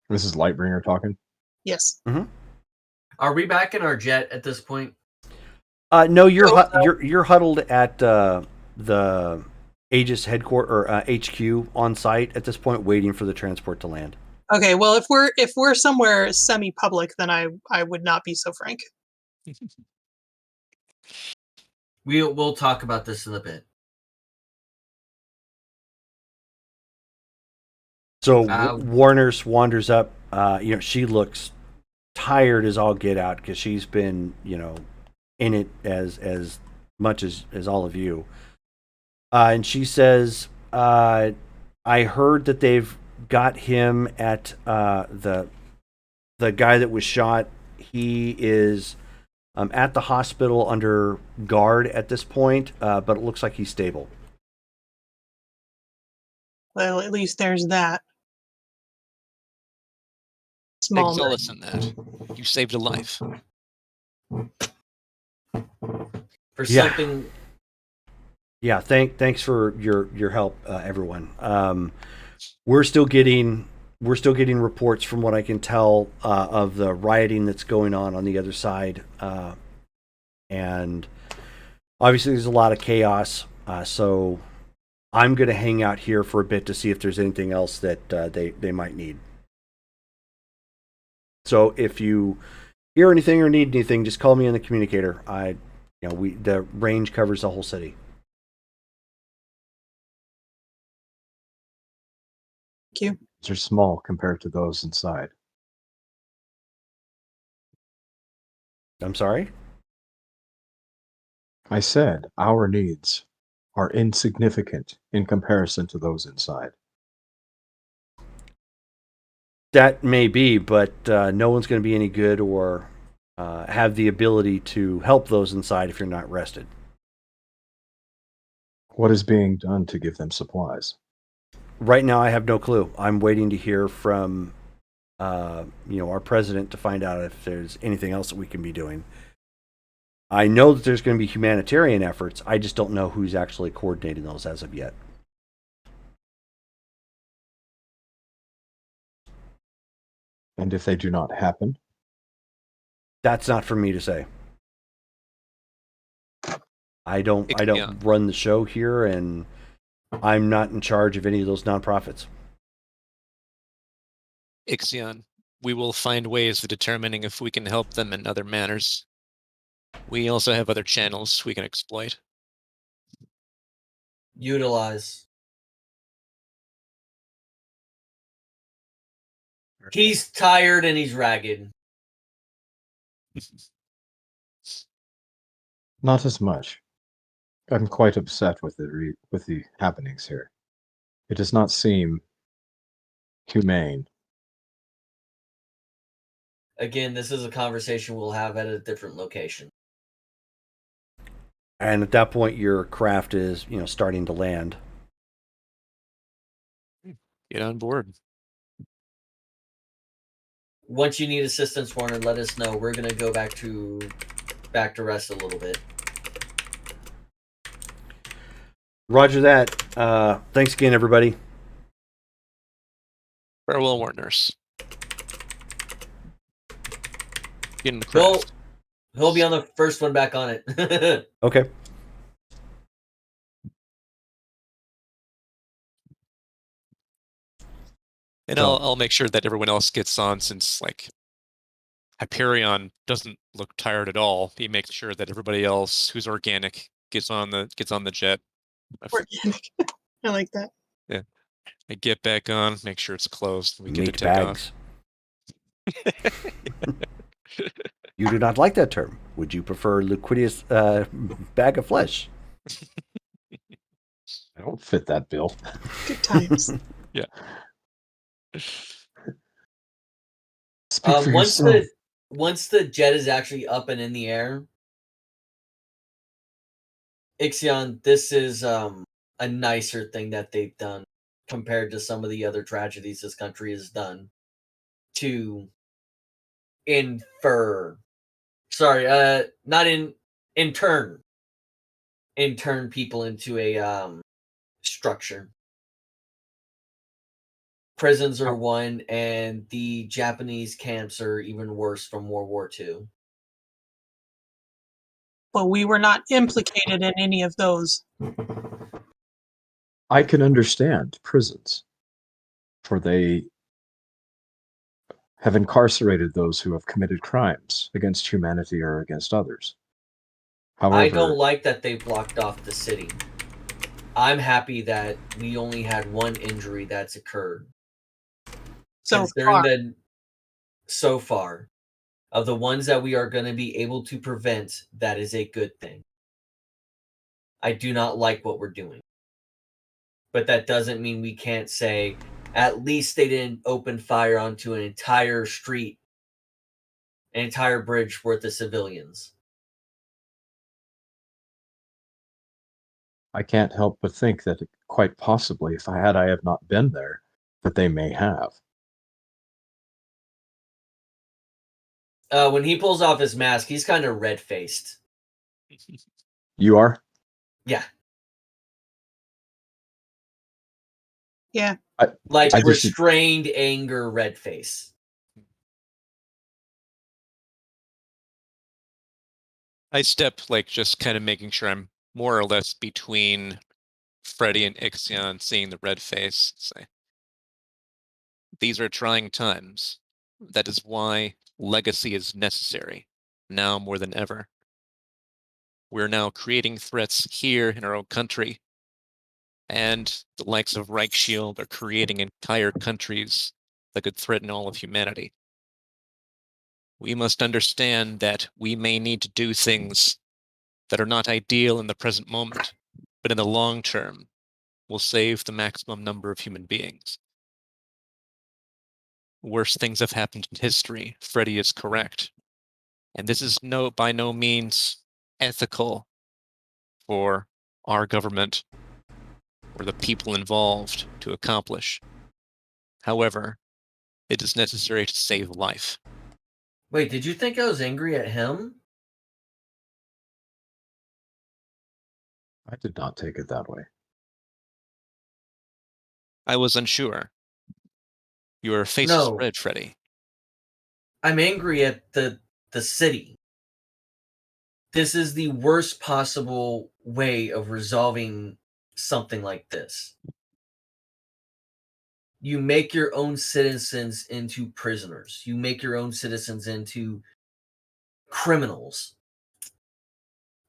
This is Lightbringer talking. Yes. Mm-hmm. Are we back in our jet at this point? No, you're huddled at the Aegis headquarters or HQ on site at this point, waiting for the transport to land. Okay, well, if we're somewhere semi-public, then I would not be so frank. We'll talk about this in a bit. So Uh, Warner's wanders up. She looks tired as all get out because she's been, in it as much as all of you. And she says, "I heard that they've got him at the guy that was shot. He is at the hospital under guard at this point, but it looks like he's stable." Well, at least there's that. Take Small. solace in that. You saved a life. for Yeah. something. Yeah, thanks for your help, everyone. We're still getting reports from what I can tell of the rioting that's going on the other side, and obviously there's a lot of chaos. So I'm going to hang out here for a bit to see if there's anything else that they might need. So if you hear anything or need anything, just call me on the communicator. The range covers the whole city. Thank you. They're small compared to those inside. I'm sorry? I said our needs are insignificant in comparison to those inside. That may be, but no one's going to be any good or have the ability to help those inside if you're not rested. What is being done to give them supplies? Right now, I have no clue. I'm waiting to hear from, our president to find out if there's anything else that we can be doing. I know that there's going to be humanitarian efforts. I just don't know who's actually coordinating those as of yet. And if they do not happen? That's not for me to say. I don't Yeah. run the show here, and I'm not in charge of any of those nonprofits. Ixion, we will find ways of determining if we can help them in other manners. We also have other channels we can exploit. Utilize. He's tired and he's ragged. Not as much. I'm quite upset with the happenings here. It does not seem humane. Again, this is a conversation we'll have at a different location. And at that point, your craft is, starting to land. Get on board. Once you need assistance, Warner, let us know. We're gonna go back to rest a little bit. Roger that. Thanks again, everybody. Farewell, Warners. Get in the He'll craft. be on the first one back on it. Okay. And So- I'll make sure that everyone else gets on, since Hyperion doesn't look tired at all. He makes sure that everybody else who's organic gets on the jet. Organic. I like that. I get back on, make sure it's closed. We get to Meat take bags. You do not like that term. Would you prefer liquidious bag of flesh? I don't fit that bill. Good times. Yeah. Speak for yourself. Once the jet is actually up and in the air, Ixion, this is a nicer thing that they've done compared to some of the other tragedies this country has done to intern people into a structure. Prisons are one, and the Japanese camps are even worse from World War II. But we were not implicated in any of those. I can understand prisons, for they have incarcerated those who have committed crimes against humanity or against others. However, I don't like that they blocked off the city. I'm happy that we only had one injury that's occurred. So considering far. that so far, of the ones that we are going to be able to prevent, that is a good thing. I do not like what we're doing. But that doesn't mean we can't say, at least they didn't open fire onto an entire street, an entire bridge worth of civilians. I can't help but think that quite possibly, if I have not been there, that they may have. When he pulls off his mask, he's kind of red-faced. You are? Yeah. Yeah. Like I just- restrained anger red face. I step like just kind of making sure I'm more or less between Freddy and Ixion, seeing the red face. Say, these are trying times. That is why legacy is necessary, now more than ever. We're now creating threats here in our own country, and the likes of Reich Shield are creating entire countries that could threaten all of humanity. We must understand that we may need to do things that are not ideal in the present moment, but in the long term will save the maximum number of human beings. Worse things have happened in history. Freddy is correct. And this is by no means ethical for our government or the people involved to accomplish. However, it is necessary to save life. Wait, did you think I was angry at him? I did not take it that way. I was unsure. Your face is No. red, Freddy. I'm angry at the city. This is the worst possible way of resolving something like this. You make your own citizens into prisoners. You make your own citizens into criminals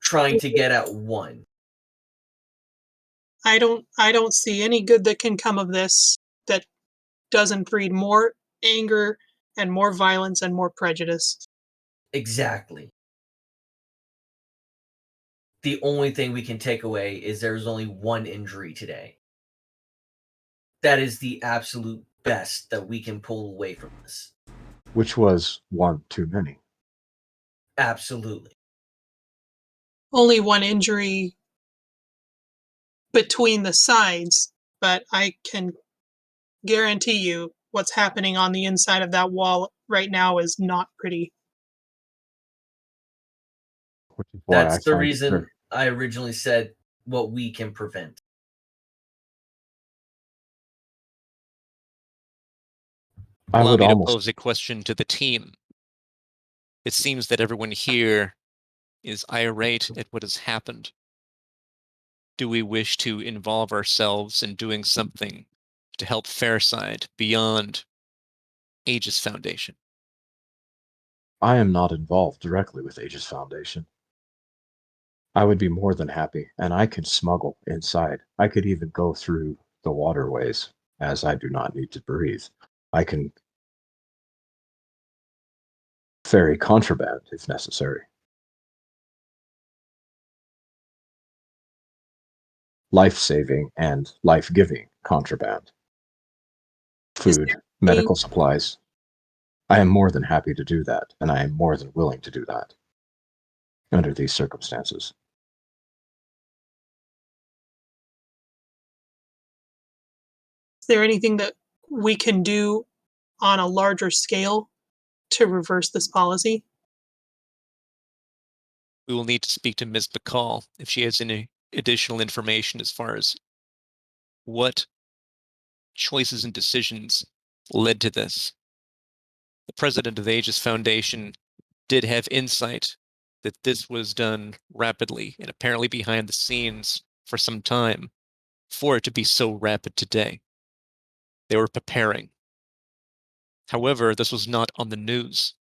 trying to get at one. I don't see any good that can come of this that doesn't breed more anger and more violence and more prejudice. Exactly. The only thing we can take away is there's only one injury today. That is the absolute best that we can pull away from this. Which was one too many. Absolutely. Only one injury between the sides, but I can guarantee you what's happening on the inside of that wall right now is not pretty. Which is why I That's the find it reason very- I originally said what we can prevent. I Allow would me to almost pose a question to the team. It seems that everyone here is irate at what has happened. Do we wish to involve ourselves in doing something to help Fairside beyond Aegis Foundation? I am not involved directly with Aegis Foundation. I would be more than happy, and I could smuggle inside. I could even go through the waterways, as I do not need to breathe. I can ferry contraband if necessary. Life-saving and life-giving contraband. Food, medical supplies. I am more than happy to do that, and I am more than willing to do that under these circumstances. Is there anything that we can do on a larger scale to reverse this policy? We will need to speak to Ms. Bacall if she has any additional information as far as what choices and decisions led to this. The president of the Aegis Foundation did have insight that this was done rapidly and apparently behind the scenes for some time for it to be so rapid today. They were preparing. However, this was not on the news.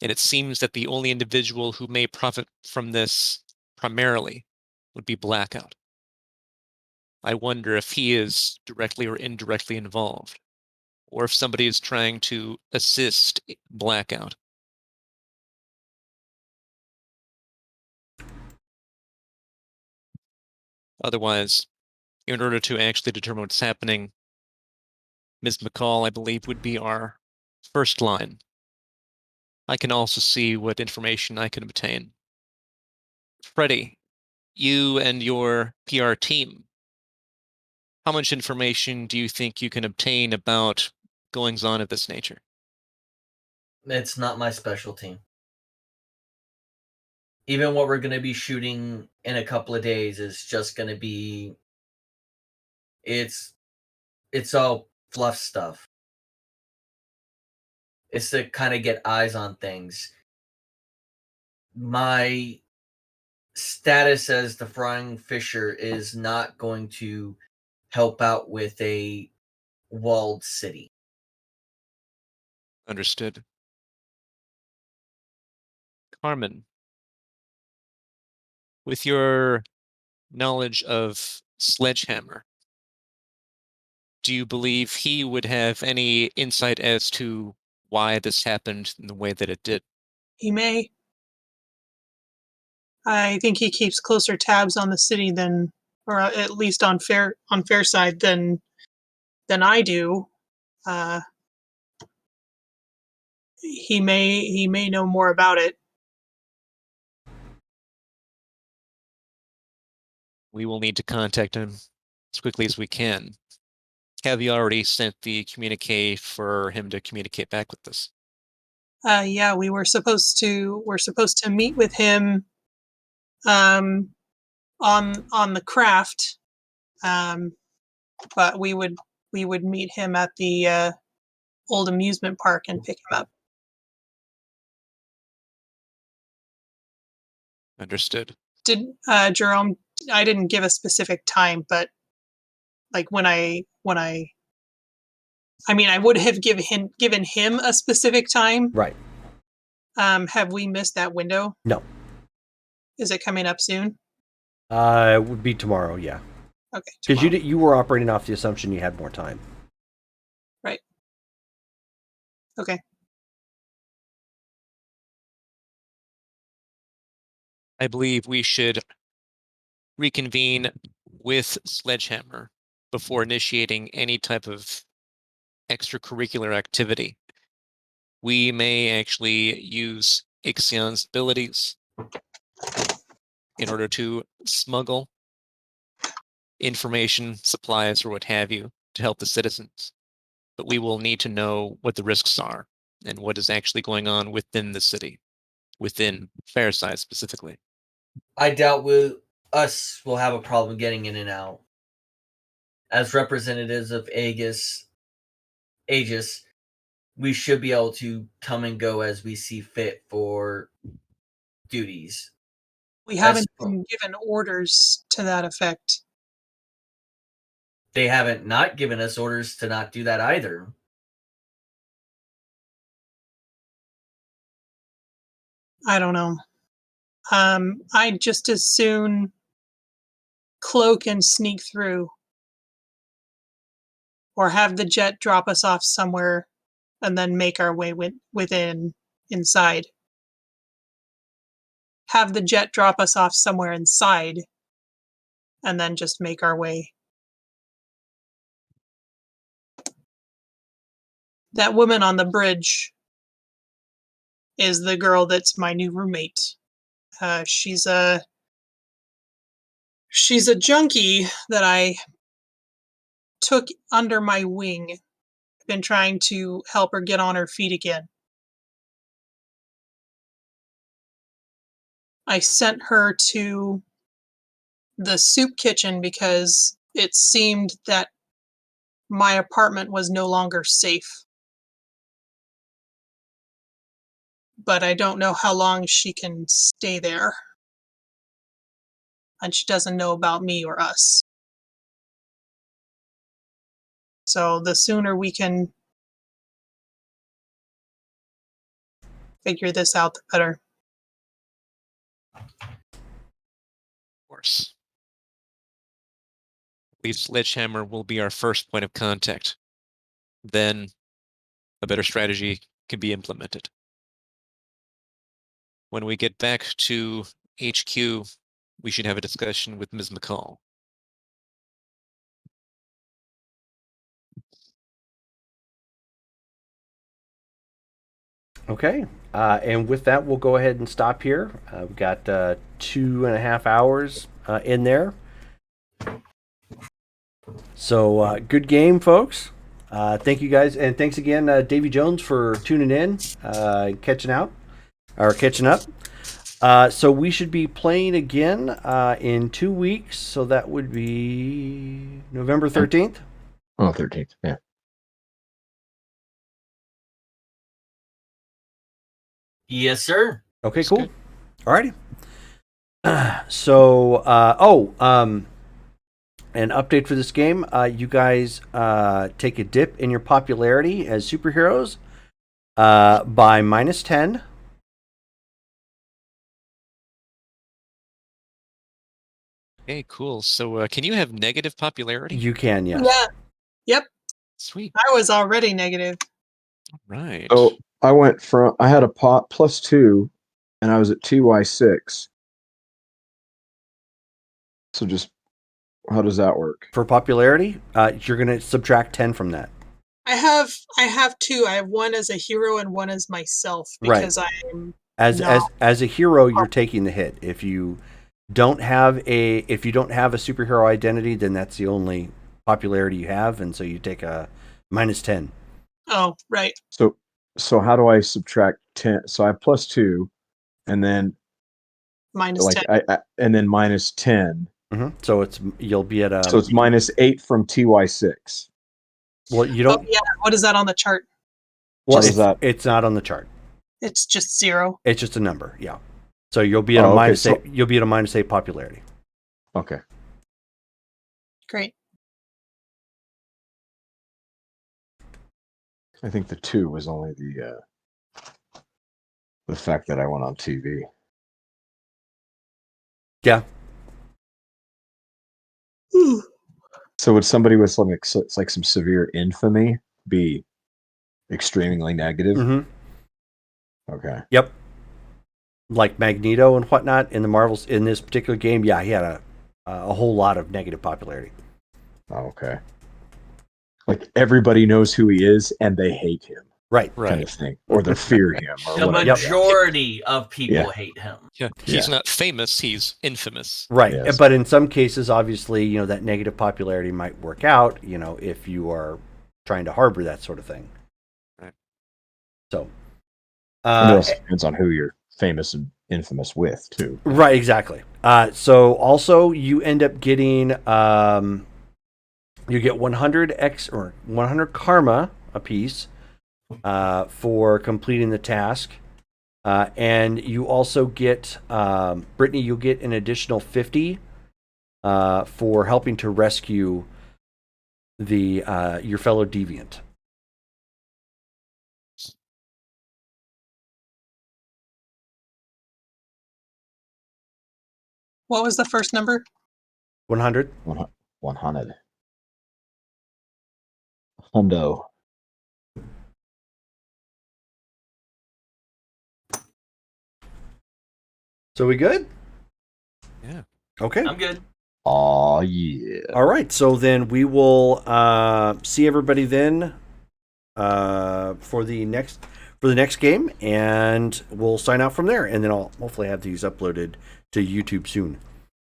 And it seems that the only individual who may profit from this primarily would be Blackout. I wonder if he is directly or indirectly involved. or if somebody is trying to assist Blackout. Otherwise, in order to actually determine what's happening, Ms. McCall, I believe, would be our first line. I can also see what information I can obtain. Freddie, you and your PR team, how much information do you think you can obtain about goings-on of this nature? It's not my specialty. Even what we're going to be shooting in a couple of days is just going to be it's all fluff stuff. It's to kind of get eyes on things. My status as the Flying Fisher is not going to help out with a walled city. Understood. Carmen, with your knowledge of Sledgehammer, do you believe he would have any insight as to why this happened in the way that it did? He may. I think he keeps closer tabs on the city than, or at least on fair side than I do. He may know more about it. We will need to contact him as quickly as we can. Have you already sent the communique for him to communicate back with us? Yeah, we're supposed to meet with him on the craft, but we would meet him at the old amusement park and pick him up. Understood. Did Jerome? I didn't give a specific time, but like when I mean, I would have given him a specific time. Right. Have we missed that window? No. Is it coming up soon? It would be tomorrow, yeah. Okay. Because you were operating off the assumption you had more time. Right. Okay. I believe we should reconvene with Sledgehammer before initiating any type of extracurricular activity. We may actually use Ixion's abilities in order to smuggle information, supplies, or what have you to help the citizens. But we will need to know what the risks are and what is actually going on within the city, within Fairside specifically. I doubt us will have a problem getting in and out. As representatives of Aegis, we should be able to come and go as we see fit for duties. We haven't been given orders to that effect. They haven't not given us orders to not do that either. I don't know. I'd just as soon cloak and sneak through, or have the jet drop us off somewhere, and then make our way inside. Have the jet drop us off somewhere inside, and then just make our way. That woman on the bridge is the girl that's my new roommate. She's a junkie that I took under my wing. Been trying to help her get on her feet again. I sent her to the soup kitchen because it seemed that my apartment was no longer safe. But I don't know how long she can stay there. And she doesn't know about me or us. So the sooner we can figure this out, the better. Of course. I believe Sledgehammer will be our first point of contact. then a better strategy can be implemented. When we get back to HQ, we should have a discussion with Ms. McCall. Okay. And with that, we'll go ahead and stop here. We've got 2.5 hours in there. So good game, folks. Thank you guys, and thanks again, Davy Jones, for tuning in, catching up. So we should be playing again in 2 weeks. So that would be November 13th. Oh, 13th. Yeah. Yes, sir. Okay, That's cool. good. Alrighty. So, an update for this game. You guys take a dip in your popularity as superheroes by -10. Okay, cool. So can you have negative popularity? You can, yes. Yeah. Yep. Sweet. I was already negative. Right. So I had a pot +2, and I was at TY6. So just, how does that work? For popularity, you're going to subtract 10 from that. I have two. I have one as a hero and one as myself Right. because I'm As a hero, you're taking the hit. If you don't have a superhero identity, then that's the only popularity you have, and so you take a -10. oh right. So how do I subtract 10? So I have +2, and then -10. and then -10. So you'll be at a. So it's -8 from TY6. Well, you Oh don't. yeah. What is that on the chart? Well, What is that? It's not on the chart. It's just 0. It's just a number. Yeah. So you'll be at a Oh, okay, -8. You'll be at a -8 popularity. Okay. Great. I think the 2 was only the fact that I went on TV. Yeah. So would somebody with some like some severe infamy be extremely negative? Mm-hmm. Okay. Yep. Like Magneto and whatnot in the Marvels in this particular game, yeah, he had a whole lot of negative popularity. Oh, okay. Like everybody knows who he is and they hate him, Right. kind of thing, or they fear him, or The whatever. majority of people Yeah. hate him. Yeah. He's Yeah. not famous. He's infamous. Right. Yes. But in some cases, obviously, that negative popularity might work out, if you are trying to harbor that sort of thing. Right. So. And it also depends on who you're famous and infamous with, too. Right, exactly. So also you end up getting you get 100 or 100 karma apiece for completing the task, and you also get Brittany. You'll get an additional 50 for helping to rescue your fellow deviant. What was the first number? 100. 100. Hundo. So we good? Yeah. Okay. I'm good. Oh yeah. All right. So then we will see everybody then for the next game, and we'll sign out from there, and then I'll hopefully have these uploaded to YouTube soon.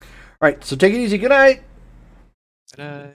All right. So take it easy. Good night. Ta-da.